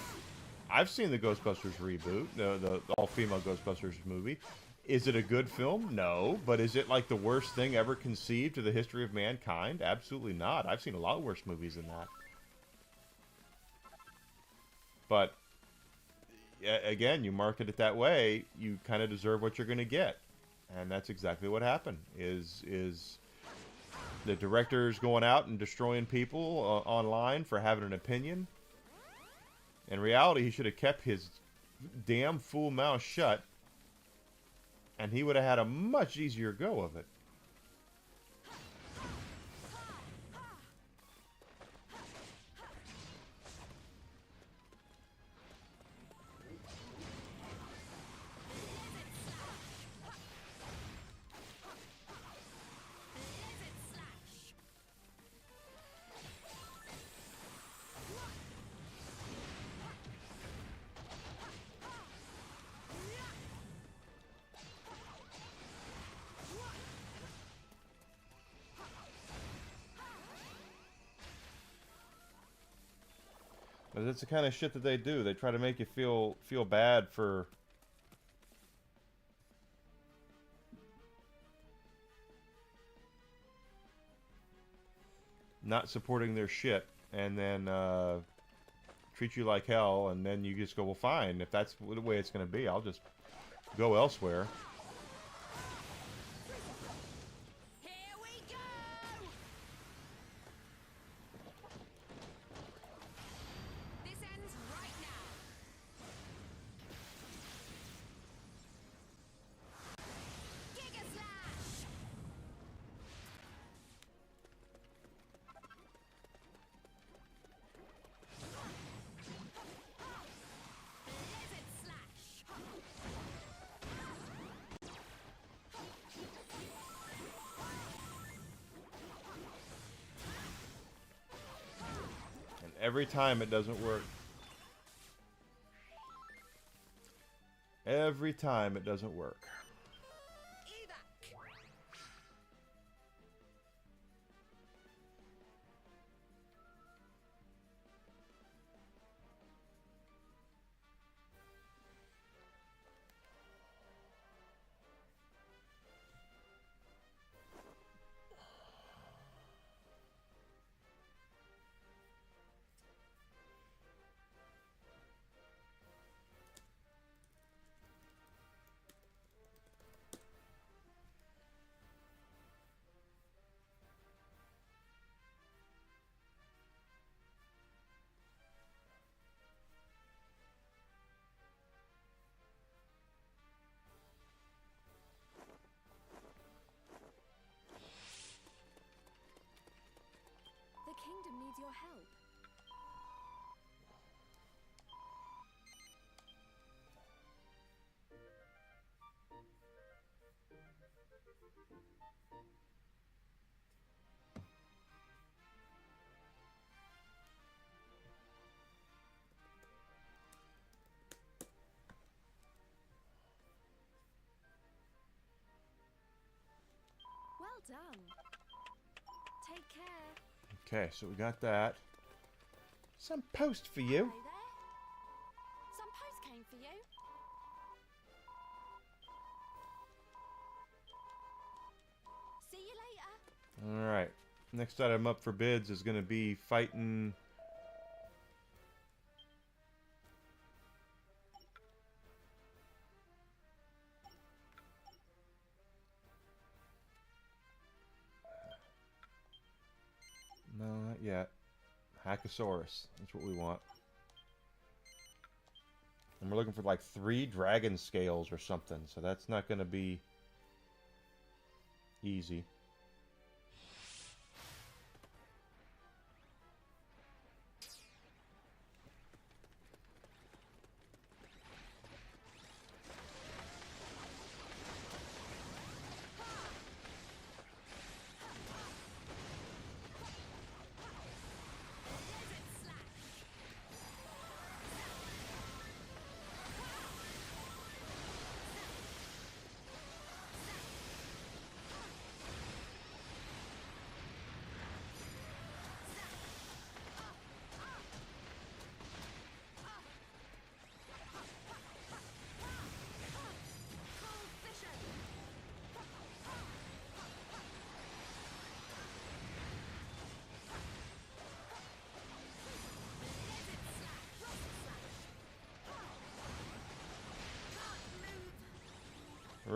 I've seen the Ghostbusters reboot, the all-female Ghostbusters movie. Is it a good film? No. But is it like the worst thing ever conceived to the history of mankind? Absolutely not. I've seen a lot worse movies than that. But again, you market it that way, you kind of deserve what you're going to get, and that's exactly what happened. Is the director's going out and destroying people online for having an opinion? In reality, he should have kept his damn fool mouth shut, and he would have had a much easier go of it. But that's the kind of shit that they do. They try to make you feel bad for not supporting their shit, and then treat you like hell, and then you just go, well, fine. If that's the way it's going to be, I'll just go elsewhere. Every time it doesn't work. Every time it doesn't work. The kingdom needs your help. Well done. Take care. Okay, so we got that. Some post for you. Hello there. Some post came for you. See you later. Alright. Next item up for bids is going to be fighting... No, not yet. Hackosaurus. That's what we want. And we're looking for like 3 dragon scales or something, so that's not going to be easy.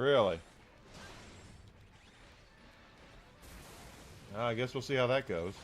Really? I guess we'll see how that goes.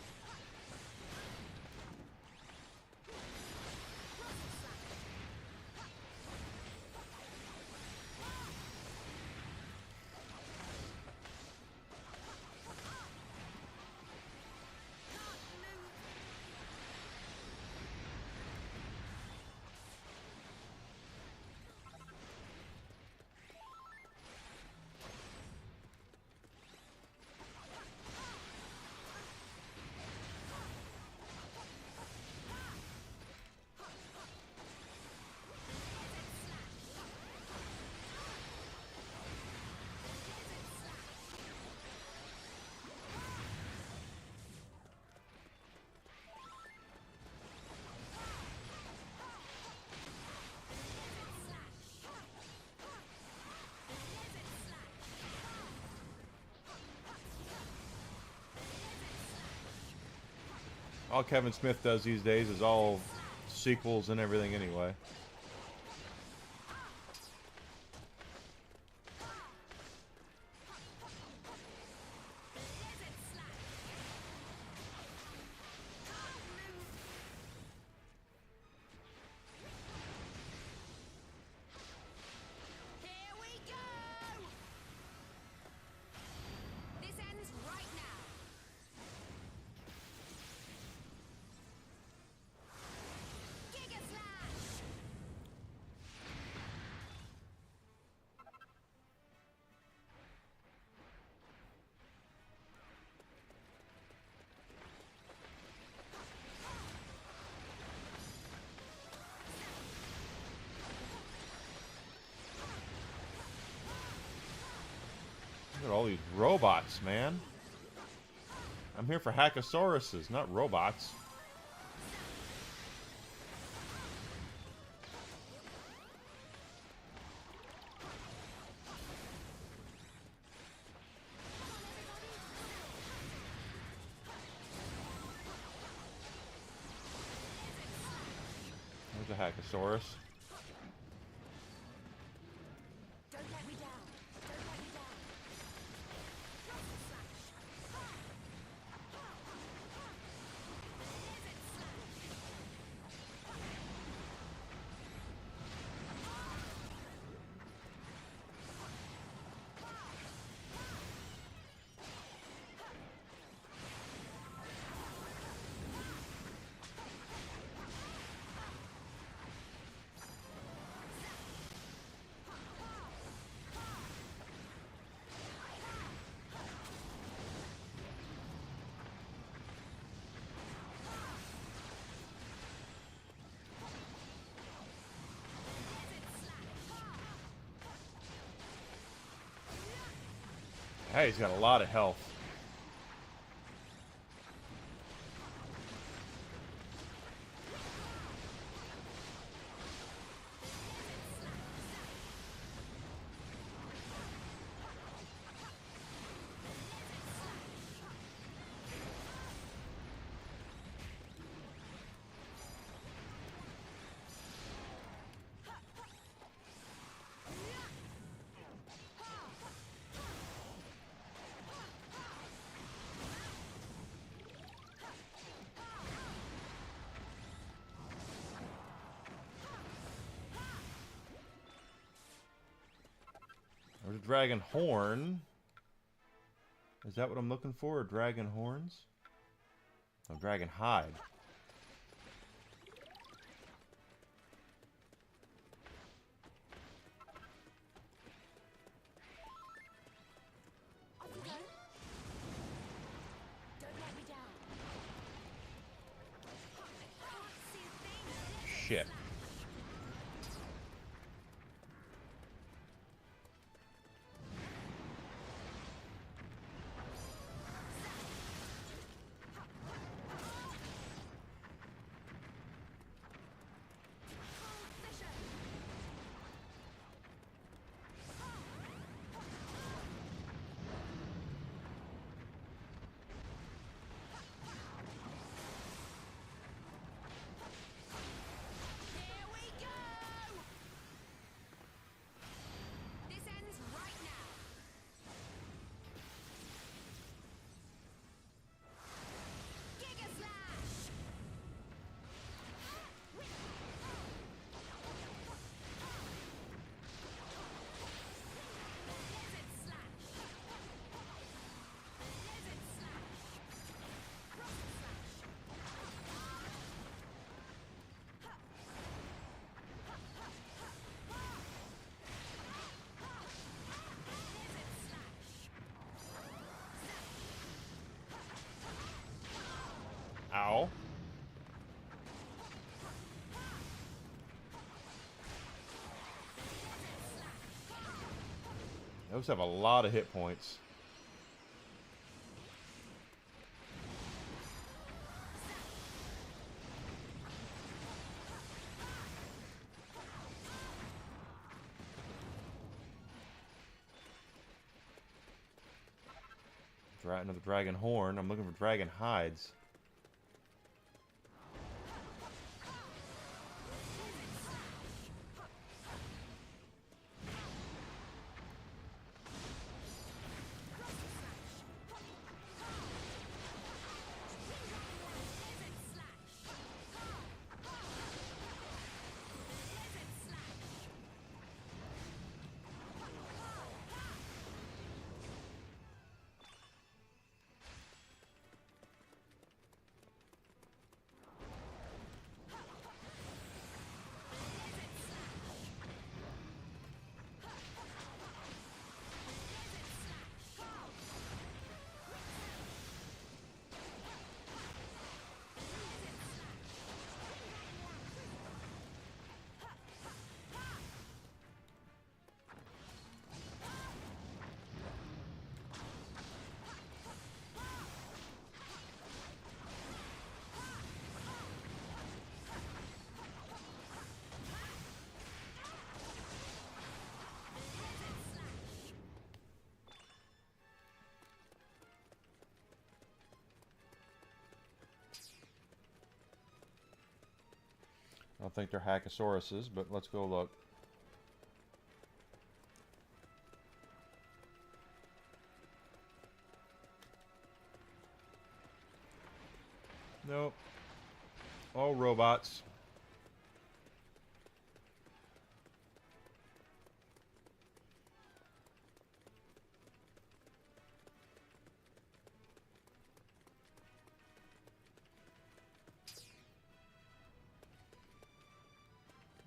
All Kevin Smith does these days is all sequels and everything anyway. Here we go! This ends right now. Giga Slash! Look at all these robots, man. I'm here for Hackosauruses, not robots. There's a Hackosaurus. Don't let me down. Don't let me down. Hey, he's got a lot of health. There's a dragon horn. Is that what I'm looking for? Dragon horns? Oh, dragon hide. Off you go. Don't let me down. Shit. Those have a lot of hit points. Another dragon horn. I'm looking for dragon hides. I don't think they're Hackasauruses, but let's go look. Nope. All robots.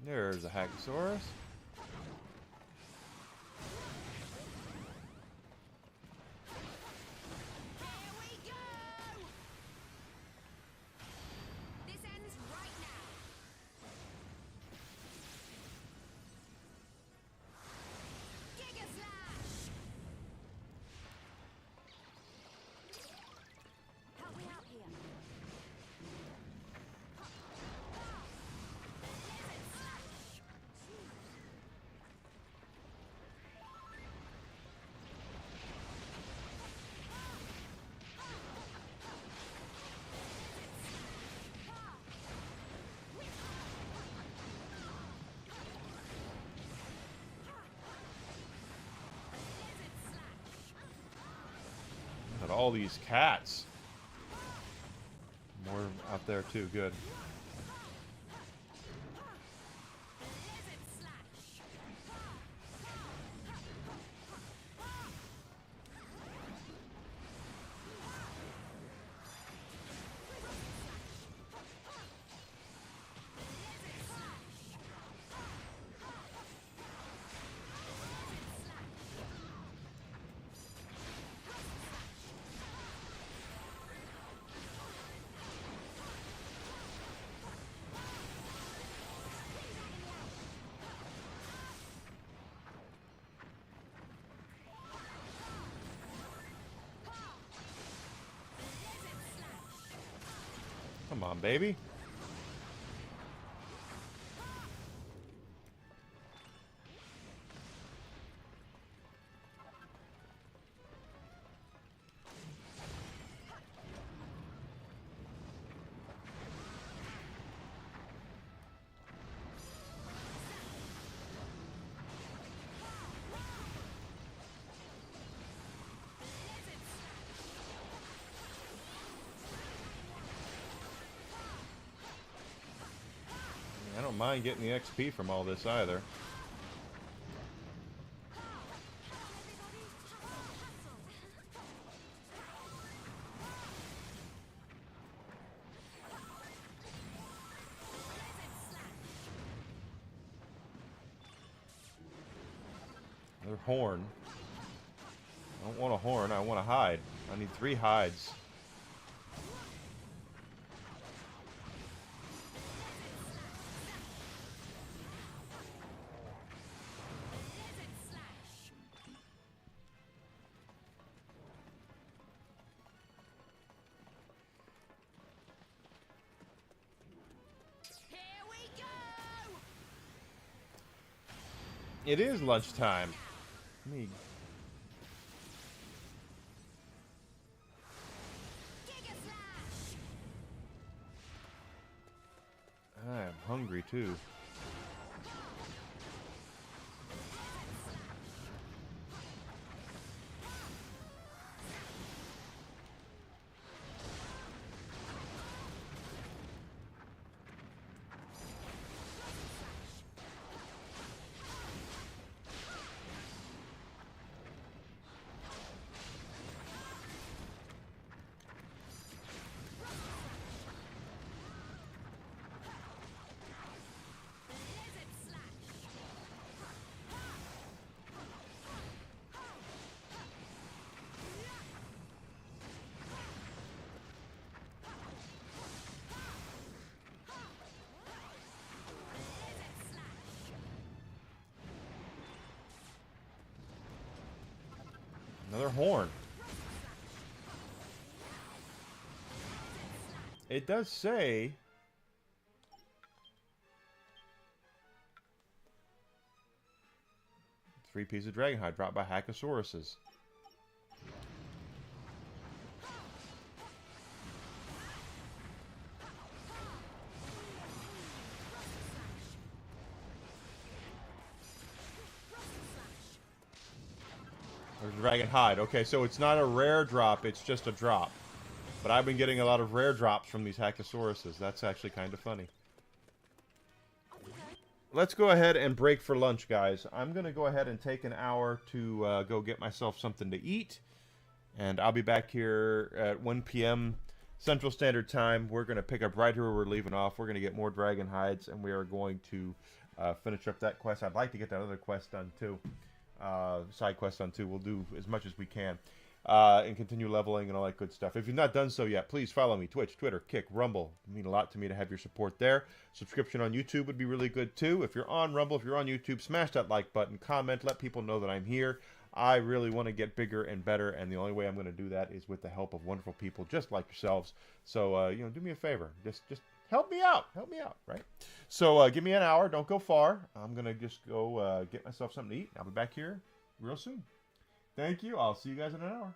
There's a Hackasaurus. This ends right now. Giga Slash! Help me out here. Look at all these cats. More out there too, good. Come on, baby. I don't mind getting the XP from all this either. Another horn. I don't want a horn, I want a hide. I need 3 hides. It is lunchtime. Let me... I am hungry too. Another horn. It does say... Three pieces of dragonhide dropped by Hackosauruses. There's dragon hide. Okay, so it's not a rare drop, it's just a drop. But I've been getting a lot of rare drops from these Hackosauruses. That's actually kind of funny. Let's go ahead and break for lunch, guys. I'm going to go ahead and take an hour to go get myself something to eat. And I'll be back here at 1 p.m. Central Standard Time. We're going to pick up right here where we're leaving off. We're going to get more dragon hides, and we are going to finish up that quest. I'd like to get that other quest done, too. Side quest done, too. We'll do as much as we can. And continue leveling and all that good stuff. If you've not done so yet, please follow me. Twitch, Twitter, Kick, Rumble. It would mean a lot to me to have your support there. Subscription on YouTube would be really good too. If you're on Rumble, if you're on YouTube, smash that like button, comment, let people know that I'm here. I really want to get bigger and better, and the only way I'm going to do that is with the help of wonderful people just like yourselves. So, do me a favor. Just help me out. Help me out, right? So, give me an hour. Don't go far. I'm going to just go get myself something to eat. I'll be back here real soon. Thank you. I'll see you guys in an hour.